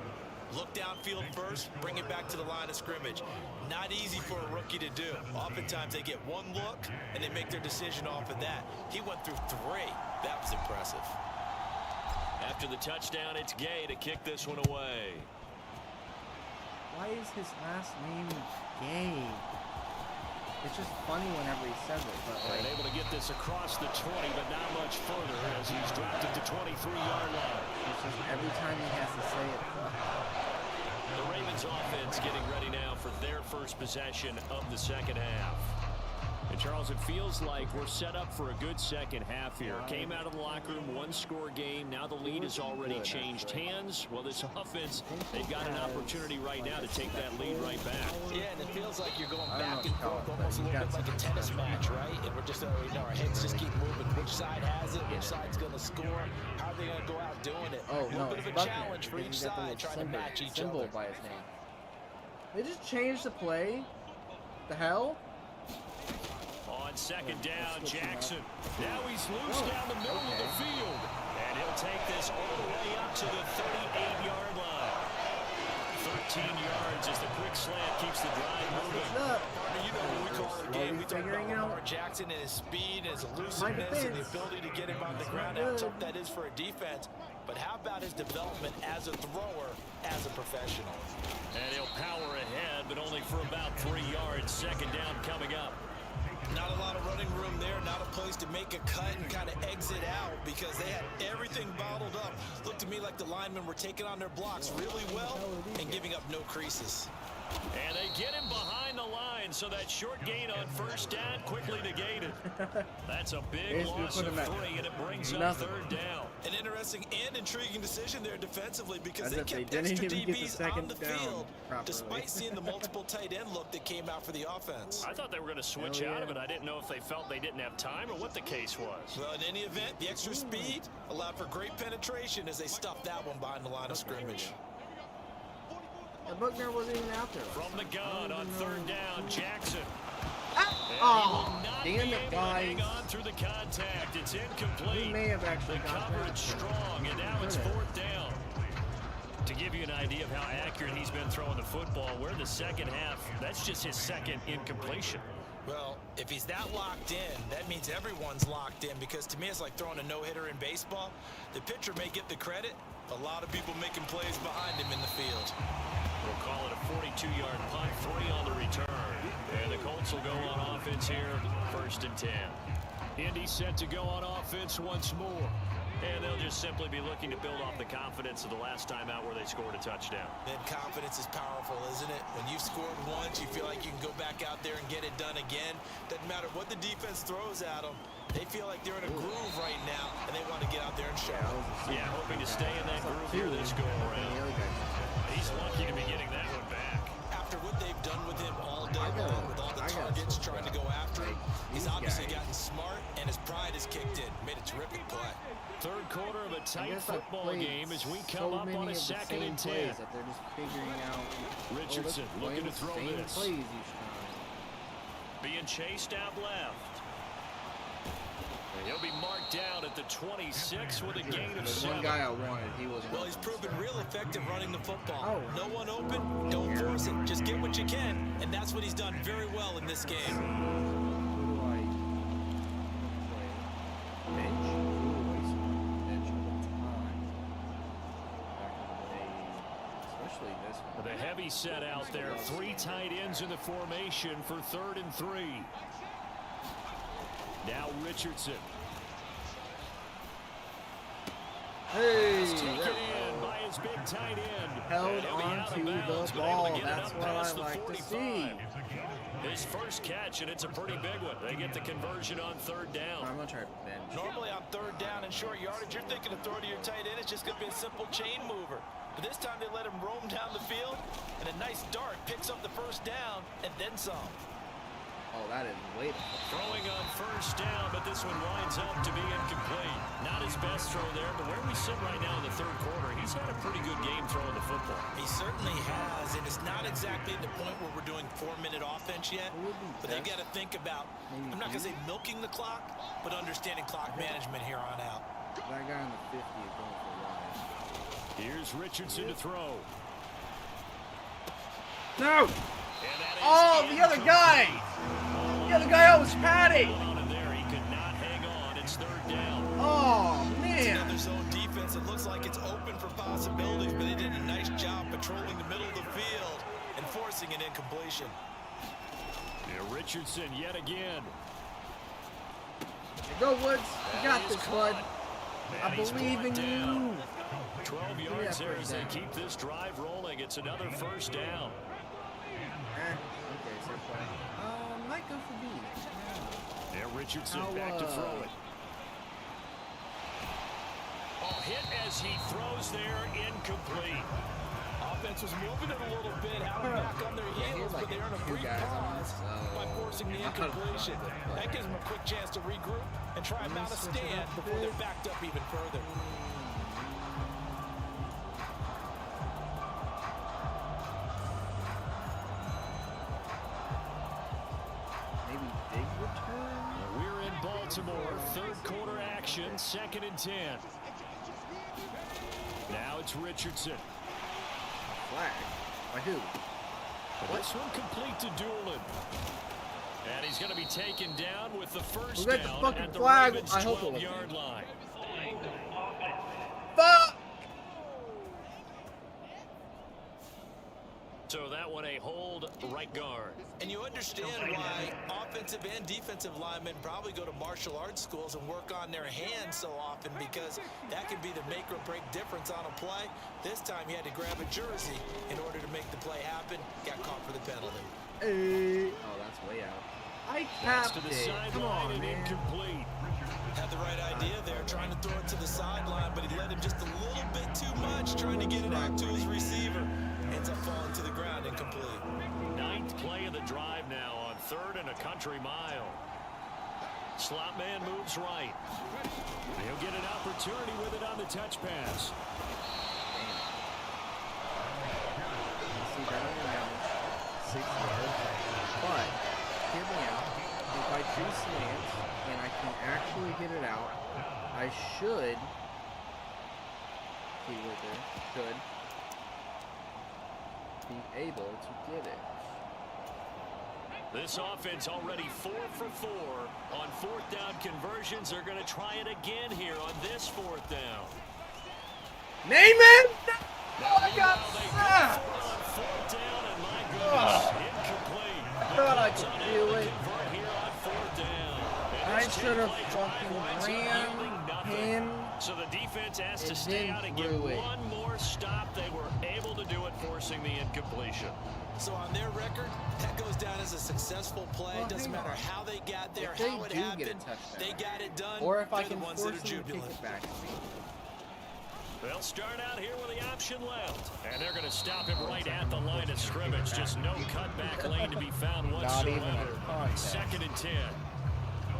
Look downfield first, bring it back to the line of scrimmage. Not easy for a rookie to do. Oftentimes they get one look and they make their decision off of that. He went through three. That was impressive. After the touchdown, it's Gay to kick this one away. Why is his last name Gay? It's just funny whenever he says it, but like... And able to get this across the 20, but not much further as he's dropped at the 23-yard line. It's just every time he has to say it. The Ravens offense getting ready now for their first possession of the second half. And Charles, it feels like we're set up for a good second half here. Came out of the locker room, one-score game. Now the lead has already changed hands. Well, this offense, they've got an opportunity right now to take that lead right back. Yeah, and it feels like you're going back and forth, almost a little bit like a tennis match, right? And we're just, our heads just keep moving. Which side has it? Which side's going to score? How are they going to go out doing it? Oh, a little bit of a challenge for each side, trying to match each other. By his name. They just changed the play? The hell? On second down, Jackson. Now he's loose down the middle of the field. And he'll take this all the way up to the 38-yard line. 13 yards as the quick slant keeps the drive moving. You know, when we call it a game, we talk about Lamar Jackson and his speed and his elusiveness and the ability to get him on the ground. How tough that is for a defense. But how about his development as a thrower, as a professional? And he'll power ahead, but only for about 3 yards. Second down coming up. Not a lot of running room there, not a place to make a cut and kind of exit out because they had everything bottled up. Looked to me like the linemen were taking on their blocks really well and giving up no creases. And they get him behind the line, so that short gain on first down quickly negated. That's a big loss of 3, and it brings up third down. An interesting and intriguing decision there defensively because they kept didn't extra even get the DBs second on the down field properly. despite seeing the multiple tight end look that came out for the offense. I thought they were going to switch out of it. I didn't know if they felt they didn't have time or what the case was. Well, in any event, the extra speed allowed for great penetration as they stuffed that one behind the line of scrimmage. Buckner wasn't even out there. From the gun on third down, Jackson. Oh, damn it, guys. Hang on through the contact. It's incomplete. He may have actually the coverage strong, and now it's fourth down. To give you an idea of how accurate he's been throwing the football, we're in the second half. That's just his second incompletion. Well, if he's that locked in, that means everyone's locked in because to me it's like throwing a no-hitter in baseball. The pitcher may get the credit. A lot of people making plays behind him in the field. We'll call it a 42-yard punt, 3 on the return. And the Colts will go on offense here, 1st and 10. Indy set to go on offense once more. And they'll just simply be looking to build off the confidence of the last time out where they scored a touchdown. And confidence is powerful, isn't it? When you've scored once, you feel like you can go back out there and get it done again. Doesn't matter what the defense throws at them. They feel like they're in a groove right now, and they want to get out there and show it. Yeah, hoping to stay in that groove here this go-around. He's lucky to be getting that one back. After what they've done with him all day long, with all the targets trying to go after him, he's obviously gotten smart, and his pride has kicked in. Made a terrific play. Third quarter of a tight football game as we come up on a 2nd and 10. That they're just figuring out. Richardson looking to throw this. Plays each time. Being chased out left. And he'll be marked down at the 26 with a gain of The 7. one guy I wanted, he wasn't. Well, he's proven real effective running the football. Oh. No one open, don't force it. Just get what you can, and that's what he's done very well in this game. Who do I play? Bench? Ooh, I used to bench all the time. Back in the day, especially this one. The heavy set out there. 3 tight ends in the formation for 3rd and 3. Now Richardson. Hey, Taken in by his big tight end. held He'll be out of onto bounds, the but able to ball. get it That's up what I past the like to 45. see. His first catch, and it's a pretty big one. They get the conversion on 3rd down. I'm gonna try bench. Normally on 3rd down and short yardage, you're thinking of throw to your tight end. It's just going to be a simple chain mover. But this time they let him roam down the field, and a nice dart picks up the first down and then some. Oh, that is late. Throwing on 1st down, but this one winds up to be incomplete. Not his best throw there, but where we sit right now in the 3rd quarter, he's had a pretty good game throwing the football. He certainly has, and it's not exactly at the point where we're doing 4-minute offense yet, but they've got to think about, I'm not going to say milking the clock, but understanding clock management here on out. That guy in the 50 is going for wide. Here's Richardson to throw. No! And that is Oh, the other guy! The other guy was padding! And there he could not hang on. It's 3rd down. Oh, It's man! another zone defense. It looks like it's open for possibilities, but they did a nice job patrolling the middle of the field and forcing an incompletion. Yeah, Richardson yet again. Go, Woods. You got this, bud. I And he's believe in brought down. you. 12 yards there as they down. keep this drive rolling. It's another 1st down. Okay, so play. Might go for B. There, Richardson How, back to throw it. Oh, hit as he throws there, incomplete. Offense was moving it a little bit, had them back on their heels, but they earn a brief pause by forcing the incompletion. That gives them a quick chance to regroup and try and mount a stand before they're backed up even further. Maybe big return? We're in Baltimore, 3rd quarter action, 2nd and 10. Now it's Richardson. Flag? By who? This one complete to Doolin. And he's going to be taken down with the first Who got the down fucking at the flag? Ravens' I hope it was 12-yard me. line. Fuck! So that one a hold right guard. And you understand why offensive and defensive linemen probably go to martial arts schools and work on their hands so often, because that can be the make or break difference on a play. This time he had to grab a jersey in order to make the play happen. Got caught for the penalty. Hey. Oh, that's way out. I Pass tapped to the it. Come sideline on, and man. incomplete. Had the right idea there, trying to throw it to the sideline, but he let him just a little bit too much, trying to get it out to his receiver. Ends up falling to the ground, incomplete. 9th play of the drive now on 3rd and a country mile. Slot man moves right. He'll get an opportunity with it on the touch pass. See, that only got 6 yards. But, hear me out. If I do slants and I can actually get it out, I should. See right there. Should be able to get it. This offense already 4 for 4 on 4th down conversions. They're going to try it again here on this 4th down. Name it! Now, I got meanwhile, they sacked! go for it on 4th down, and my goodness, incomplete. I thought I Colts could unable do to it. convert here on 4th down. And I this should have 10-play drive fucking winds up ran yielding nothing. him. So the defense has to and stay then out and get threw it. one more stop. They were able to do it, forcing the incompletion. So on their record, that goes down as a successful play. Well, Doesn't hang matter on. how they got there, If they how it do get a happened. touchdown, They got it done. Or if I They're can the ones force that are him to kick jubilant. it back to me. They'll start out here with the option left. And they're going to stop him right at the line of scrimmage. Just no cutback lane to be found Not even whatsoever. a contest. 2nd and 10.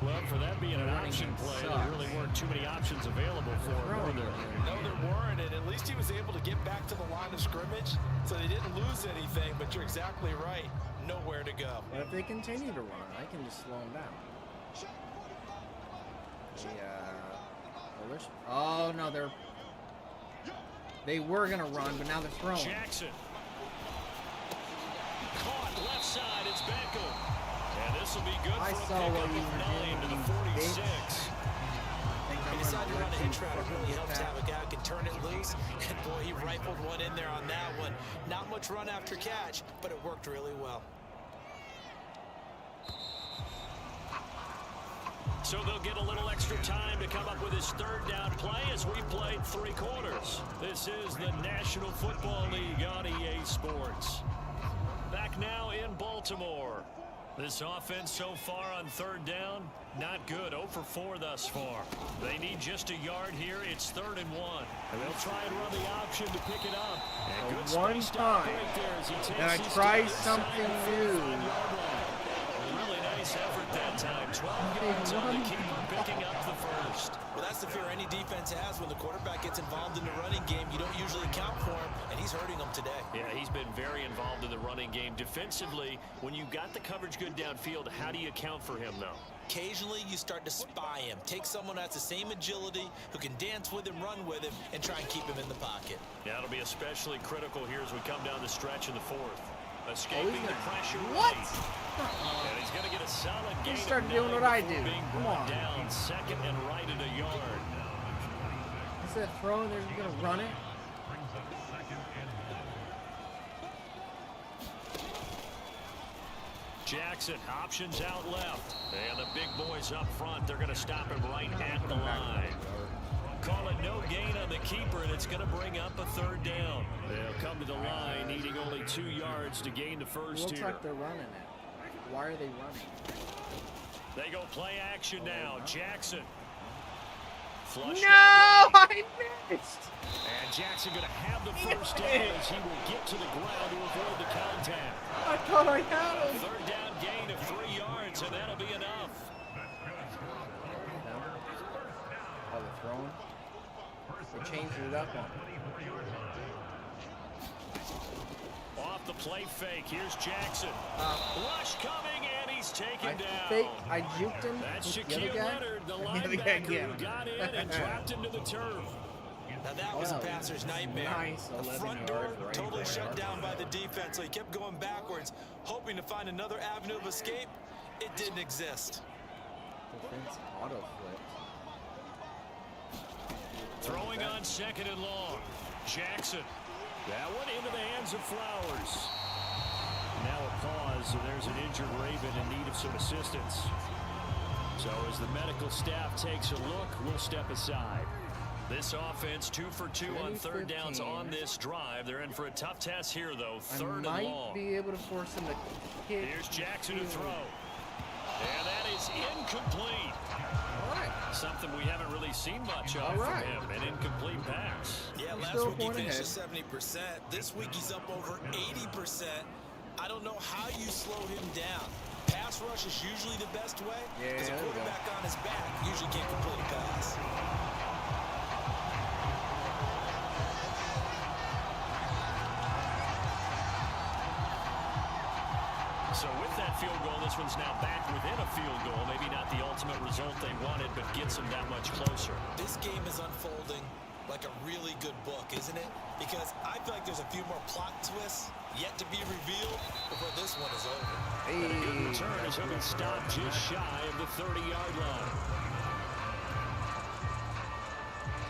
Well, for that being an option play, there really weren't too many options available for him, were there? No, there weren't, and at least he was able to get back to the line of scrimmage, so they didn't lose anything, but you're exactly right. Nowhere to go. But if they continue to run, I can just slow them down. Oh no, they were gonna run, but now they're throwing. Jackson. Caught left side. It's Beckham. And this will be good I for saw a what pickup you of were 9 to the doing, 46. He decided to run a hitch route. It really helps to have a guy who can turn it loose. And boy, he rifled one in there on that one. Not much run after catch, but it worked really well. So they'll get a little extra time to come up with his third down play as we played 3 quarters. This is the National Football League on EA Sports. Back now in Baltimore. This offense so far on third down, not good. 0 for 4 thus far. They need just a yard here. It's 3rd and 1. And they'll try and run the option to pick it up. And good one time, right there as he takes and I his try step something new. Really nice effort that time. 12 yards on the keeper, picking up the first. Well, that's the fear any defense has. When the quarterback gets involved in the running game, you don't usually account for him, and he's hurting them today. Yeah, he's been very involved in the running game. Defensively, when you got the coverage good downfield, how do you account for him, though? Occasionally, you start to spy him. Take someone that's the same agility, who can dance with him, run with him, and try and keep him in the pocket. Yeah, it'll be especially critical here as we come down the stretch in the 4th. Escaping the pressure. What? And he's going to get a solid gain. He started doing what I do. Being Come on. down 2nd and right at a yard. Instead of throwing, they're just gonna run it. Jackson, options out left. And the big boys up front, they're going to stop him right at the line. Call it no gain on the keeper, and it's going to bring up a 3rd down. They'll come to the line, needing only 2 yards to gain the first Looks here. like they're running it. Why are they running? They go play action now. Jackson. Flushed No, out right. I missed. And Jackson going to have the first down as he will get to the ground to avoid the contact. I thought I had him. 3rd down gain of 3 yards, and that'll be enough. Oh, they're throwing? They changed it up on him. Off the play fake. Here's Jackson. Rush coming, and he's taken down. I juked him. That's with the other Shaquille guy. Leonard, the other guy linebacker again. who got in and dropped into the turf. Now that was a Wow. passer's nightmare. Nice The 11 front door yard right totally there. shut down by the defense, so he kept going backwards, hoping to find another avenue of escape. It didn't exist. Defense auto flipped. Throwing on 2nd and long. Jackson. That one into the hands of Flowers. Now a pause, and there's an injured Raven in need of some assistance. So as the medical staff takes a look, we'll step aside. This offense 2 for 2 on 3rd downs on this drive. They're in for a tough test here, though. 3rd and I might long. be able to force him to kick. Here's Jackson to throw. And that is incomplete. All right. Something we haven't really seen much of from him. An incomplete pass. Yeah, last still week he going finished ahead. at 70%. This week he's up over 80%. I don't know how you slow him down. Pass rush is usually the best way, because a there we go. quarterback on his back usually can't complete a pass. So with that field goal, this one's now back within a field goal. Maybe not the ultimate result they wanted, but gets them that much closer. This game is unfolding like a really good book, isn't it? Because I feel like there's a few more plot twists yet to be revealed before this one is over. And a good return as he'll be stopped just shy of the 30-yard line.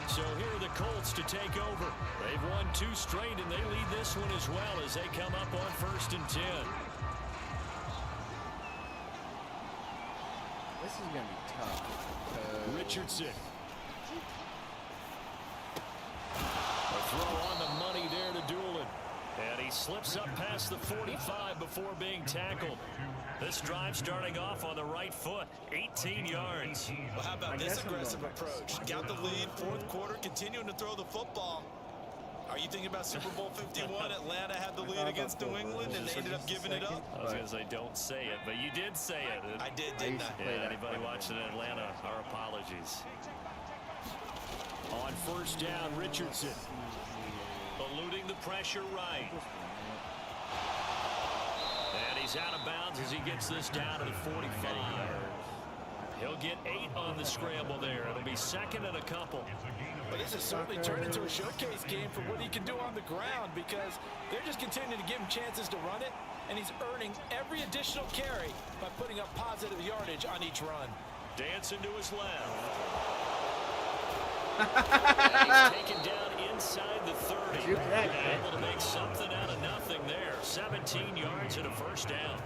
So here are the Colts to take over. They've won 2 straight, and they lead this one as well as they come up on 1st and 10. This is going to be tough. Richardson. A throw on the money there to Doolin. And he slips up past the 45 before being tackled. This drive starting off on the right foot, 18 yards. Well, how about this aggressive approach? Got the lead, 4th quarter, continuing to throw the football. Are you thinking about Super Bowl 51? Atlanta had the lead against New England, and they ended up giving it up. I was going to say, don't say it, but you did say it. I did, didn't I? Yeah, anybody watching in Atlanta, our apologies. On 1st down, Richardson. Eluding the pressure right. And he's out of bounds as he gets this down to the 45. He'll get 8 on the scramble there. It'll be second and a couple. But this has certainly turned into a showcase game for what he can do on the ground, because they're just continuing to give him chances to run it, and he's earning every additional carry by putting up positive yardage on each run. Dancing to his left. And he's taken down inside the 30. Able to make something out of nothing there. 17 yards and a first down.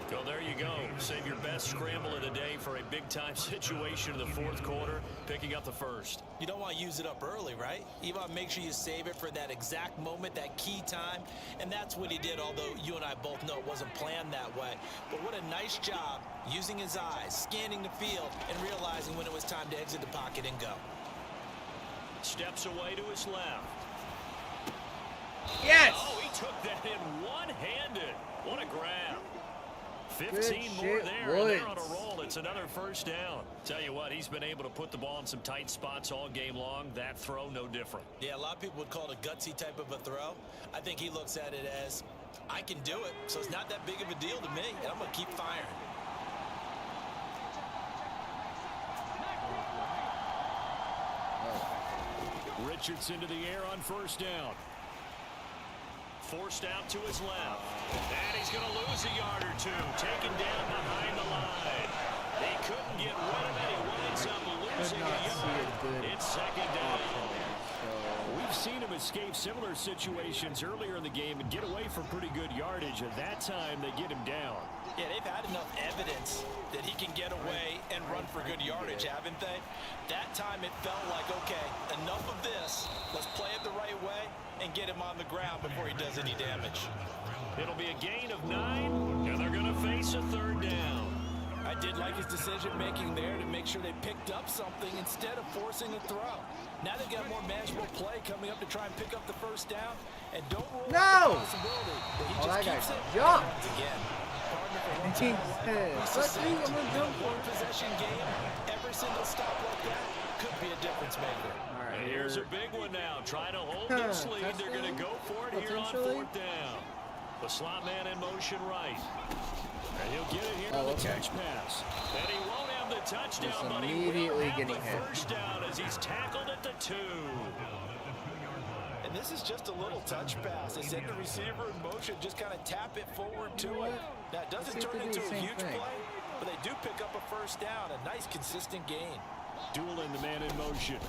So there you go. Save your best scramble of the day for a big-time situation in the fourth quarter, picking up the first. You don't want to use it up early, right? You want to make sure you save it for that exact moment, that key time, and that's what he did, although you and I both know it wasn't planned that way. But what a nice job using his eyes, scanning the field, and realizing when it was time to exit the pocket and go. Steps away to his left. Yes! Oh, he took that in one-handed. What a grab. 15 more there, and they're on a roll. It's another first down. Tell you what, he's been able to put the ball in some tight spots all game long. That throw, no different. Yeah, a lot of people would call it a gutsy type of a throw. I think he looks at it as, I can do it, so it's not that big of a deal to me, and I'm going to keep firing. Richardson to the air on first down. Forced out to his left. And he's going to lose a yard or two. Taken down behind the line. They couldn't get rid of it. He winds up losing a yard. It's second down. We've seen him escape similar situations earlier in the game and get away from pretty good yardage. At that time, they get him down. Yeah, they've had enough evidence that he can get away and run for good yardage, haven't they? That time it felt like, okay, enough of this. Let's play it the right way and get him on the ground before he does any damage. It'll be a gain of 9, and they're going to face a third down. I did like his decision-making there to make sure they picked up something instead of forcing a throw. Now they've got more manageable play coming up to try and pick up the first down. And don't rule out the possibility that he just keeps it and runs again. One possession game, every single stop like that could be a difference maker. And here's a big one now. Trying to hold this lead. They're going to go for it here on fourth down. The slot man in motion right. And he'll get it here on the touch pass. And he won't have the touchdown, but he will have the first down as he's tackled at the 2. And this is just a little touch pass. They send the receiver in motion, just kind of tap it forward to it. Now, it doesn't turn into a huge play, but they do pick up a first down. A nice, consistent gain. Dueling the man in motion.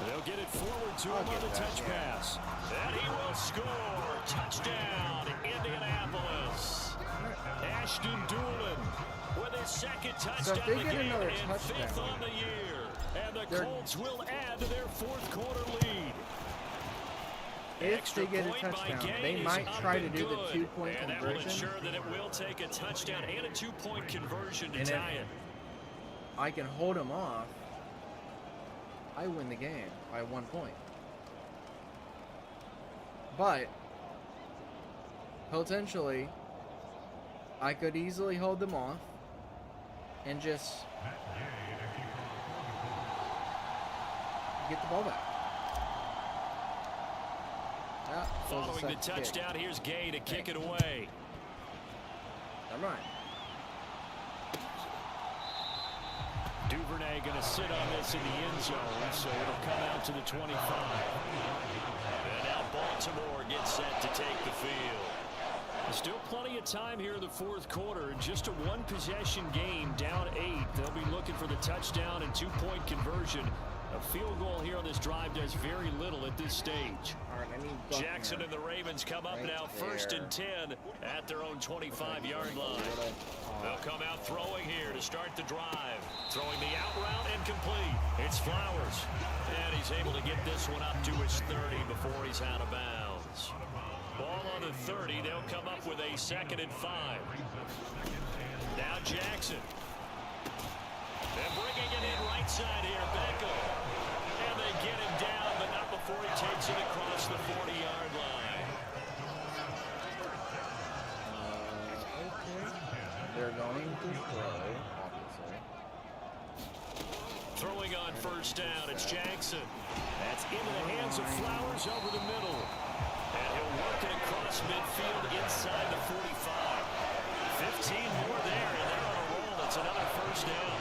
They'll get it forward to him on the touch pass. And he will score. Touchdown, Indianapolis. Ashton Doolin with his second touchdown of the game and 5th on the year. And the Colts will add to their fourth quarter lead. If they get a touchdown, they might try to do the 2-point conversion. That will ensure that it will take a touchdown and a 2-point conversion to tie it. I can hold them off. I win the game by 1 point. But potentially, I could easily hold them off and just get the ball back. Following the touchdown, here's Gay to kick it away. All right. Duvernay going to sit on this in the end zone, so it'll come out to the 25. And now Baltimore gets set to take the field. Still plenty of time here in the fourth quarter. In just a one-possession game, down 8. They'll be looking for the touchdown and 2-point conversion. A field goal here on this drive does very little at this stage. Jackson and the Ravens come up now, 1st and 10 at their own 25-yard line. They'll come out throwing here to start the drive. Throwing the out route and complete. It's Flowers. And he's able to get this one up to his 30 before he's out of bounds. Ball on the 30. They'll come up with a 2nd and 5. Now Jackson. They're bringing it in right side here. Beckham. And they get him down, but not before he takes it across the 40-yard line. They're going to throw, obviously. Throwing on first down, it's Jackson. That's into the hands of Flowers over the middle. And he'll work it across midfield inside the 45. 15 more there, and they're on a roll. It's another first down.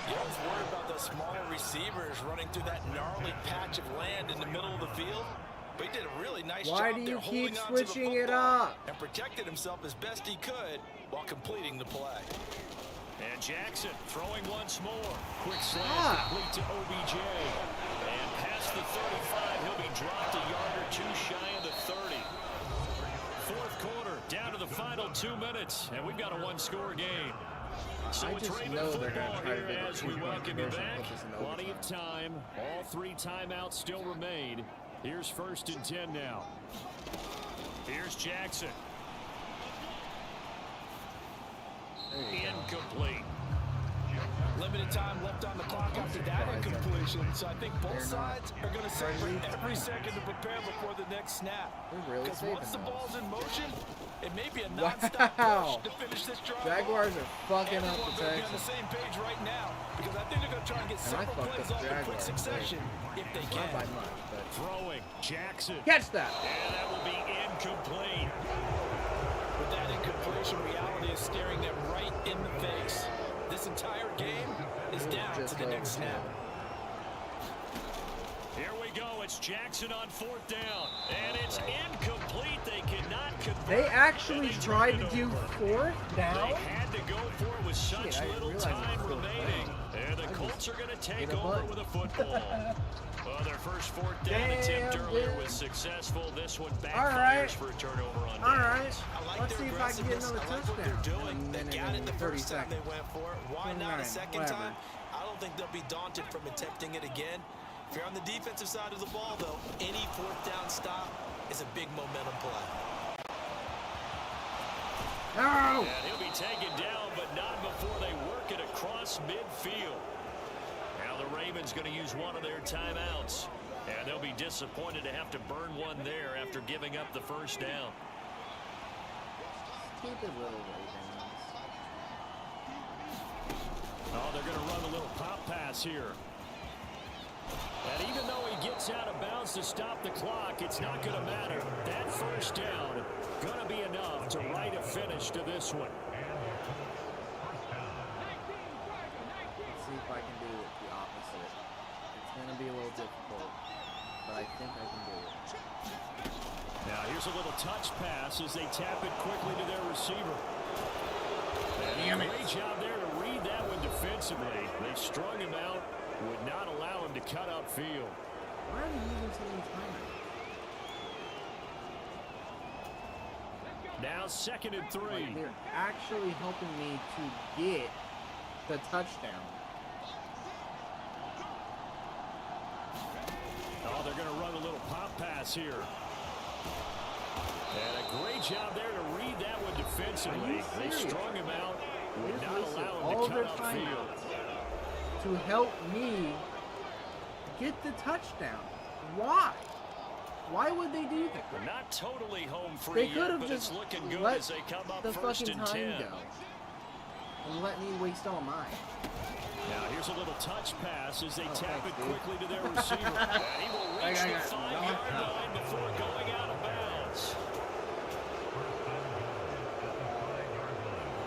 You always worry about those smaller receivers running through that gnarly patch of land in the middle of the field. But he did a really nice Why job do there you holding keep on to the switching it football up? and protected himself as best he could while completing the play. And Jackson throwing once more. Quick slant complete to OBJ. And past the 35, he'll be dropped a yard or two shy of the 30. Fourth quarter, down to the final 2 minutes, and we've got a one-score game. So I it's just Raven know they're going football to try to here do as the we 2-point welcome you conversion, back. put this in Plenty of overtime. time. All 3 timeouts still remain. Here's 1st and 10 now. Here's Jackson. Incomplete. Limited time left on the clock after that incompletion, so I think both sides are going to savor every second to prepare before the next snap. Because once the ball's in motion, it may be a non-stop push to finish this drive. Jaguars are fucking up Everyone's the going to be on the Texans. same page right now, because I think they're going to try and get And I several fucked plays up off in quick Jaguars. succession if they Not by can. much, but Throwing. Jackson. catch that. And that will be incomplete. With that incompletion, reality is staring them right in the face. This entire game is down to the next snap. Here we go. It's Jackson on 4th down. And it's incomplete. They cannot convert. They actually And they tried turned to it do over. 4th down. They had to go for it with such Shit, I little realized it was time still remaining. playing. And the I Colts are going to take hit a over button. with a football. Well, their first 4th down Damn, attempt earlier dude. was successful. This one All backfires right. for a turnover on All downs. right. I like Let's their see if I can get aggressiveness. another I like what touchdown. they're doing. In a They minute got it and the 30 first time seconds. they went for it. Why not a 29, second whatever. time? I don't think they'll be daunted from attempting it again. If you're on the defensive side of the ball, though, any 4th down stop is a big momentum play. No. And he'll be taken down, but not before they work it across midfield. Now the Ravens going to use one of their timeouts. And they'll be disappointed to have to burn one there after giving up the first down. Stupid little Ravens. Oh, they're going to run a little pop pass here. And even though he gets out of bounds to stop the clock, it's not going to matter. That first down going to be enough to write a finish to this one. Let's see if I can do it the opposite. It's going to be a little difficult, but I think I can do it. Now here's a little touch pass as they tap it quickly to their receiver. And a great job there to read that one defensively. They strung him out, would not allow him to cut upfield. Why are they using so many timeouts? Now 2nd and 3. Like, they're actually helping me to get the touchdown. Oh, they're going to run a little pop pass here. And a great job there to read that one defensively. They strung him out, would They not wasted allow all him to their cut upfield. timeouts to help me get the touchdown. Why? Why would they do that? They're not totally home free They could yet, have but just it's looking good let as they come up the 1st fucking and 10. time go and let me waste all mine. Now here's a little touch pass as they tap thanks, it dude. quickly to their receiver. And he will reach I the got 5-yard knocked out. line before going out of bounds.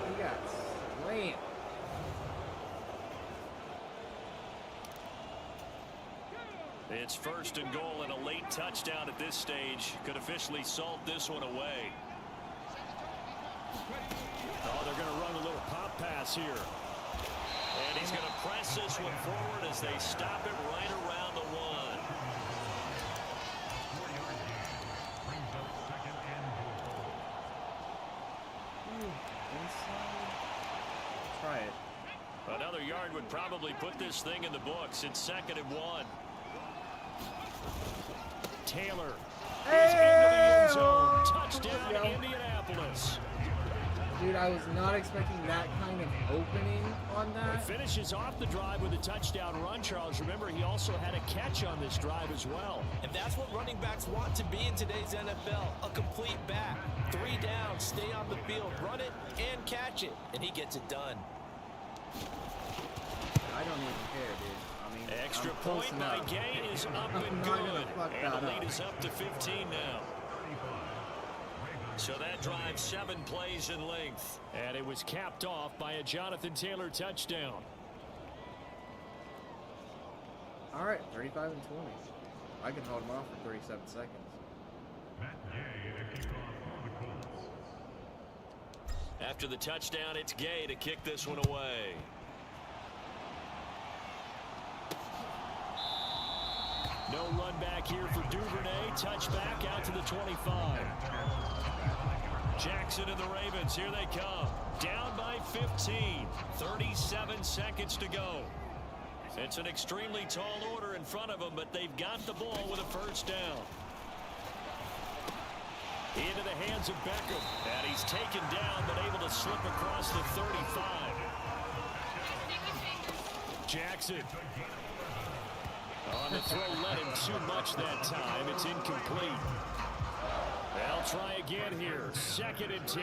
He got slammed. It's 1st and goal, and a late touchdown at this stage could officially salt this one away. Oh, they're going to run a little pop pass here. And he's going to press this one forward as they stop it right around the 1. Try it. Another yard would probably put this thing in the books. It's 2nd and 1. Taylor is into the end zone. Touchdown, Indianapolis. Dude, I was not expecting that kind of opening on He that. finishes off the drive with a touchdown run, Charles. Remember, he also had a catch on this drive as well. And that's what running backs want to be in today's NFL, a complete back. 3 down, stay on the field, run it and catch it, and he gets it done. I don't even care, dude. I mean, Extra I'm close point by enough. Gay is up I'm and not gonna good. fuck And that the lead up. is up to 15 now. So that drive 7 plays in length. And it was capped off by a Jonathan Taylor touchdown. All right, 35 and 20. I can hold them off for 37 seconds. Matt Gay to kick off for the Colts. After the touchdown, it's Gay to kick this one away. No run back here for Duvernay. Touchback out to the 25. Jackson and the Ravens, here they come. Down by 15. 37 seconds to go. It's an extremely tall order in front of them, but they've got the ball with a first down. Into the hands of Beckham. And he's taken down, but able to slip across the 35. Jackson. On the throw, let him too much that time. It's incomplete. They'll try again here. 2nd and 10.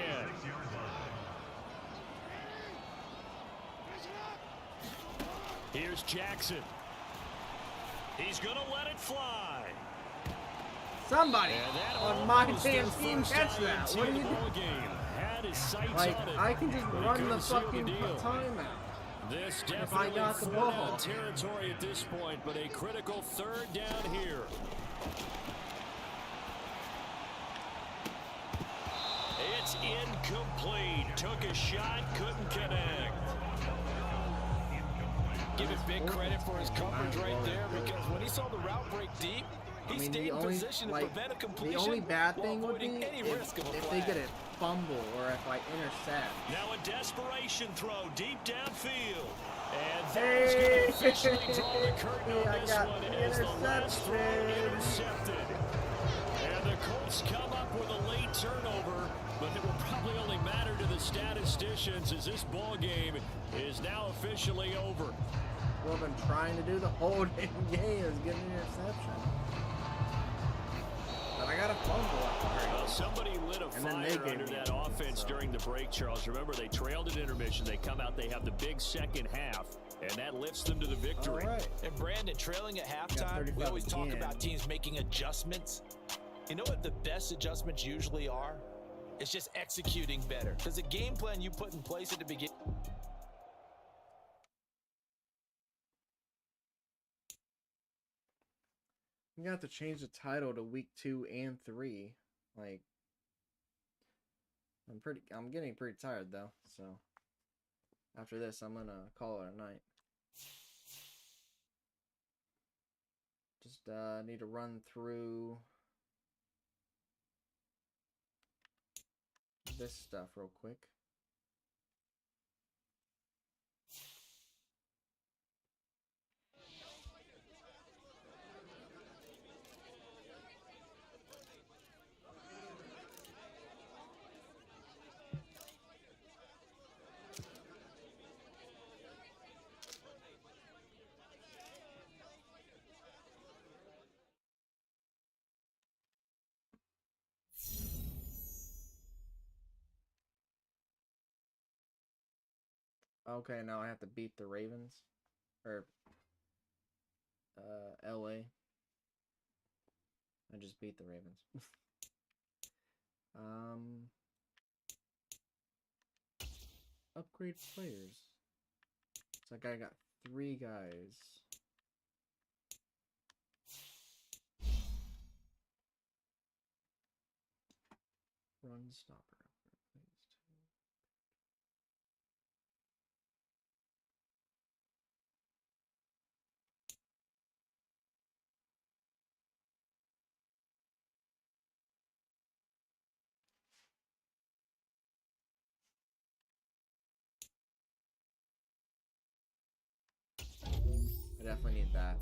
Here's Jackson. He's going to let it fly. Somebody on my damn team catch that. What are you doing? Like, I can just run the fucking timeout. This if I got the definitely ball. territory at this point, but a critical 3rd down here. It's incomplete. Took a shot, couldn't connect. Give him big credit for his coverage right there, because when he saw the route break deep, he stayed in position to prevent a completion. The only bad thing would be if they get a fumble or if I intercept. Now a desperation throw deep downfield. And Hey, that's going to officially draw the curtain on I this got one as the last throw intercepted. And the Colts come up with a late turnover, but it will probably only matter to the statisticians as this ball game is now officially over. What I've been trying to do the whole damn game is get an interception. But I got a fumble after. Well, somebody lit a fire under that offense during the break, Charles. Remember, they trailed at intermission. They come out, they have the big second half, and that lifts them to the victory. All right. And Brandon, trailing at halftime, we always talk about teams making adjustments. You know what the best adjustments usually are? It's just executing better. Because the game plan you put in place at the beginning. You got to change the title to week 2 and 3. Like, I'm getting pretty tired though. So after this, I'm gonna call it a night. Just need to run through this stuff real quick. Okay, now I have to beat the Ravens. Or LA. I just beat the Ravens. Upgrade players. It's like I got 3 guys. Run stopper. I definitely need that.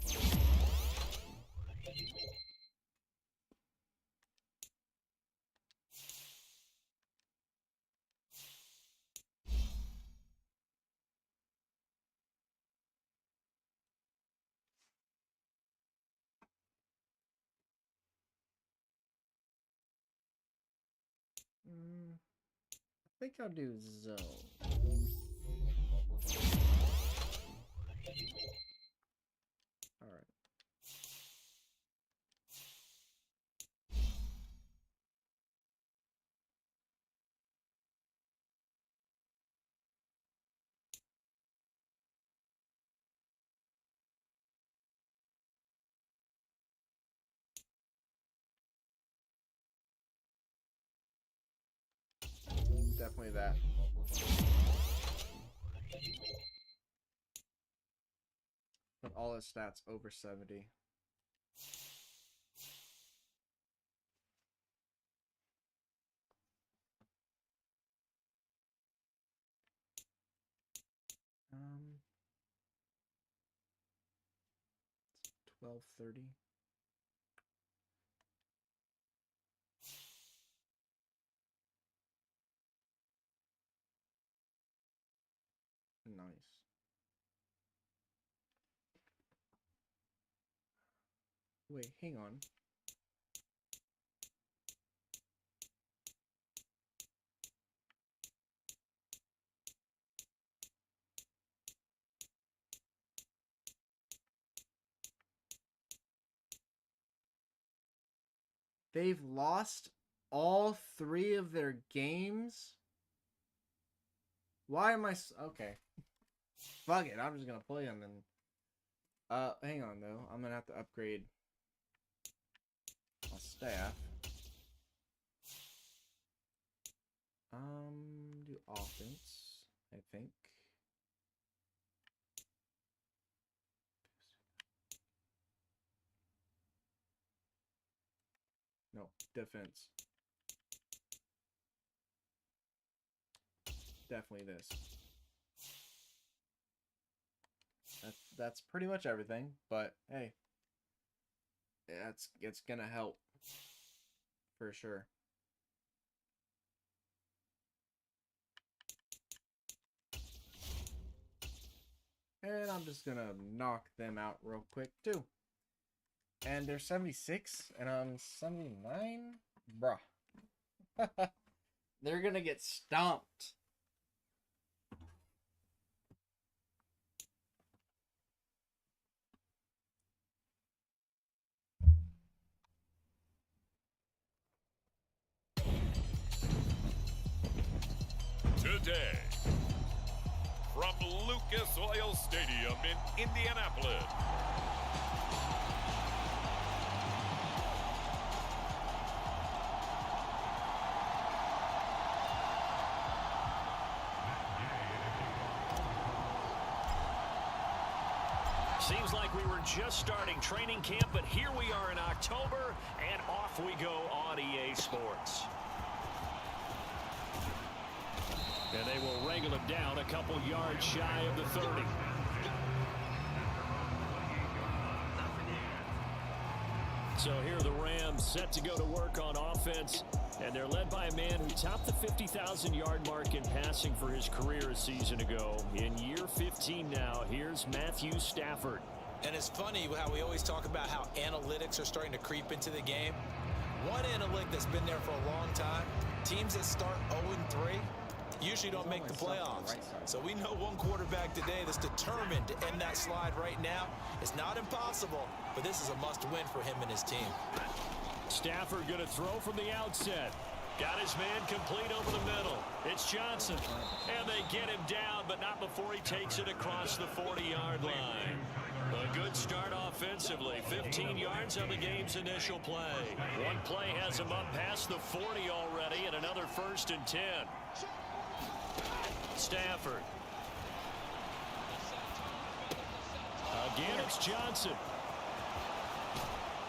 I think I'll do zone. Alright. Definitely that. But all his stats over 70. Um, 1230. Nice. Wait, hang on. They've lost all 3 of their games? Why am I... Okay. Fuck it, I'm just gonna play them and... hang on though. I'm gonna have to upgrade my staff. Do offense, I think. No, defense. Definitely this. That's pretty much everything, but hey. It's gonna help. For sure. And I'm just gonna knock them out real quick too. And they're 76 and I'm 79? Bruh. They're gonna get stomped. Today, from Lucas Oil Stadium in Indianapolis, seems like we were just starting training camp, but here we are in October, and off we go on EA Sports. And they will wrangle him down a couple yards shy of the 30. So here are the Rams set to go to work on offense. And they're led by a man who topped the 50,000-yard mark in passing for his career a season ago. In year 15 now, here's Matthew Stafford. And it's funny how we always talk about how analytics are starting to creep into the game. One analytic that's been there for a long time, teams that start 0-3 usually don't make the playoffs. So we know one quarterback today that's determined to end that slide right now. It's not impossible, but this is a must-win for him and his team. Stafford going to throw from the outset. Got his man complete over the middle. It's Johnson. And they get him down, but not before he takes it across the 40-yard line. A good start offensively. 15 yards on the game's initial play. One play has him up past the 40 already, and another 1st and 10. Stafford. Again, it's Johnson.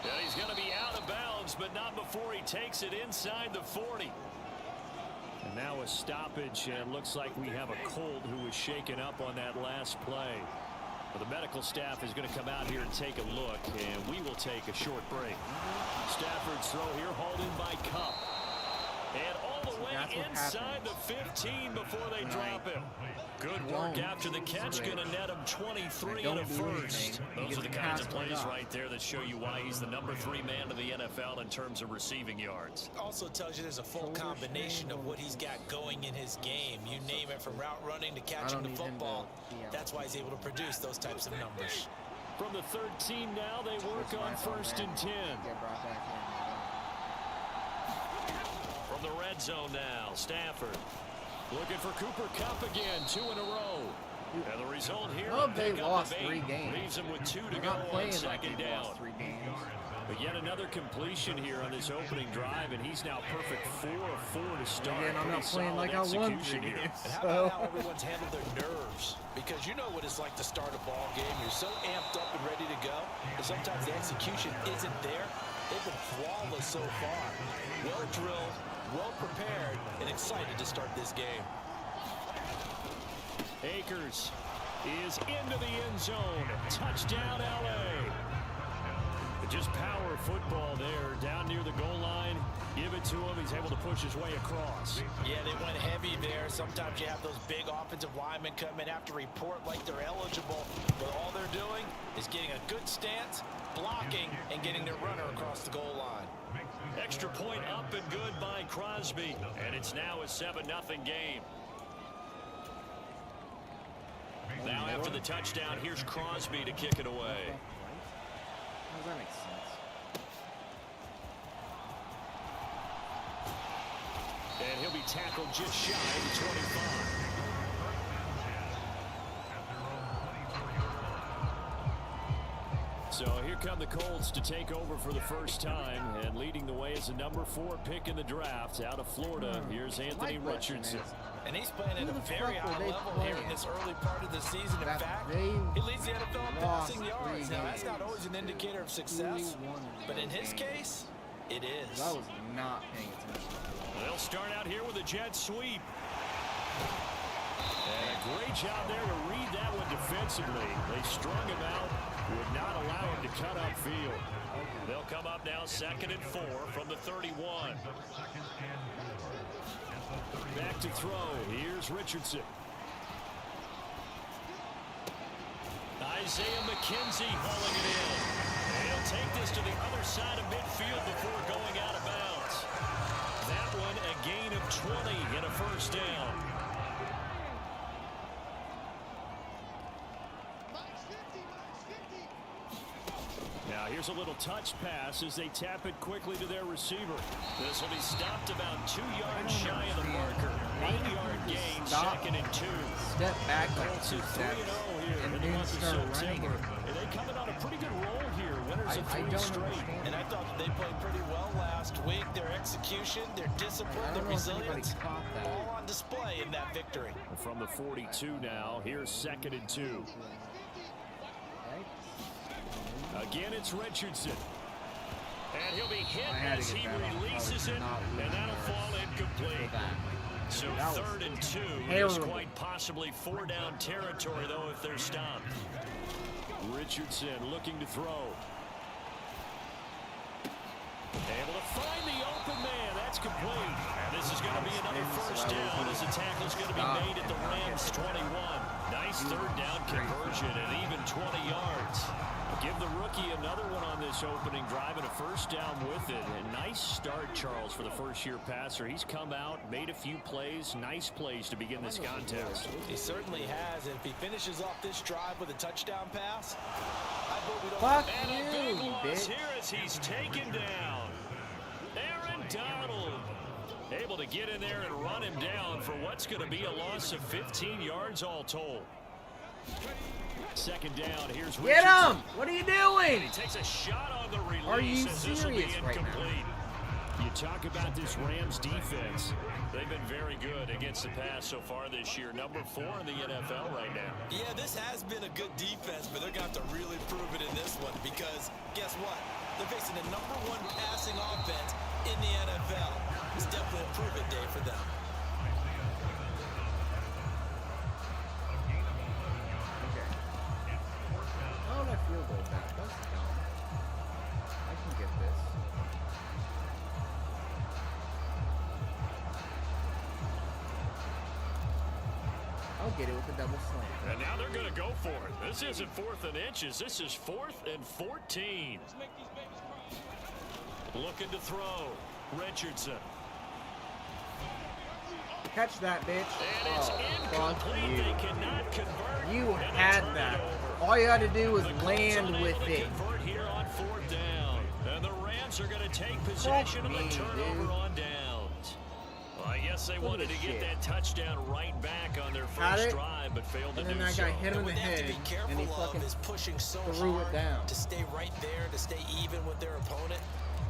And he's going to be out of bounds, but not before he takes it inside the 40. And now a stoppage, and it looks like we have a cold who was shaken up on that last play. Well, the medical staff is going to come out here and take a look, and we will take a short break. Stafford's throw here hauled in by Cup. And all the way inside the 15 before they drop him. Good work after the catch. Going to net him 23 and a first. Those are the kinds of plays right there that show you why he's the number 3 man of the NFL in terms of receiving yards. Also tells you there's a full combination of what he's got going in his game. You name it, from route running to catching the football. That's why he's able to produce those types of numbers. From the 13 now, they work on 1st and 10. From the red zone now, Stafford looking for Cooper Kupp again, 2 in a row. And the result here, they lost 3 games. Leaves him with 2 to They're go not on playing 2nd like they down. lost 3 games. Yet another completion here on this opening drive, and he's now perfect 4 of 4 to start. Again, I'm not playing like I want to. And how about how everyone's handled their nerves? Because you know what it's like to start a ball game. You're so amped up and ready to go, and sometimes the execution isn't there. They've been flawless so far. Well drilled, well prepared, and excited to start this game. Akers is into the end zone. Touchdown, LA. Just power football there, down near the goal line. Give it to him. He's able to push his way across. Yeah, they went heavy there. Sometimes you have those big offensive linemen come in, have to report like they're eligible, but all they're doing is getting a good stance, blocking, and getting their runner across the goal line. Extra point up and good by Crosby, and it's now a 7-0 game. Now after the touchdown, here's Crosby to kick it away. How does that make sense? And he'll be tackled just shy of the 25. So here come the Colts to take over for the first time, and leading the way is the number 4 pick in the draft out of Florida. Here's Anthony Richardson. And he's playing at a very high level here in this early part of the season. In fact, he leads the NFL in passing yards. Now, that's not always an indicator of success, but in his case, it is. I was not paying attention. They'll start out here with a jet sweep. And a great job there to read that one defensively. They strung him out, would not allow him to cut upfield. They'll come up now 2nd and 4 from the 31. Back to throw. Here's Richardson. Isaiah McKenzie hauling it in. And he'll take this to the other side of midfield before going out of bounds. That one a gain of 20 and a first down. Now here's a little touch pass as they tap it quickly to their receiver. This will be stopped about 2 yards shy of the marker. 8-yard gain, 2nd and 2. Step back like Colts 2 are 3-0 steps here and in the then month of start running September. it. And they coming on a pretty good roll here. Winners of 3 I don't straight. understand. And I thought that they played pretty well last week. Their execution, their discipline, I their don't know if anybody resilience, caught that. all on display in that victory. From the 42 now, here's 2nd and 2. Again, it's Richardson. And he'll be hit as he releases it, and that'll fall incomplete. So 3rd and 2 is quite possibly 4-down territory, though, if they're stopped. Richardson looking to throw. Able to find the open man. That's complete. And this is going to be another first down as the tackle is going to be made at the Rams' 21. Nice 3rd down conversion and even 20 yards. Give the rookie another one on this opening drive and a first down with it. A nice start, Charles, for the first-year passer. He's come out, made a few plays, nice plays to begin this contest. He certainly has, and if he finishes off this drive with a touchdown pass, I hope we don't. Fuck And a big you, loss bitch. here as he's taken down. Aaron Donald able to get in there and run him down for what's going to be a loss of 15 yards all told. 2nd down, here's Richardson. Get him! What are you doing? He takes a shot on the release. Are you as this will be serious right now? incomplete. You talk about this Rams defense. They've been very good against the pass so far this year. Number 4 in the NFL right now. Yeah, this has been a good defense, but they're going to have to really prove it in this one because guess what? They're facing the number 1 passing offense in the NFL. It's definitely a prove-it day for them. How would I feel about that? That's dumb. I can get this. I'll get it with the double slam. And now they're going to go for it. This isn't 4th and inches. This is 4th and 14. Looking to throw. Richardson. Catch that, bitch. And it's incomplete. you. They cannot convert. You And had they turn that. it over. All you had to do was The Colts land unable with to it. convert here on 4th down. And the Rams are going to take possession of the me, turnover dude. on downs. Well, I guess Yes, they wanted to get that touchdown right back on their Had first it, drive, but failed to and do then that so. guy hit him in What the they have to head, be and he careful fucking of is pushing so threw it hard down. to stay right there, to stay even with their opponent,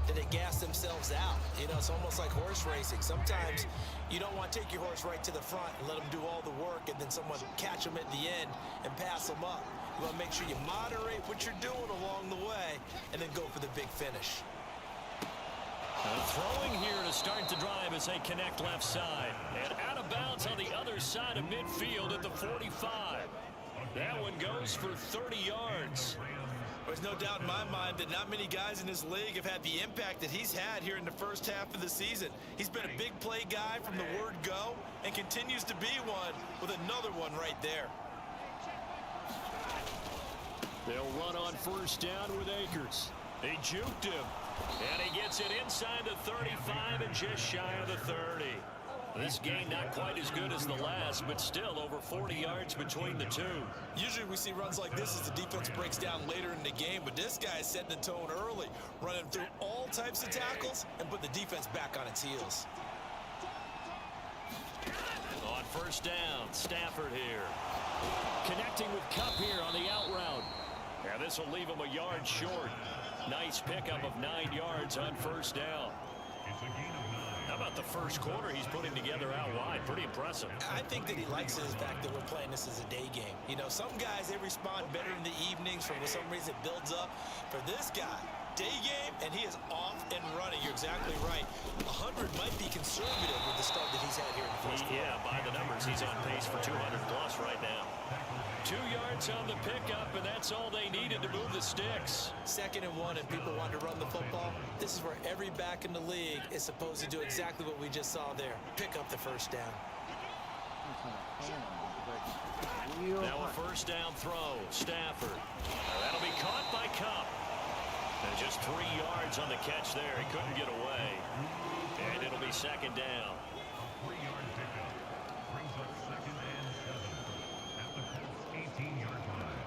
that they gas themselves out. You know, it's almost like horse racing. Sometimes you don't want to take your horse right to the front and let them do all the work, and then someone catch them at the end and pass them up. You want to make sure you moderate what you're doing along the way and then go for the big finish. Throwing here to start the drive as they connect left side. And out of bounds on the other side of midfield at the 45. That one goes for 30 yards. There's no doubt in my mind that not many guys in this league have had the impact that he's had here in the first half of the season. He's been a big play guy from the word go and continues to be one with another one right there. They'll run on first down with Akers. They juked him. And he gets it inside the 35 and just shy of the 30. This game not quite as good as the last, but still over 40 yards between the two. Usually we see runs like this as the defense breaks down later in the game, but this guy is setting the tone early, running through all types of tackles and put the defense back on its heels. On first down, Stafford here. Connecting with Kupp here on the out route. And this will leave him a yard short. Nice pickup of 9 yards on first down. How about the first quarter he's putting together out wide? Pretty impressive. I think that he likes it, the fact that we're playing this as a day game. You know, some guys, they respond better in the evenings. For some reason, it builds up. For this guy, day game, and he is off and running. You're exactly right. 100 might be conservative with the start that he's had here in the first quarter. Yeah, by the numbers, he's on pace for 200 plus right now. 2 yards on the pickup, and that's all they needed to move the sticks. 2nd and 1, and people want to run the football. This is where every back in the league is supposed to do exactly what we just saw there. Pick up the first down. Now a first down throw. Stafford. That'll be caught by Kupp. And just 3 yards on the catch there. He couldn't get away. And it'll be second down. A 3-yard pickup brings up 2nd and 7 at the Colts' 18-yard line.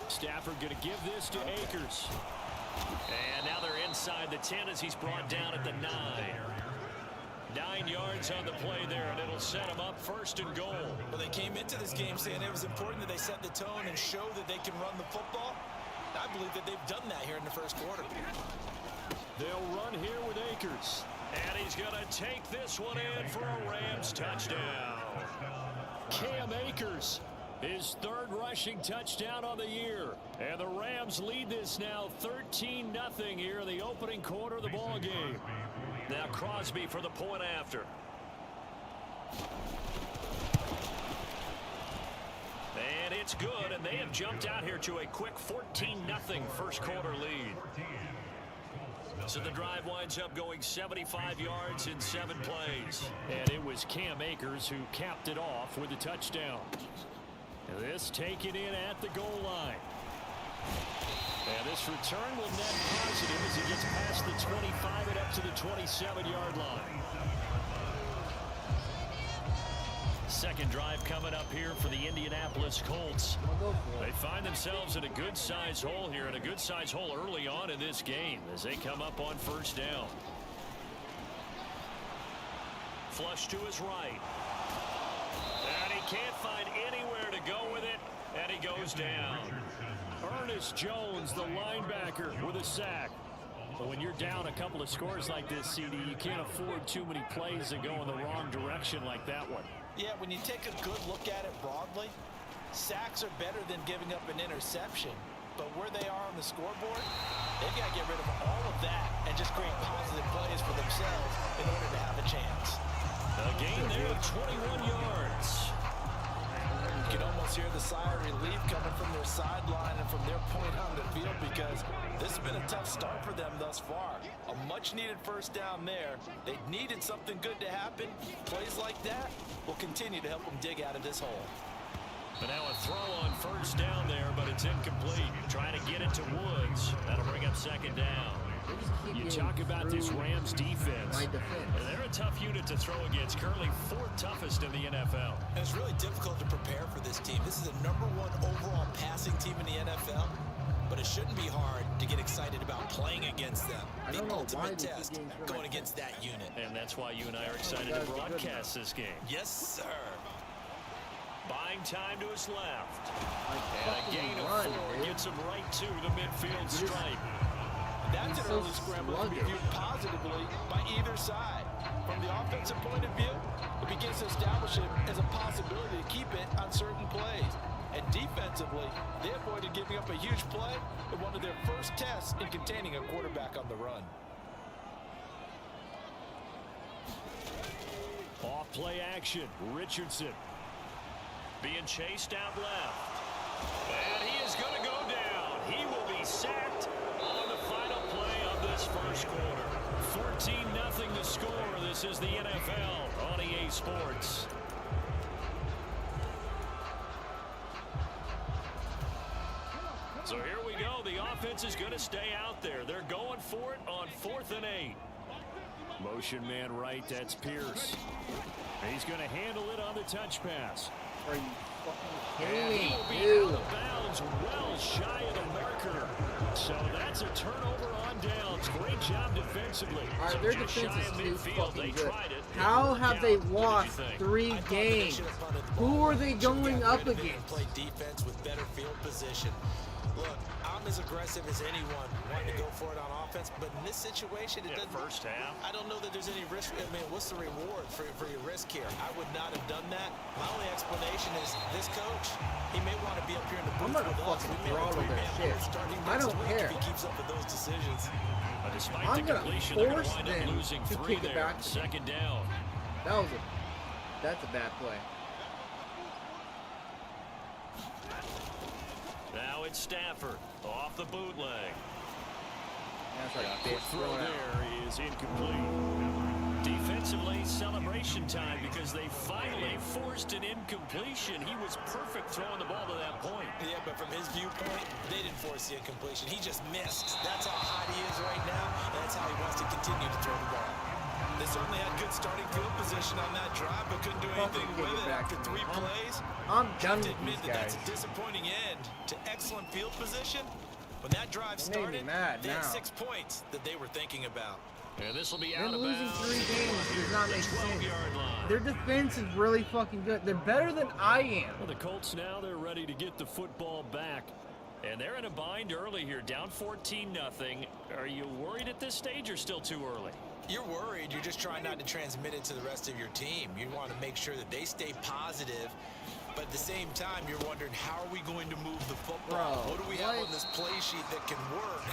Stafford going to give this to Akers. And now they're inside the 10 as he's brought down at the 9. 9 yards on the play there, and it'll set him up 1st and goal. Well, they came into this game saying it was important that they set the tone and show that they can run the football. I believe that they've done that here in the first quarter. They'll run here with Akers. And he's going to take this one in for a Rams touchdown. Cam Akers, his 3rd rushing touchdown on the year. And the Rams lead this now 13-0 here in the opening quarter of the ball game. Now Crosby for the point after. And it's good, and they have jumped out here to a quick 14-0 first quarter lead. So the drive winds up going 75 yards in 7 plays. And it was Cam Akers who capped it off with a touchdown. And this taken in at the goal line. And this return will net positive as he gets past the 25 and up to the 27-yard line. Second drive coming up here for the Indianapolis Colts. They find themselves in a good-sized hole here, and a good-sized hole early on in this game as they come up on first down. Flush to his right. And he can't find anywhere to go with it, and he goes down. Ernest Jones, the linebacker, with a sack. But when you're down a couple of scores like this, CD, you can't afford too many plays that go in the wrong direction like that one. Yeah, when you take a good look at it broadly, sacks are better than giving up an interception. But where they are on the scoreboard, they've got to get rid of all of that and just create positive plays for themselves in order to have a chance. A gain there of 21 yards. You can almost hear the sigh of relief coming from their sideline and from their point on the field, because this has been a tough start for them thus far. A much-needed first down there. They needed something good to happen. Plays like that will continue to help them dig out of this hole. But now a throw on first down there, but it's incomplete. Trying to get it to Woods. That'll bring up second down. You talk about this Rams defense. My defense. And they're a tough unit to throw against, currently 4th toughest in the NFL. And it's really difficult to prepare for this team. This is the #1 overall passing team in the NFL, but it shouldn't be hard to get excited about playing against them. The ultimate test going against that unit. And that's why you and I are excited to broadcast this game. Yes, sir. Buying time to his left. And a gain of 4 gets him right to the midfield stripe. That's an early scramble to be viewed positively by either side. From the offensive point of view, it begins to establish it as a possibility to keep it on certain plays. And defensively, they avoided giving up a huge play in one of their first tests in containing a quarterback on the run. Off play action. Richardson being chased out left. And he is going to go down. He will be sacked on the final play of this first quarter. 14-0 the score. This is the NFL on EA Sports. So here we go. The offense is going to stay out there. They're going for it on 4th and 8. Motion man right, that's Pierce. He's going to handle it on the touch pass. Are you fucking kidding me? He'll be out of bounds, well shy of the marker. So that's a turnover on downs. Great job defensively. All right, So their just defense shy of is too midfield. fucking They good. tried it. How have they What did you lost think? 3 games? Who are they going up against? Play defense with better field position. Look, I'm as aggressive as anyone wanting to go for it on offense, but in this situation, it doesn't. First half. I don't know that there's any risk. I mean, what's the reward for your risk here? I would not have done that. My only explanation is this coach, he may want to be up here in the booth I'm gonna with us. fucking We may have a throttle their 3-man shit. board starting I next don't week care. if he keeps up with those decisions. Despite I'm the gonna completion, they're going to force wind up them losing to 3 kick it there. back to me. Second down. That's a bad play. Now it's Stafford off the bootleg. That's like a Quick bitch throw throwing out. there is incomplete. Defensively, celebration time because they finally forced an incompletion. He was perfect throwing the ball to that point. Yeah, but from his viewpoint, they didn't force the incompletion. He just missed. That's how hot he is right now, and that's how he wants to continue to throw the ball. They certainly had good starting field position on that drive, but couldn't do anything with it after 3 plays. I'm done To with admit these that guys. that's a disappointing end to excellent field position. When that drive They made me started, mad they had now. 6 points that they were thinking about. And this will be Them out of losing bounds. 3 games does not make sense. 12-yard line. Their defense is really fucking good. They're better than I am. Well, the Colts now, they're ready to get the football back. And they're in a bind early here, down 14-0. Are you worried at this stage or still too early? You're worried. You're just trying not to transmit it to the rest of your team. You want to make sure that they stay positive. But at the same time, you're wondering, how are we going to move the football? Bro, What do we have on this play sheet that can work?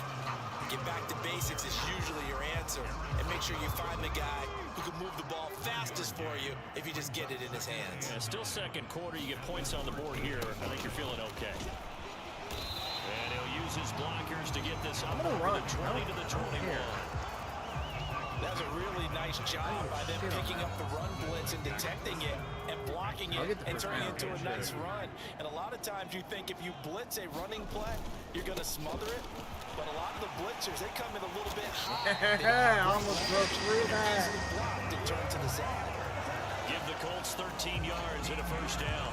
Get back to basics is usually your answer. And make sure you find the guy who can move the ball fastest for you if you just get it in his hands. Yeah, still second quarter. You get points on the board here. I think you're feeling okay. And he'll use his blockers to get this up I'm gonna over run. the 20 to the 21. That's a really nice job by them picking up the run blitz and detecting it and blocking I'll it get the and first turning down, it into a sure. nice run. And a lot of times you think if you blitz a running play, you're going to smother it. But a lot of the blitzers, they come in a little bit high. I almost broke through that. Easily blocked and turn to the side. Give the Colts 13 yards and a first down.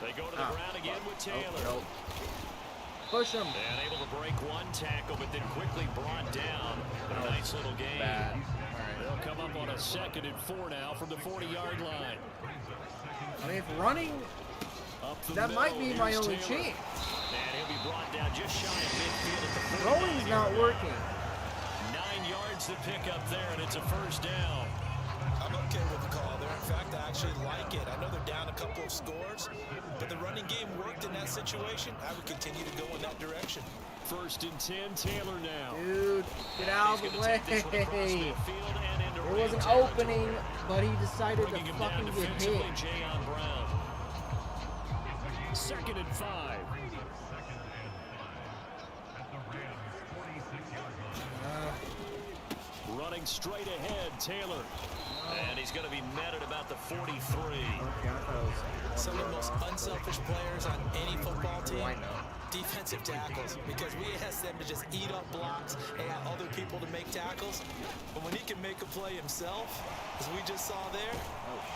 They go to the ground again with Taylor. Oh, no. Push him. And able to break one tackle, but then quickly brought down. A nice little game. Bad. All right. They'll come up on a 2nd and 4 now from the 40-yard line. I mean, if running, Up the that might be middle, my here's only Taylor. chance. And he'll be brought down just shy of midfield at the 49 Throwing's not working. 9 yards to pick up there, and it's a first down. I'm okay with the call there. In fact, I actually like it. I know they're down a couple of scores, but the running game worked in that situation. I would continue to go in that direction. 1st and 10, Taylor now. Dude, get out of He's the gonna way. take this one across midfield and into There Ram was an territory. opening, but he decided to Bringing him fucking down get defensively, hit. Jayon Brown. 2nd and 5. Running straight ahead, Taylor. And he's going to be met at about the 43. Some of the most unselfish players on any football team I know. Defensive tackles, because we ask them to just eat up blocks and have other people to make tackles. But when he can make a play himself, as we just saw there,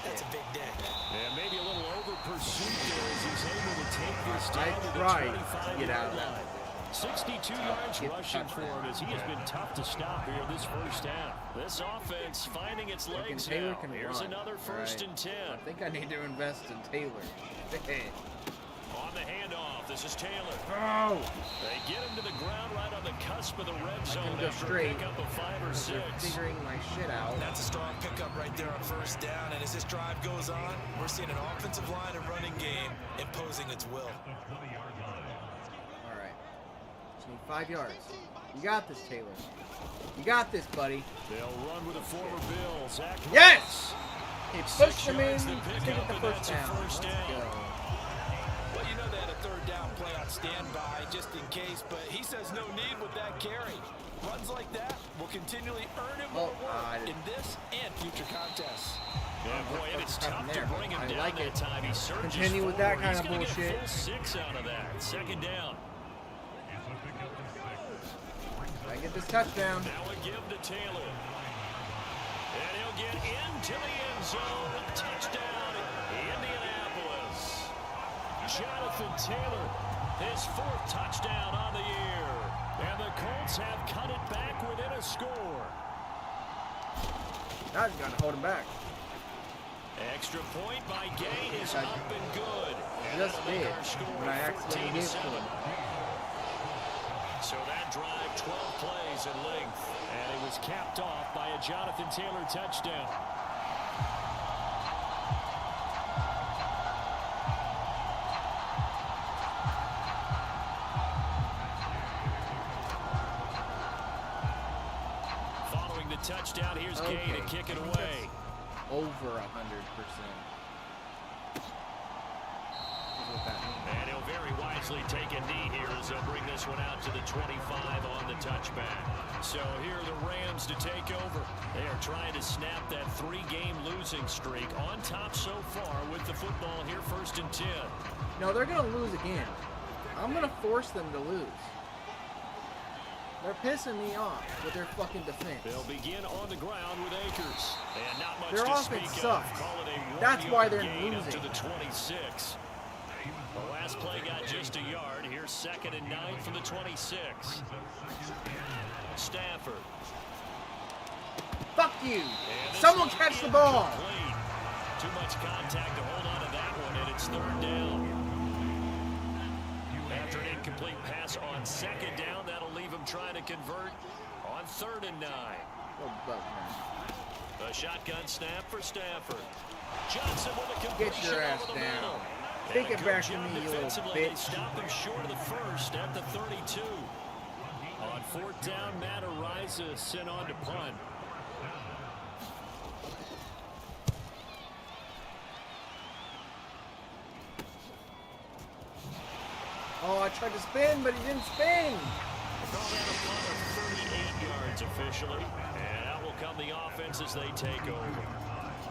that's a big day. And maybe a little over pursuit there as he's able to take this down to the tried 25 to get out of that. 62 yards rushing for him as he has been tough to stop here this first half. This offense finding its legs Taylor now. can Here's run, another first right? and 10. I think I need to invest in Taylor. On the handoff, this is Taylor. Oh! They get him to the ground right on the cusp of the red I zone can go after straight. pick up a 5 or 6. They're figuring my shit out. That's a strong pickup right there on first down. And as this drive goes on, we're seeing an offensive line and running game imposing its will. All right. Just need 5 yards. You got this, Taylor. You got this, buddy. They'll run with a former Bill, Zach. Yes! He 6 pushed him in yards to to pick get up, the and first that's a down. first Let's down. go. Well, you know they had a third down play on standby just in case, but he says no need with that carry. Runs like that will continually earn him more work in this and future contests. Yeah, boy, and it's tough to bring him I down like that it. time. He surges Continue with that forward. kind He's of gonna get a bullshit. full 6 out of that. Second down. I get this touchdown. Now a give to Taylor. And he'll get into the end zone. Touchdown, Indianapolis. Jonathan Taylor, his 4th touchdown on the year. And the Colts have cut it back within a score. Now you gotta hold him back. Extra point by Gay is up and good. And Just that'll make did our score when I accidentally gave it to 14-7. him. So that drive, 12 plays in length. And it was capped off by a Jonathan Taylor touchdown. Following the touchdown, here's Gay to kick it away. Over 100%. And he'll very wisely take a knee here as they'll bring this one out to the 25 on the touchback. So here are the Rams to take over. They are trying to snap that 3-game losing streak on top so far with the football here, 1st and 10. No, they're gonna lose again. I'm gonna force them to lose. They're pissing me off with their fucking defense. They'll begin on the ground with Akers. And not much Their to offense speak sucks. of. Call it a That's why they're gain up losing. to the 26. The last play got just a yard. Here's 2nd and 9 from the 26. Stafford. Fuck you! And this Someone one catch the ball! incomplete. Too much contact to hold on to that one, and it's 3rd down. After an incomplete pass on 2nd down, that'll leave him trying to convert on 3rd and 9. Oh, butt, man. A shotgun snap for Stafford. Johnson with a conversion Get your ass over the down. middle. Take And a it good back to job me, you little defensively. They bitch. stopped him short of the 1st at the 32. On 4th down, Matt Ariza sent on to punt. Oh, I tried to spin, but he didn't spin! Call that a punt of 38 yards officially. And out will come the offense as they take over.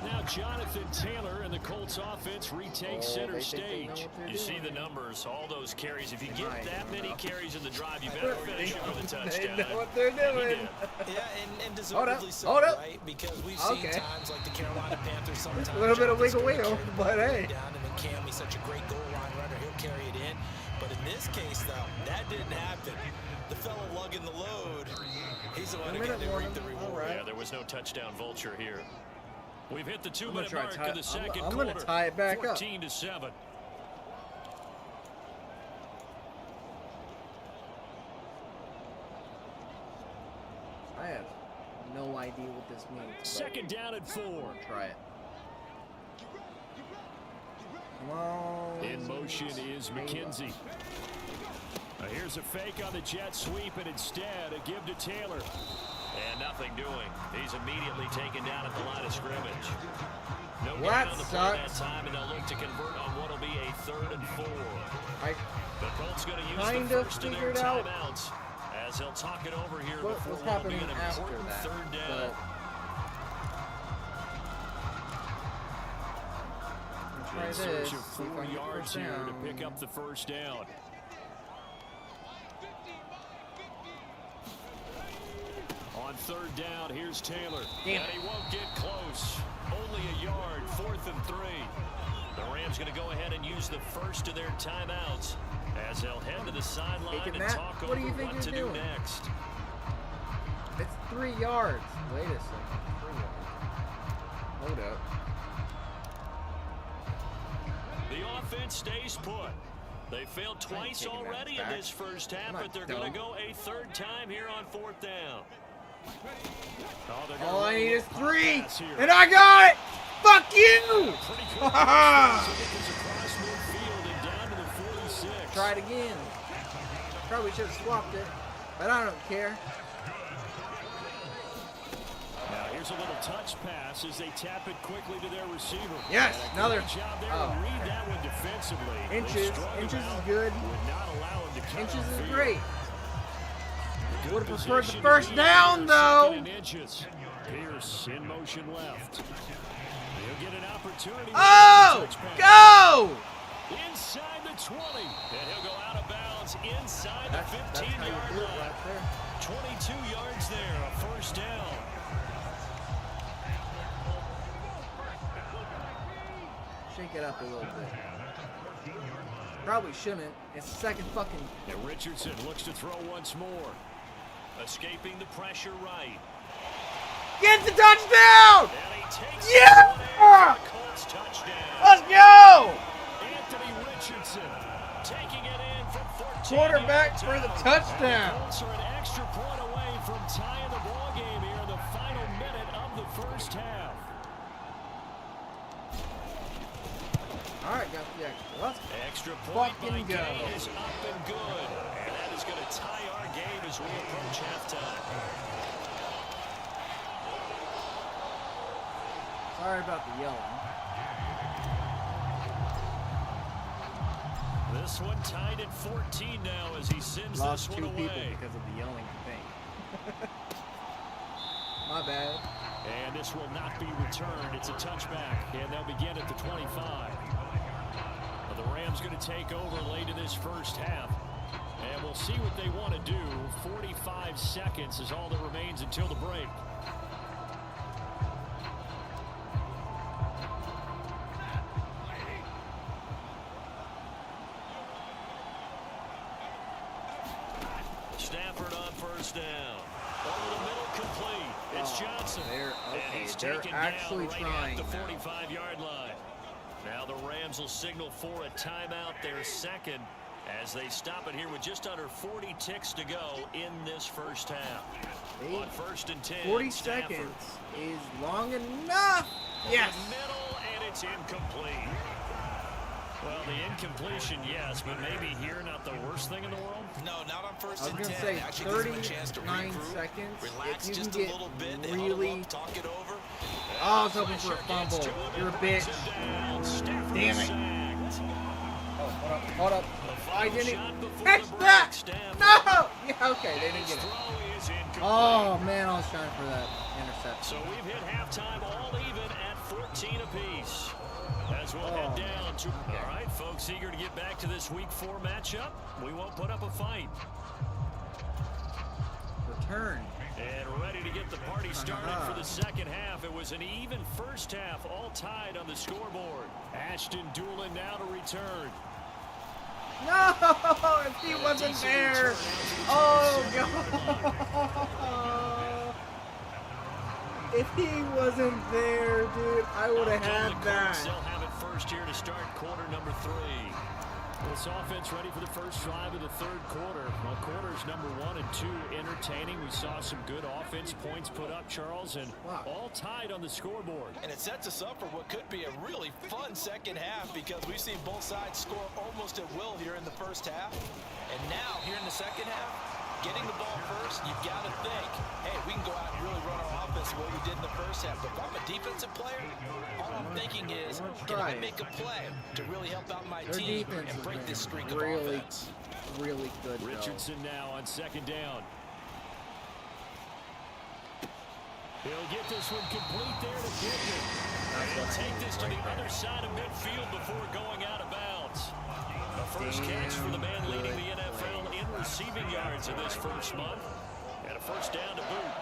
Now Jonathan Taylor and the Colts offense retake center stage. You see the numbers, all those carries. If you get that many carries in the drive, you better finish it with a touchdown. They know what they're doing. Yeah, and deservedly so, hold up. right? Because we've seen times like the Carolina Panthers sometimes. A little bit of wiggle wiggle, but hey. Down, and then Cammy's such a great goal line runner, he'll carry it in. But in this case, though, that didn't happen. The fellow lugging the load, he's the one who got to reap the reward. Yeah, there was no touchdown vulture here. We've hit the 2-minute mark of the second I'm quarter. gonna tie it back up. 14-7. I have no idea what this means. Second down and 4. Try it. Come on. In motion is McKenzie. Now here's a fake on the jet sweep, and instead a give to Taylor. And nothing doing. He's immediately taken down at the line of scrimmage. No gain on the play that time, and they'll look to convert on what will be a 3rd and 4. The Colts going to use the first of their timeouts as they'll talk it over here before what's what will be happening an after important that? 3rd down. Try In this. search of See if I 4 can get yards first here down. to pick up the 1st down. On third down, here's Taylor. Damn And it. he won't get close. Only a yard, 4th and 3. The Rams going to go ahead and use the first of their timeouts as they'll head to the sideline Taking and that? talk What over do you think what to you're do doing? next. It's 3 yards. Wait a second. 3 yards. Hold up. The offense stays put. They failed twice taking that already in back. this first half, I'm not but they're going to dumb. go a third time here on 4th down. Oh, they're gonna All I run a need is little 3, pass here. and I got it. Fuck you! Pretty good pass to get this across midfield and down to the 46. Try it again. Probably should have swapped it, but I don't care. Now here's a little touch pass as they tap it quickly to their receiver. Yes, And a another. great job there Oh, to read that one defensively. They Inches. strung him Inches is out, good. would not allow him to cut Inches off is field. great. Good Would've preferred the position first to be down, there, though. 2nd and inches. Pierce in motion left. He'll get an opportunity. with Oh! a touch pass. Go! Inside the 20. And he'll go out of bounds inside That's the how you 15-yard do it line. right there. 22 yards there, a first down. Shake it up a little bit. Probably shouldn't. It's the second fucking. And Richardson looks to throw once more. Escaping the pressure right. Get the touchdown! And he takes Yeah! this one in for the Colts touchdown. Let's go! Anthony Richardson taking it in from 14 Quarterback yards for the out. touchdown. And the Colts are an extra point away from tying the ball game here in the final minute of the first half. All right, got the extra. Let's Extra point fucking by go. Gay is up and good. And that is going to tie our game as we approach halftime. Sorry about the yelling. This one tied at 14 now as he sends Lost this 2 one people away. because of the yelling thing. My bad. And this will not be returned. It's a touchback, and they'll begin at the 25. Well, the Rams going to take over late in this first half, and we'll see what they want to do. 45 seconds is all that remains until the break. Stafford on first down. Over the middle, complete. It's Johnson. They're And okay. he's They're taken actually down right trying at the now. 45-yard line. Now the Rams will signal for a timeout, their second, as they stop it here with just under 40 ticks to go in this first half. On first and 10, 40 Stafford. seconds is long enough. Yes. In the middle, and it's incomplete. Well, the incompletion, yes, but maybe here not the worst thing in the world. No, not on I first was and gonna 10. say Actually gives them a chance to 39 regroup, seconds. relax If you just can a get little bit, they huddle really. up, talk it over. Oh, I was hoping for a fumble. You're a bitch. Damn it. Oh, hold up. I didn't catch that. No. Yeah, okay, they didn't get it. Oh man, I was trying for that interception. So we've hit halftime all even at 14 apiece. As we'll head down to... All right, folks, eager to get back to this Week 4 matchup. We won't put up a fight. Return. And ready to get the party started for the second half. It was an even first half, all tied on the scoreboard. Ashton Doolin now to return. No, if he wasn't there. Oh god. If he wasn't there, dude, I would have had that. They'll have it first here to start quarter number 3. This offense ready for the first drive of the third quarter. Well, quarters number 1 and 2 entertaining. We saw some good offense points put up, Charles, and all tied on the scoreboard. And it sets us up for what could be a really fun second half because we've seen both sides score almost at will here in the first half. And now, here in the second half, getting the ball first, you've got to think, hey, we can go out and really run our offense the way we did in the first half. But if I'm a defensive player, all I'm thinking is, can I make a play to really help out my Their team defense and break this streak of really, offense? really good. Richardson now on second down. He'll get this one complete there to Pittman. And he'll take this to the other side of midfield before going out of bounds. The first catch for the man leading the NFL in receiving yards in this first month. And a first down to boot.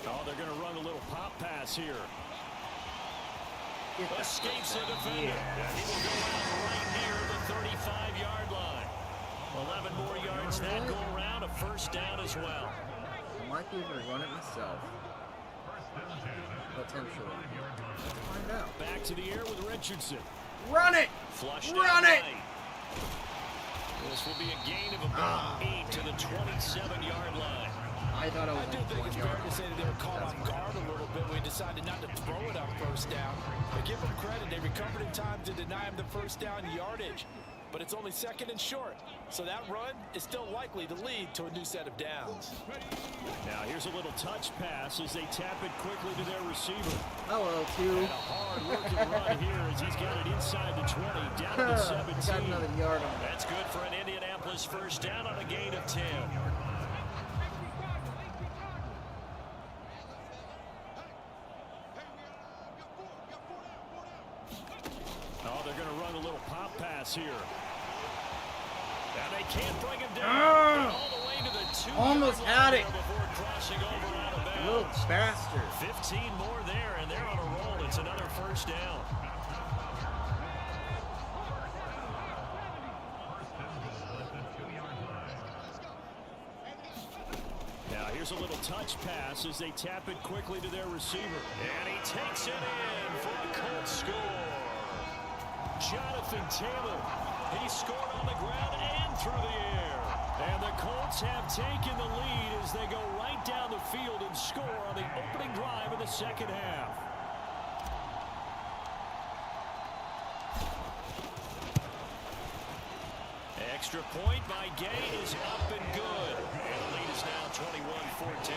Oh, they're going to run a little pop pass here. Escapes the defender. He will go out right near the 35-yard line. 11 more yards that go around. A first down as well. I might be able to run it myself. Potentially. Let's find out. Back to the air with Richardson. Run it! Flushed Run it! right. This will be a gain of about 8 to the 27-yard line. I thought it was I do think it's fair to say that they were caught off guard a little bit. We decided not to throw it on first down. But give them credit. They recovered in time to deny him the first down yardage. But it's only second and short. So that run is still likely to lead to a new set of downs. Now here's a little touch pass as they tap it quickly to their receiver. Hello, Q. And a hard-working run here as he's got it inside the 20, down to the 17. Got another yard on that. That's good for an Indianapolis first down on a gain of 10. Oh, they're going to run a little pop pass here. And they can't bring him down. All the way to the 2. Almost had it. Before crossing over out of bounds. Little bastard. 15 more there, and they're on a roll. It's another first down. Now here's a little touch pass as they tap it quickly to their receiver. And he takes it in for a Colts score. Jonathan Taylor, he scored on the ground and through the air. And the Colts have taken the lead as they go right down the field and score on the opening drive of the second half. Extra point by Gay is up and good. And the lead is now 21-14.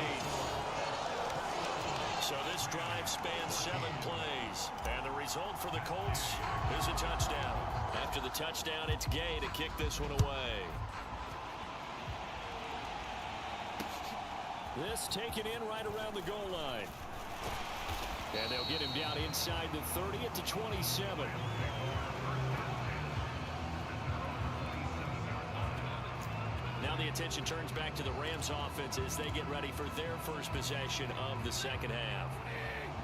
So this drive spans 7 plays. And the result for the Colts is a touchdown. After the touchdown, it's Gay to kick this one away. This taken in right around the goal line. And they'll get him down inside the 30 at the 27. Now the attention turns back to the Rams offense as they get ready for their first possession of the second half.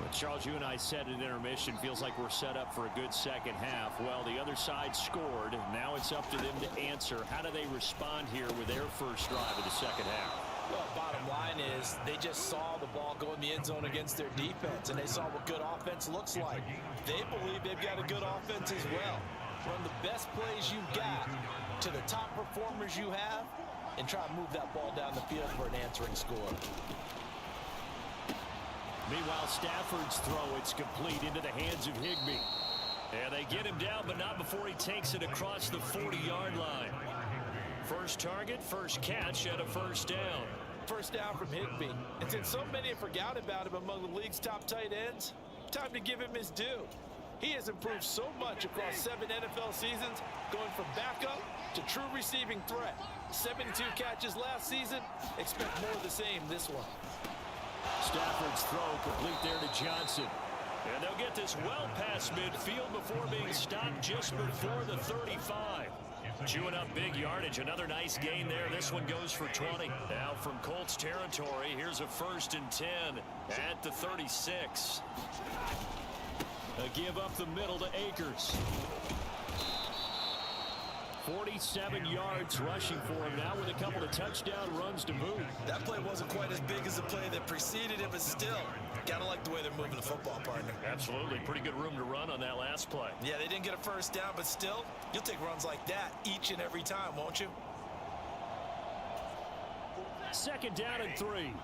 But Charles, you and I said at intermission, feels like we're set up for a good second half. Well, the other side scored. Now it's up to them to answer. How do they respond here with their first drive of the second half? Well, bottom line is they just saw the ball go in the end zone against their defense, and they saw what good offense looks like. They believe they've got a good offense as well. Run the best plays you've got to the top performers you have, and try to move that ball down the field for an answering score. Meanwhile, Stafford's throw, it's complete into the hands of Higbee. And they get him down, but not before he takes it across the 40-yard line. First target, first catch, and a first down. First down from Higbee. And since so many have forgotten about him among the league's top tight ends, time to give him his due. He has improved so much across 7 NFL seasons, going from backup to true receiving threat. 72 catches last season. Expect more of the same this one. Stafford's throw complete there to Johnson. And they'll get this well past midfield before being stopped just before the 35. Chewing up big yardage. Another nice gain there. This one goes for 20. Now from Colts territory, here's a 1st and 10 at the 36. A give up the middle to Akers. 47 yards rushing for him now with a couple of touchdown runs to boot. That play wasn't quite as big as the play that preceded it, but still, gotta like the way they're moving the football, partner. Absolutely. Pretty good room to run on that last play. Yeah, they didn't get a first down, but still, you'll take runs like that each and every time, won't you? Second down and 3.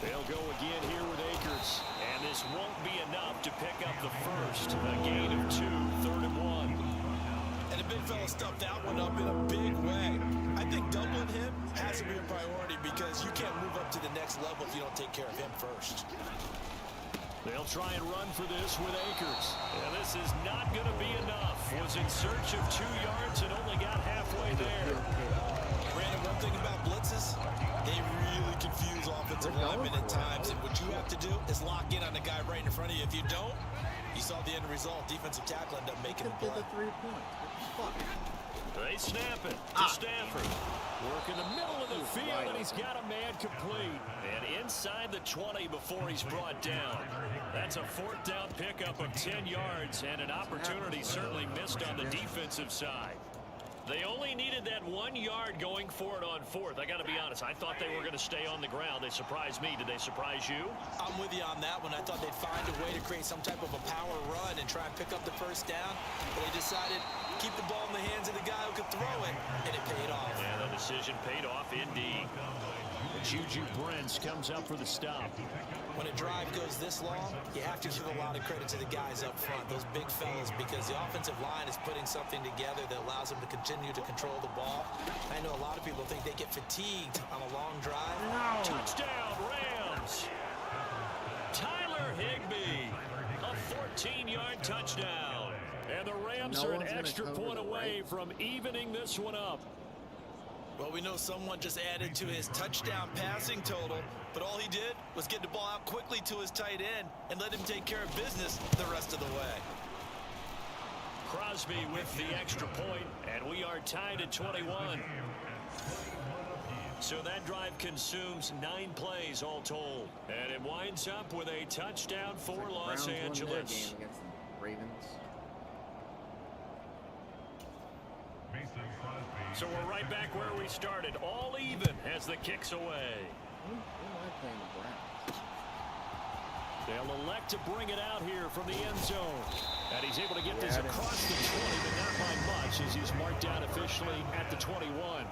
They'll go again here with Akers. And this won't be enough to pick up the first. A gain of 2, 3rd and 1. And the big fella stuffed that one up in a big way. I think doubling him has to be a priority because you can't move up to the next level if you don't take care of him first. They'll try and run for this with Akers. And this is not going to be enough. Was in search of 2 yards and only got halfway there. Brandon, one thing about blitzes, they really confuse offensive offensive lineman at times, and what you have to do is lock in on the guy right in front of you. If you don't, you saw the end result. Defensive tackle ended up making a play. The 3 points. What the fuck? They snap it to Stafford. Work in the middle of the field, and he's got a man complete. And inside the 20 before he's brought down. That's a 4th down pickup of 10 yards, and an opportunity certainly missed on the defensive side. They only needed that 1 yard going for it on 4th. I got to be honest. I thought they were going to stay on the ground. They surprised me. Did they surprise you? I'm with you on that one. I thought they'd find a way to create some type of a power run and try and pick up the 1st down. But they decided keep the ball in the hands of the guy who could throw it, and it paid off. And the decision paid off indeed. Juju Brents comes up for the stop. When a drive goes this long, you have to give a lot of credit to the guys up front, those big fellas, because the offensive line is putting something together that allows them to continue to control the ball. I know a lot of people think they get fatigued on a long drive. No. Touchdown, Rams. Tyler Higbee, a 14-yard touchdown. And the Rams are an extra point away from evening this one up. Well, we know someone just added to his touchdown passing total, but all he did was get the ball out quickly to his tight end and let him take care of business the rest of the way. Crosby with the extra point, and we are tied at 21. So that drive consumes 9 plays all told. And it winds up with a touchdown for Los Angeles. Game against the Ravens. So we're right back where we started, all even as the kick's away. Who am I playing the Browns? They'll elect to bring it out here from the end zone. And he's able to get this across the 20, but not by much as he's marked down officially at the 21.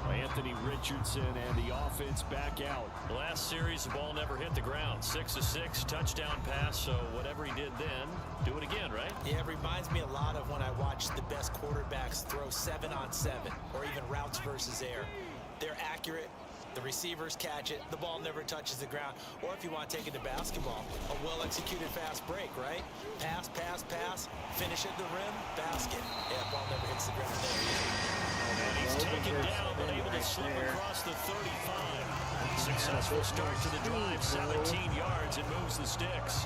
Anthony Richardson and the offense back out. Last series, the ball never hit the ground. 6 of 6, touchdown pass, so whatever he did then, do it again, right? Yeah, it reminds me a lot of when I watched the best quarterbacks throw 7-on-7 or even routes versus air. They're accurate. The receivers catch it. The ball never touches the ground. Or if you want to take it to basketball, a well-executed fast break, right? Pass, pass, pass, finish at the rim, basket. Yeah, the ball never hits the ground there. And he's taken down, but able to slip across the 35. Successful start to the drive, 17 yards, and moves the sticks.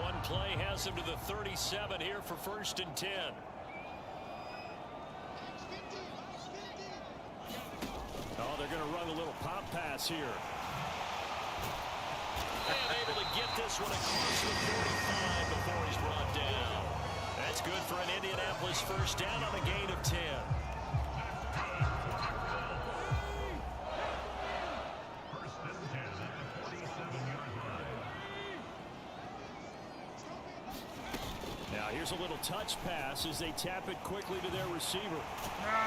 One play has him to the 37 here for 1st and 10. Oh, they're going to run a little pop pass here. And able to get this one across the 45 before he's brought down. That's good for an Indianapolis 1st down on a gain of 10. Now here's a little touch pass as they tap it quickly to their receiver. No.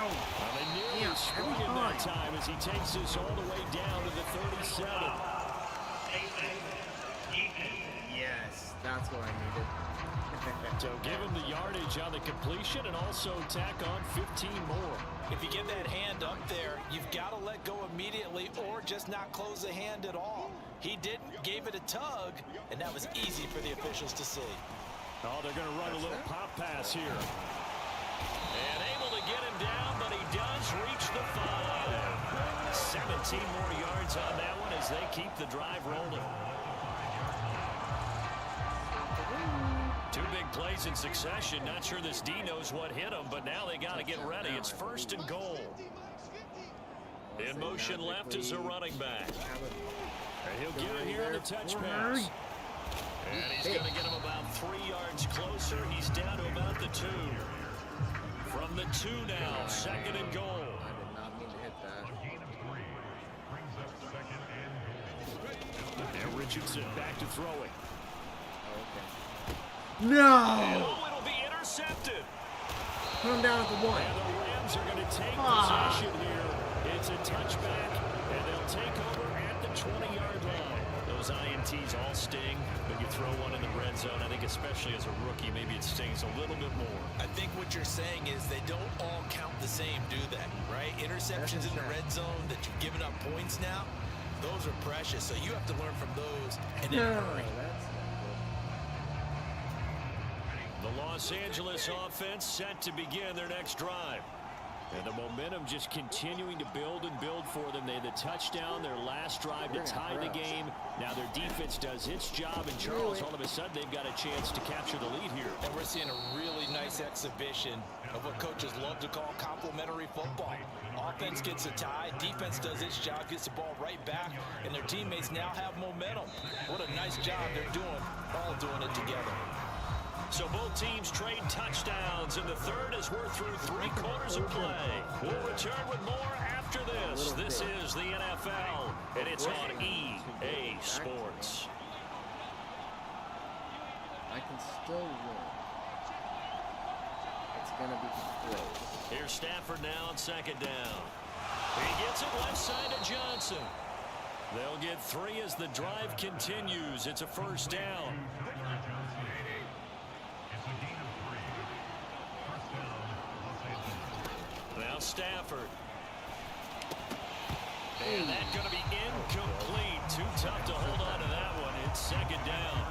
Well, they nearly sprung him that time as he takes this all the way down to the 37. Yes, that's what I needed. So give him the yardage on the completion and also tack on 15 more. If you get that hand up there, you've got to let go immediately or just not close the hand at all. He didn't, gave it a tug, and that was easy for the officials to see. Oh, they're going to run a little pop pass here. And able to get him down, but he does reach the 5. 17 more yards on that one as they keep the drive rolling. 2 big plays in succession. Not sure this D knows what hit him, but now they got to get ready. It's 1st and goal. In motion left is a running back. And he'll get it here on the touch pass. And he's going to get him about 3 yards closer. He's down to about the 2. From the 2 now, 2nd and goal. I did not mean to hit that. And Richardson back to throwing. No! Oh, it'll be intercepted. Put him down at the 1. And the Rams are going to take possession here. It's a touchback, and they'll take over at the 20-yard line. Those INTs all sting, but you throw one in the red zone. I think especially as a rookie, maybe it stings a little bit more. I think what you're saying is they don't all count the same, do they? Right? Interceptions in the red zone that you've given up points now, those are precious. So you have to learn from those and then hurry. The The Los Angeles offense set to begin their next drive. And the momentum just continuing to build and build for them. They had the touchdown, their last drive to tie the game. Now their defense does its job, and Charles, all of a sudden, they've got a chance to capture the lead here. And we're seeing a really nice exhibition of what coaches love to call complementary football. Offense gets a tie, defense does its job, gets the ball right back, and their teammates now have momentum. What a nice job they're doing, all doing it together. So both teams trade touchdowns in the third as we're through 3 quarters of play. We'll return with more after this. This is the NFL, and it's on EA Sports. I can still win. It's going to be close. Here's Stafford now on second down. He gets it left side to Johnson. They'll get 3 as the drive continues. It's a first down. Now Stafford. And that's going to be incomplete. Too tough to hold on to that one. It's second down.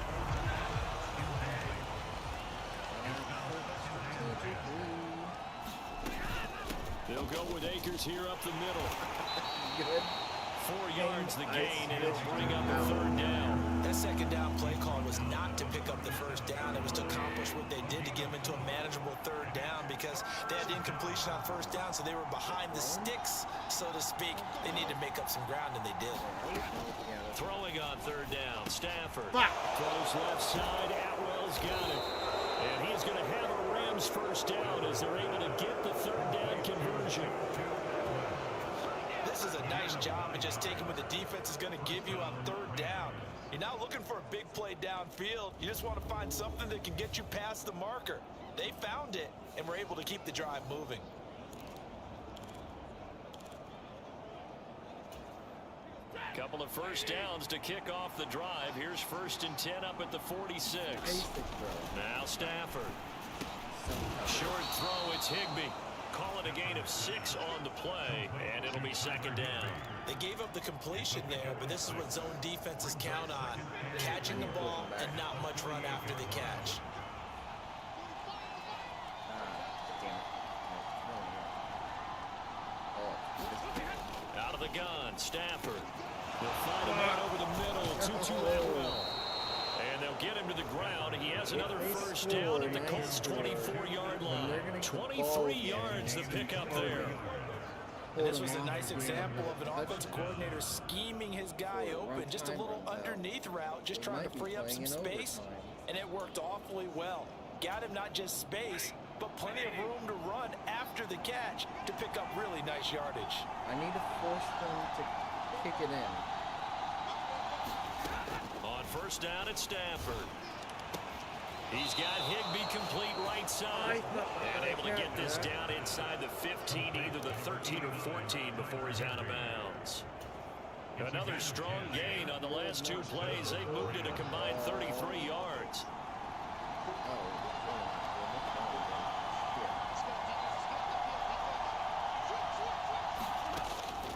They'll go with Akers here up the middle. Good. 4 yards the gain, and it'll bring up a third down. That second down play call was not to pick up the first down. It was to accomplish what they did to get them into a manageable third down because they had incompletion on first down, so they were behind the sticks, so to speak. They needed to make up some ground, and they did. Throwing on third down, Stafford. Throws left side, Atwell's got it. And he's going to have a Rams first down as they're able to get the third down conversion. This is a nice job of just taking what the defense is going to give you on third down. You're not looking for a big play downfield. You just want to find something that can get you past the marker. They found it and were able to keep the drive moving. Couple of first downs to kick off the drive. Here's 1st and 10 up at the 46. Now Stafford. Short throw, it's Higbee. Call it a gain of 6 on the play, and it'll be second down. They gave up the completion there, but this is what zone defenses count on. Catching the ball and not much run after the catch. Out of the gun, Stafford. They'll find him out over the middle, 2-2 Atwell. And they'll get him to the ground. He has another first down at the Colts' 24-yard line. 23 yards to pick up there. And this was a nice example of an offensive coordinator scheming his guy open. Just a little underneath route, just trying to free up some space. And it worked awfully well. Got him not just space, but plenty of room to run after the catch to pick up really nice yardage. I need to force them to kick it in. On first down at Stafford. He's got Higbee complete right side. And able to get this down inside the 15, either the 13 or 14 before he's out of bounds. Another strong gain on the last 2 plays. They've moved it a combined 33 yards.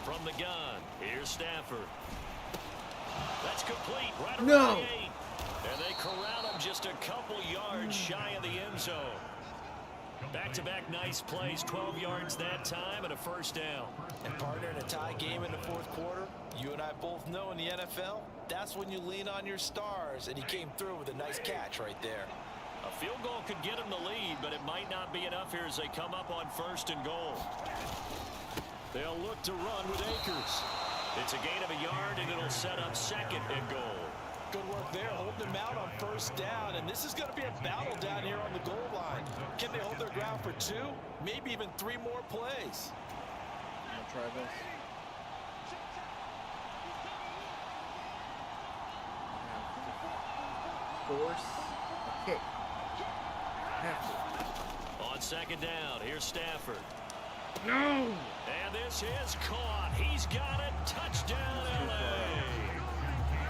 From the gun, here's Stafford. That's complete right around the 8. And they corral him just a couple yards shy of the end zone. Back-to-back nice plays, 12 yards that time and a first down. And partner, in a tie game in the 4th quarter, you and I both know in the NFL, that's when you lean on your stars, and he came through with a nice catch right there. A field goal could get him the lead, but it might not be enough here as they come up on 1st and goal. They'll look to run with Akers. It's a gain of a yard, and it'll set up 2nd and goal. Good work there, holding them out on first down, and this is going to be a battle down here on the goal line. Can they hold their ground for 2, maybe even 3 more plays? I'm gonna try this. Force a kick. Have to. On 2nd down, here's Stafford. No! And this is caught. He's got it. Touchdown, LA.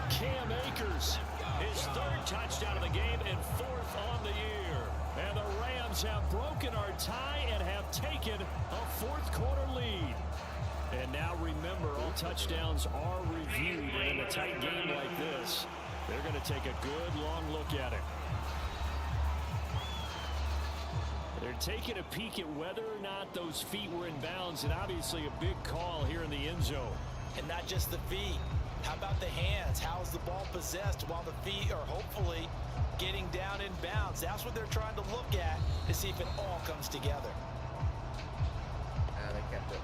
Cam Akers, his 3rd touchdown of the game and 4th on the year. And the Rams have broken our tie and have taken a 4th quarter lead. And now remember, all touchdowns are reviewed. And in a tight game like this, they're going to take a good long look at it. They're taking a peek at whether or not those feet were in bounds, and obviously a big call here in the end zone. And not just the feet. How about the hands? How is the ball possessed while the feet are hopefully getting down in bounds? That's what they're trying to look at to see if it all comes together. They kept it.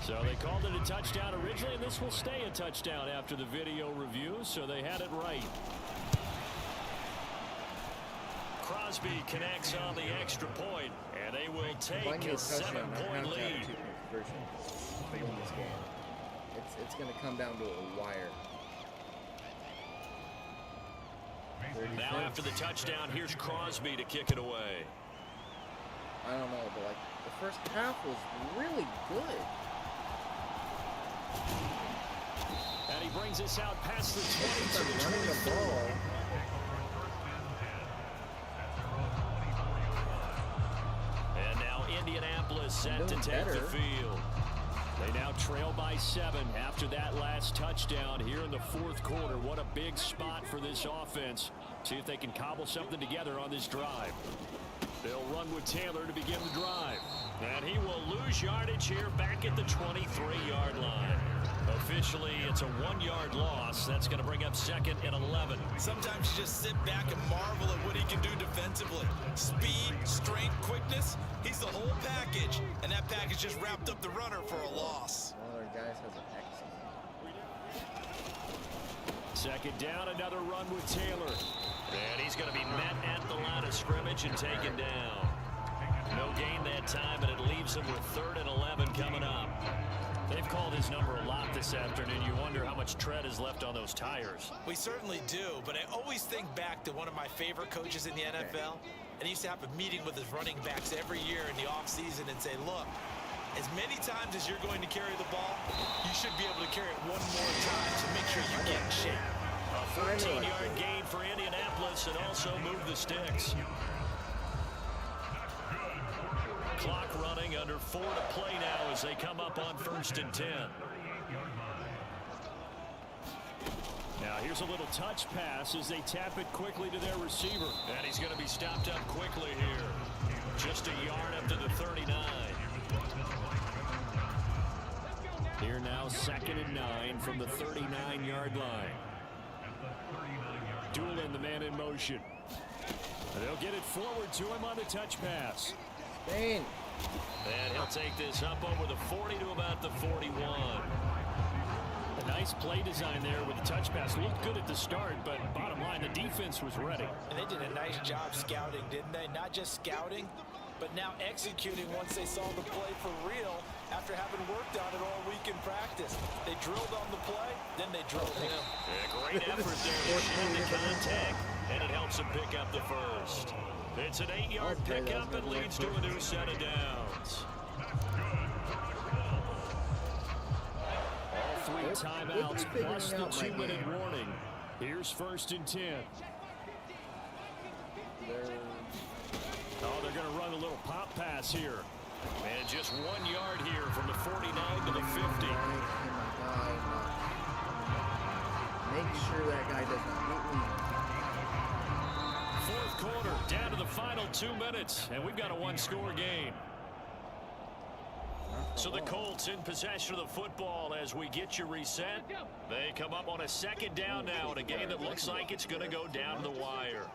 So they called it a touchdown originally, and this will stay a touchdown after the video review, so they had it right. Crosby connects on the extra point, and they will take a 7-point lead. It's going to come down to a wire. Now after the touchdown, here's Crosby to kick it away. I don't know, but like the first half was really good. And he brings us out past the 20 to the running the 24. ball. And now Indianapolis set to take the field. They now trail by 7 after that last touchdown here in the fourth quarter. What a big spot for this offense. See if they can cobble something together on this drive. They'll run with Taylor to begin the drive. And he will lose yardage here back at the 23-yard line. Officially, it's a 1-yard loss. That's going to bring up 2nd and 11. Sometimes you just sit back and marvel at what he can do defensively. Speed, strength, quickness. He's the whole package. And that package just wrapped up the runner for a loss. One of their guys has an X. Second down, another run with Taylor. And he's going to be met at the line of scrimmage and taken down. No gain that time, and it leaves him with 3rd and 11 coming up. They've called his number a lot this afternoon. You wonder how much tread is left on those tires. We certainly do, but I always think back to one of my favorite coaches in the NFL. And he used to have a meeting with his running backs every year in the offseason and say, look, as many times as you're going to carry the ball, you should be able to carry it one more time to make sure you get in shape. A 14-yard gain for Indianapolis and also move the sticks. Clock running, under 4 to play now as they come up on 1st and 10. Now here's a little touch pass as they tap it quickly to their receiver. And he's going to be stopped up quickly here. Just a yard up to the 39. Here now 2nd and 9 from the 39-yard line. Doolin, the man in motion. And they'll get it forward to him on the touch pass. Spain. And he'll take this up over the 40 to about the 41. A nice play design there with the touch pass. Looked good at the start, but bottom line, the defense was ready. And they did a nice job scouting, didn't they? Not just scouting, but now executing once they saw the play for real after having worked on it all week in practice. They drilled on the play, then they drilled him. A great effort there to end the contact, and it helps him pick up the first. It's an 8-yard pickup and leads to a new set of downs. All 3 timeouts plus the 2-minute warning. Here's 1st and 10. Oh, they're going to run a little pop pass here. And just 1 yard here from the 49 to the 50. Make sure that guy does not hit me. Fourth quarter, down to the final 2 minutes, and we've got a 1-score game. So the Colts in possession of the football as we get you reset. They come up on a 2nd down now in a game that looks like it's going to go down the wire.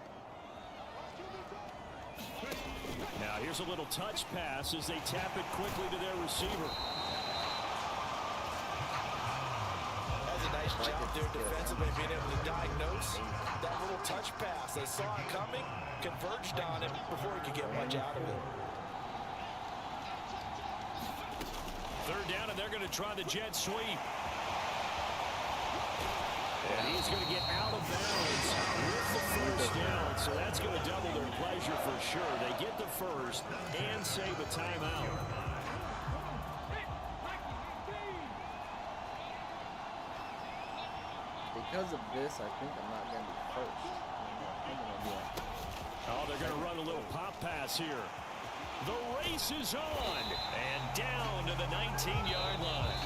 Now here's a little touch pass as they tap it quickly to their receiver. That's a nice job there defensively, being able to diagnose that little touch pass. They saw it coming, converged on him before he could get much out of it. 3rd down, and they're going to try the jet sweep. And he's going to get out of bounds with the 1st down, so that's going to double their pleasure for sure. They get the first and save a timeout. Because of this, I think I'm not going to be first. Oh, they're going to run a little pop pass here. The race is on, and down to the 19-yard line.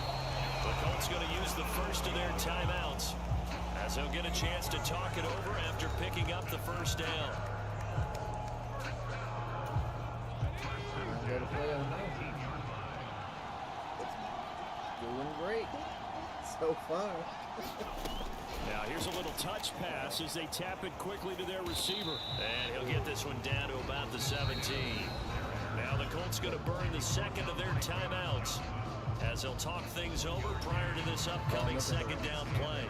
The Colts going to use the first of their timeouts, as they'll get a chance to talk it over after picking up the 1st down. play on now. It's doing great so far. Now here's a little touch pass as they tap it quickly to their receiver. And he'll get this one down to about the 17. Now the Colts going to burn the second of their timeouts as they'll talk things over prior to this upcoming second down play.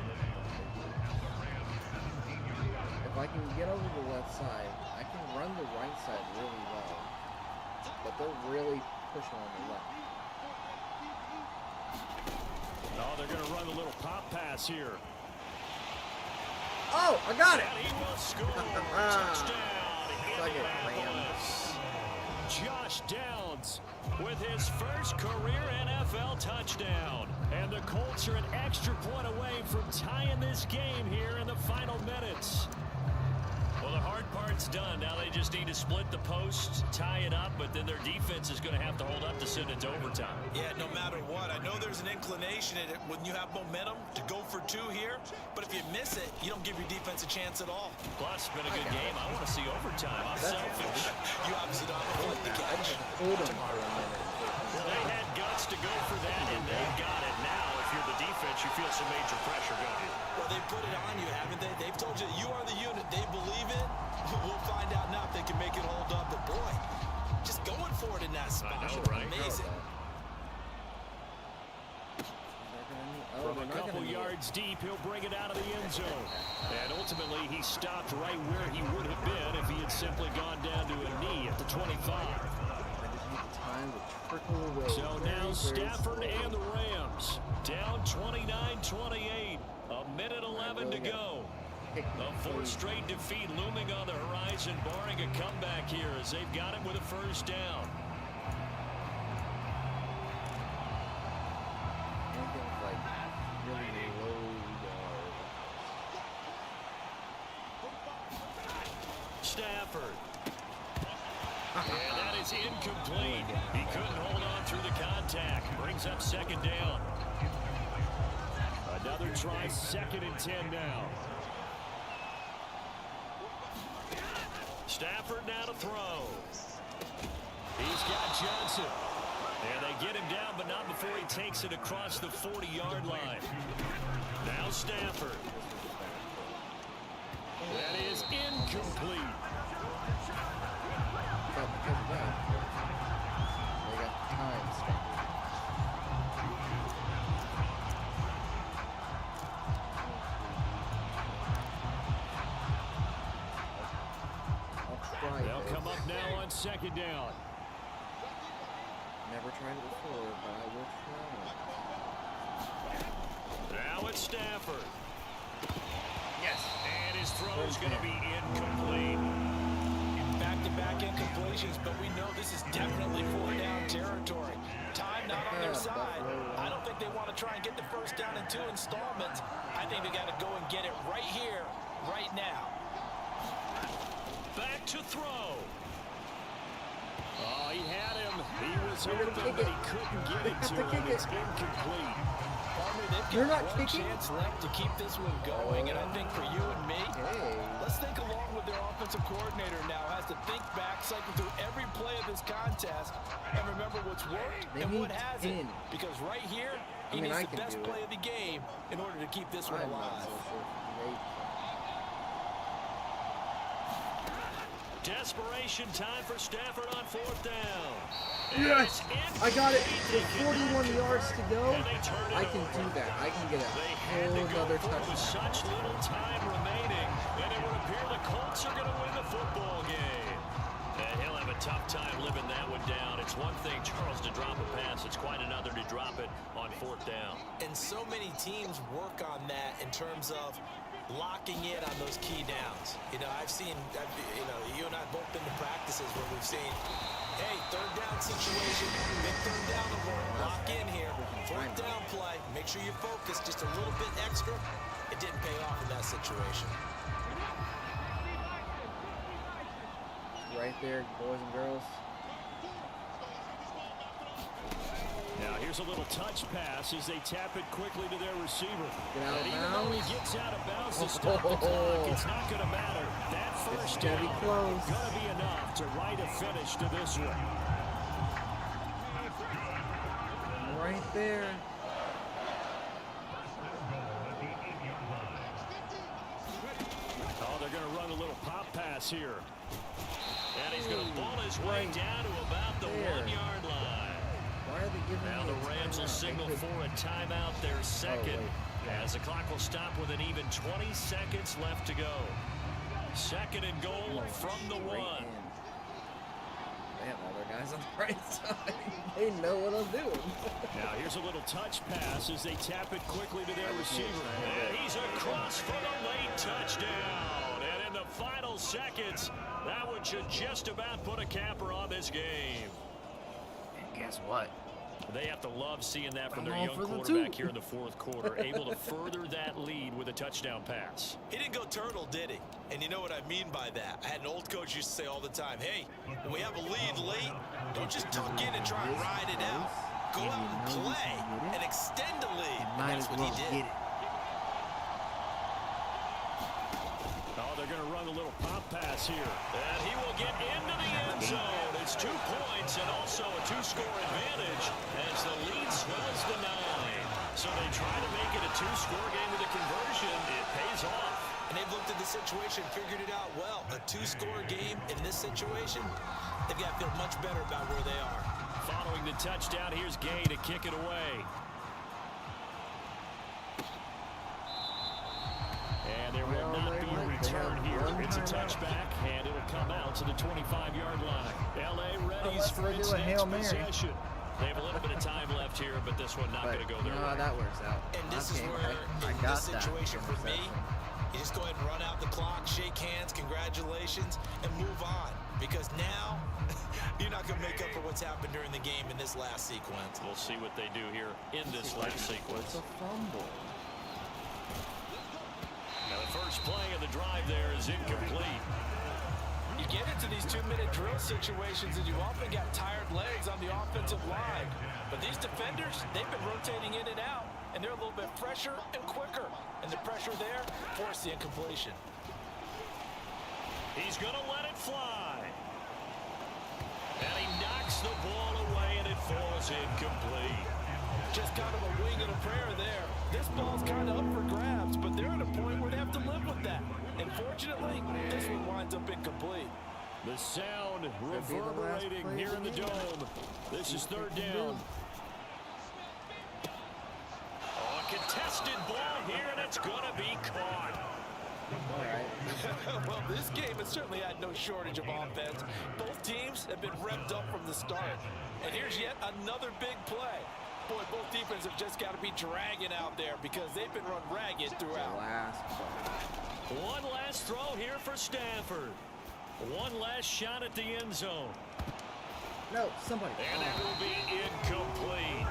If I can get over the left side, I can run the right side really well. But they're really pushing on the left. Oh, they're going to run a little pop pass here. Oh, I got it! And he will score. Touchdown, Indianapolis. Josh Downs with his first career NFL touchdown. And the Colts are an extra point away from tying this game here in the final minutes. Well, the hard part's done. Now they just need to split the post, tie it up, but then their defense is going to have to hold up to send it to overtime. Yeah, no matter what. I know there's an inclination in it when you have momentum to go for two here, but if you miss it, you don't give your defense a chance at all. Plus, it's been a good game. I want to see overtime. I'm selfish. You obviously don't like the catch. Hold on for a minute. Well, they had guts to go for that, and they got it. Now, if you're the defense, you feel some major pressure, don't you? Well, they put it on you, haven't they? They've told you you are the unit. They believe it. We'll find out now if they can make it hold up. But, boy, just going for it in that spot. I know, right? Amazing. From a couple yards deep, he'll bring it out of the end zone. And ultimately, he stopped right where he would have been if he had simply gone down to a knee at the 25. So now Stafford and the Rams down 29-28. A minute 11 to go. A fourth straight defeat looming on the horizon, barring a comeback here as they've got it with a first down. Stafford. And that is incomplete. He couldn't hold on through the contact. Brings up second down. Another try, 2nd and 10 now. Stafford now to throw. He's got Johnson. And they get him down, but not before he takes it across the 40-yard line. Now Stafford. That is incomplete. Because of that, they got time stuck. They'll come up now on second down. Never tried it before, but I will try. Now it's Stafford. Yes. And his throw is going to be incomplete. Back-to-back incompletions, but we know this is definitely 4-down territory. Time not on their side. I don't think they want to try and get the first down in 2 installments. I think they got to go and get it right here, right now. Back to throw. Oh, he had him. He was open, but he couldn't get it to him. It's incomplete. They've got one chance left to keep this one going, and I think for you and me, let's think along with their offensive coordinator now. Has to think back, cycle through every play of this contest, and remember what's worked and what hasn't. Because right here, he needs the best play of the game in order to keep this one alive. Desperation time for Stafford on 4th down. Yes! I got it with 41 yards to go. I can do that. I can get a whole other touchdown. With such little time remaining, and it would appear the Colts are going to win the football game. And he'll have a tough time living that one down. It's one thing, Charles, to drop a pass. It's quite another to drop it on 4th down. And so many teams work on that in terms of locking in on those key downs. You know, you and I have both been to practices where we've seen, hey, 3rd down situation, big 3rd down alert, lock in here, 4th down play, make sure you focus just a little bit extra. It didn't pay off in that situation. Right there, boys and girls. Now here's a little touch pass as they tap it quickly to their receiver. And even though he gets out of bounds to stop the clock, it's not going to matter. That first down is going to be enough to write a finish to this one. right there. Oh, they're going to run a little pop pass here. And he's going to ball his way down to about the 1-yard line. Why are they giving Now me the a Rams will timeout? signal for a timeout, their second, as the clock will stop with an even 20 seconds left to go. Second and goal from the 1. Damn, all their guys on the right side. They know what I'm doing. Now here's a little touch pass as they tap it quickly to their receiver. And he's across for the late touchdown. And in the final seconds, that one should just about put a capper on this game. And guess what? They have to love seeing that from I'm their all young for the quarterback two. here in the fourth quarter, able to further that lead with a touchdown pass. He didn't go turtle, did he? And you know what I mean by that. I had an old coach used to say all the time, hey, when we have a lead late, don't just tuck in and try and ride it out. Go out and play and extend the lead. And that's what he did. Oh, they're going to run a little pop pass here. And he will get into the end zone. It's 2 points and also a 2-score advantage as the lead swells to 9. So they try to make it a 2-score game with a conversion. It pays off. And they've looked at the situation, figured it out well. A 2-score game in this situation, they've got to feel much better about where they are. Following the touchdown, here's Gay to kick it away. And there will not be a return here. It's a touchback, and it'll come out to the 25-yard line. L.A. readies for its next possession. They have a little bit of time left here, but this one not going to go their way. That works out. And this is where, in this situation for me, you just go ahead and run out the clock, shake hands, congratulations, and move on. Because now, you're not going to make up for what's happened during the game in this last sequence. We'll see what they do here in this last sequence. It's a fumble. Now the first play of the drive there is incomplete. You get into these 2-minute drill situations and you often got tired legs on the offensive line. But these defenders, they've been rotating in and out, and they're a little bit fresher and quicker. And the pressure there forced the incompletion. He's going to let it fly. And he knocks the ball away, and it falls incomplete. Just kind of a wing and a prayer there. This ball's kind of up for grabs, but they're at a point where they have to live with that. And fortunately, this one winds up incomplete. The sound reverberating here in the dome. This is third down. Oh, a contested ball here, and it's going to be caught. Well, this game has certainly had no shortage of offense. Both teams have been revved up from the start. And here's yet another big play. Boy, both defenses have just got to be dragging out there because they've been run ragged throughout. One last throw here for Stafford. One last shot at the end zone. No, somebody. And it will be incomplete.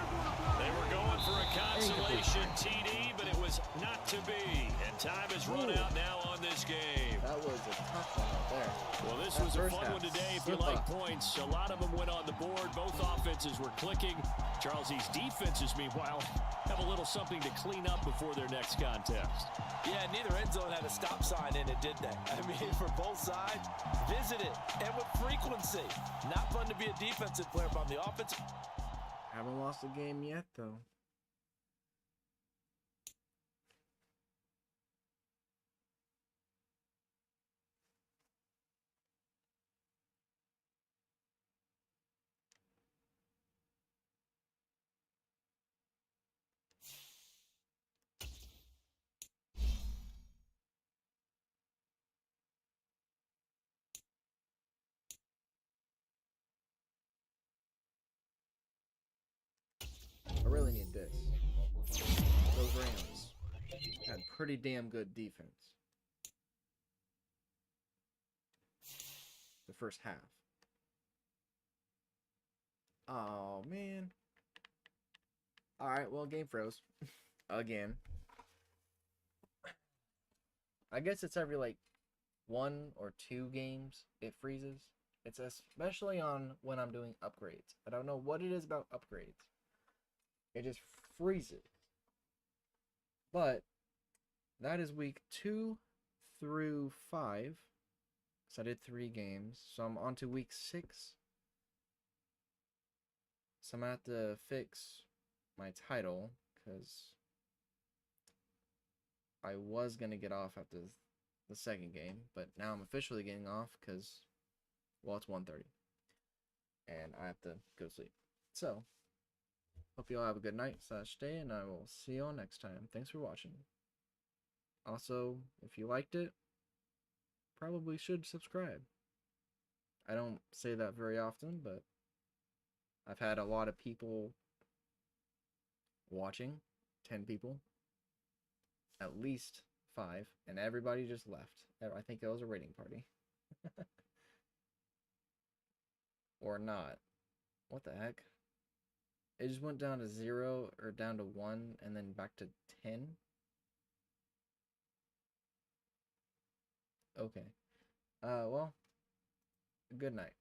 They were going for a consolation TD, but it was not to be. And time has run out now on this game. That was a tough one out there. Well, this was a fun one today if you like points. A lot of them went on the board. Both offenses were clicking. Charles, these defenses, meanwhile, have a little something to clean up before their next contest. Yeah, neither end zone had a stop sign in it, did they? I mean, for both sides, visit it, and with frequency. Not fun to be a defensive player, but on the offensive... Haven't lost a game yet, though. I really need this. Those Rams had pretty damn good defense. The first half. Oh, man. Alright, well, game froze. Again. I guess it's every, like, 1 or 2 games it freezes. It's especially on when I'm doing upgrades. I don't know what it is about upgrades. It just freezes. But that is week 2 through 5. So I did 3 games. So I'm on to week 6. So I'm going to have to fix my title, because I was going to get off after the second game, but now I'm officially getting off because, well, it's 1:30, and I have to go to sleep. So, hope you all have a good night / day, and I will see you all next time. Thanks for watching. Also, if you liked it, probably should subscribe. I don't say that very often, but I've had a lot of people watching, 10 people, at least 5, and everybody just left. I think it was a rating party. Or not. What the heck? It just went down to 0 or down to 1 and then back to 10. Okay. Well, good night.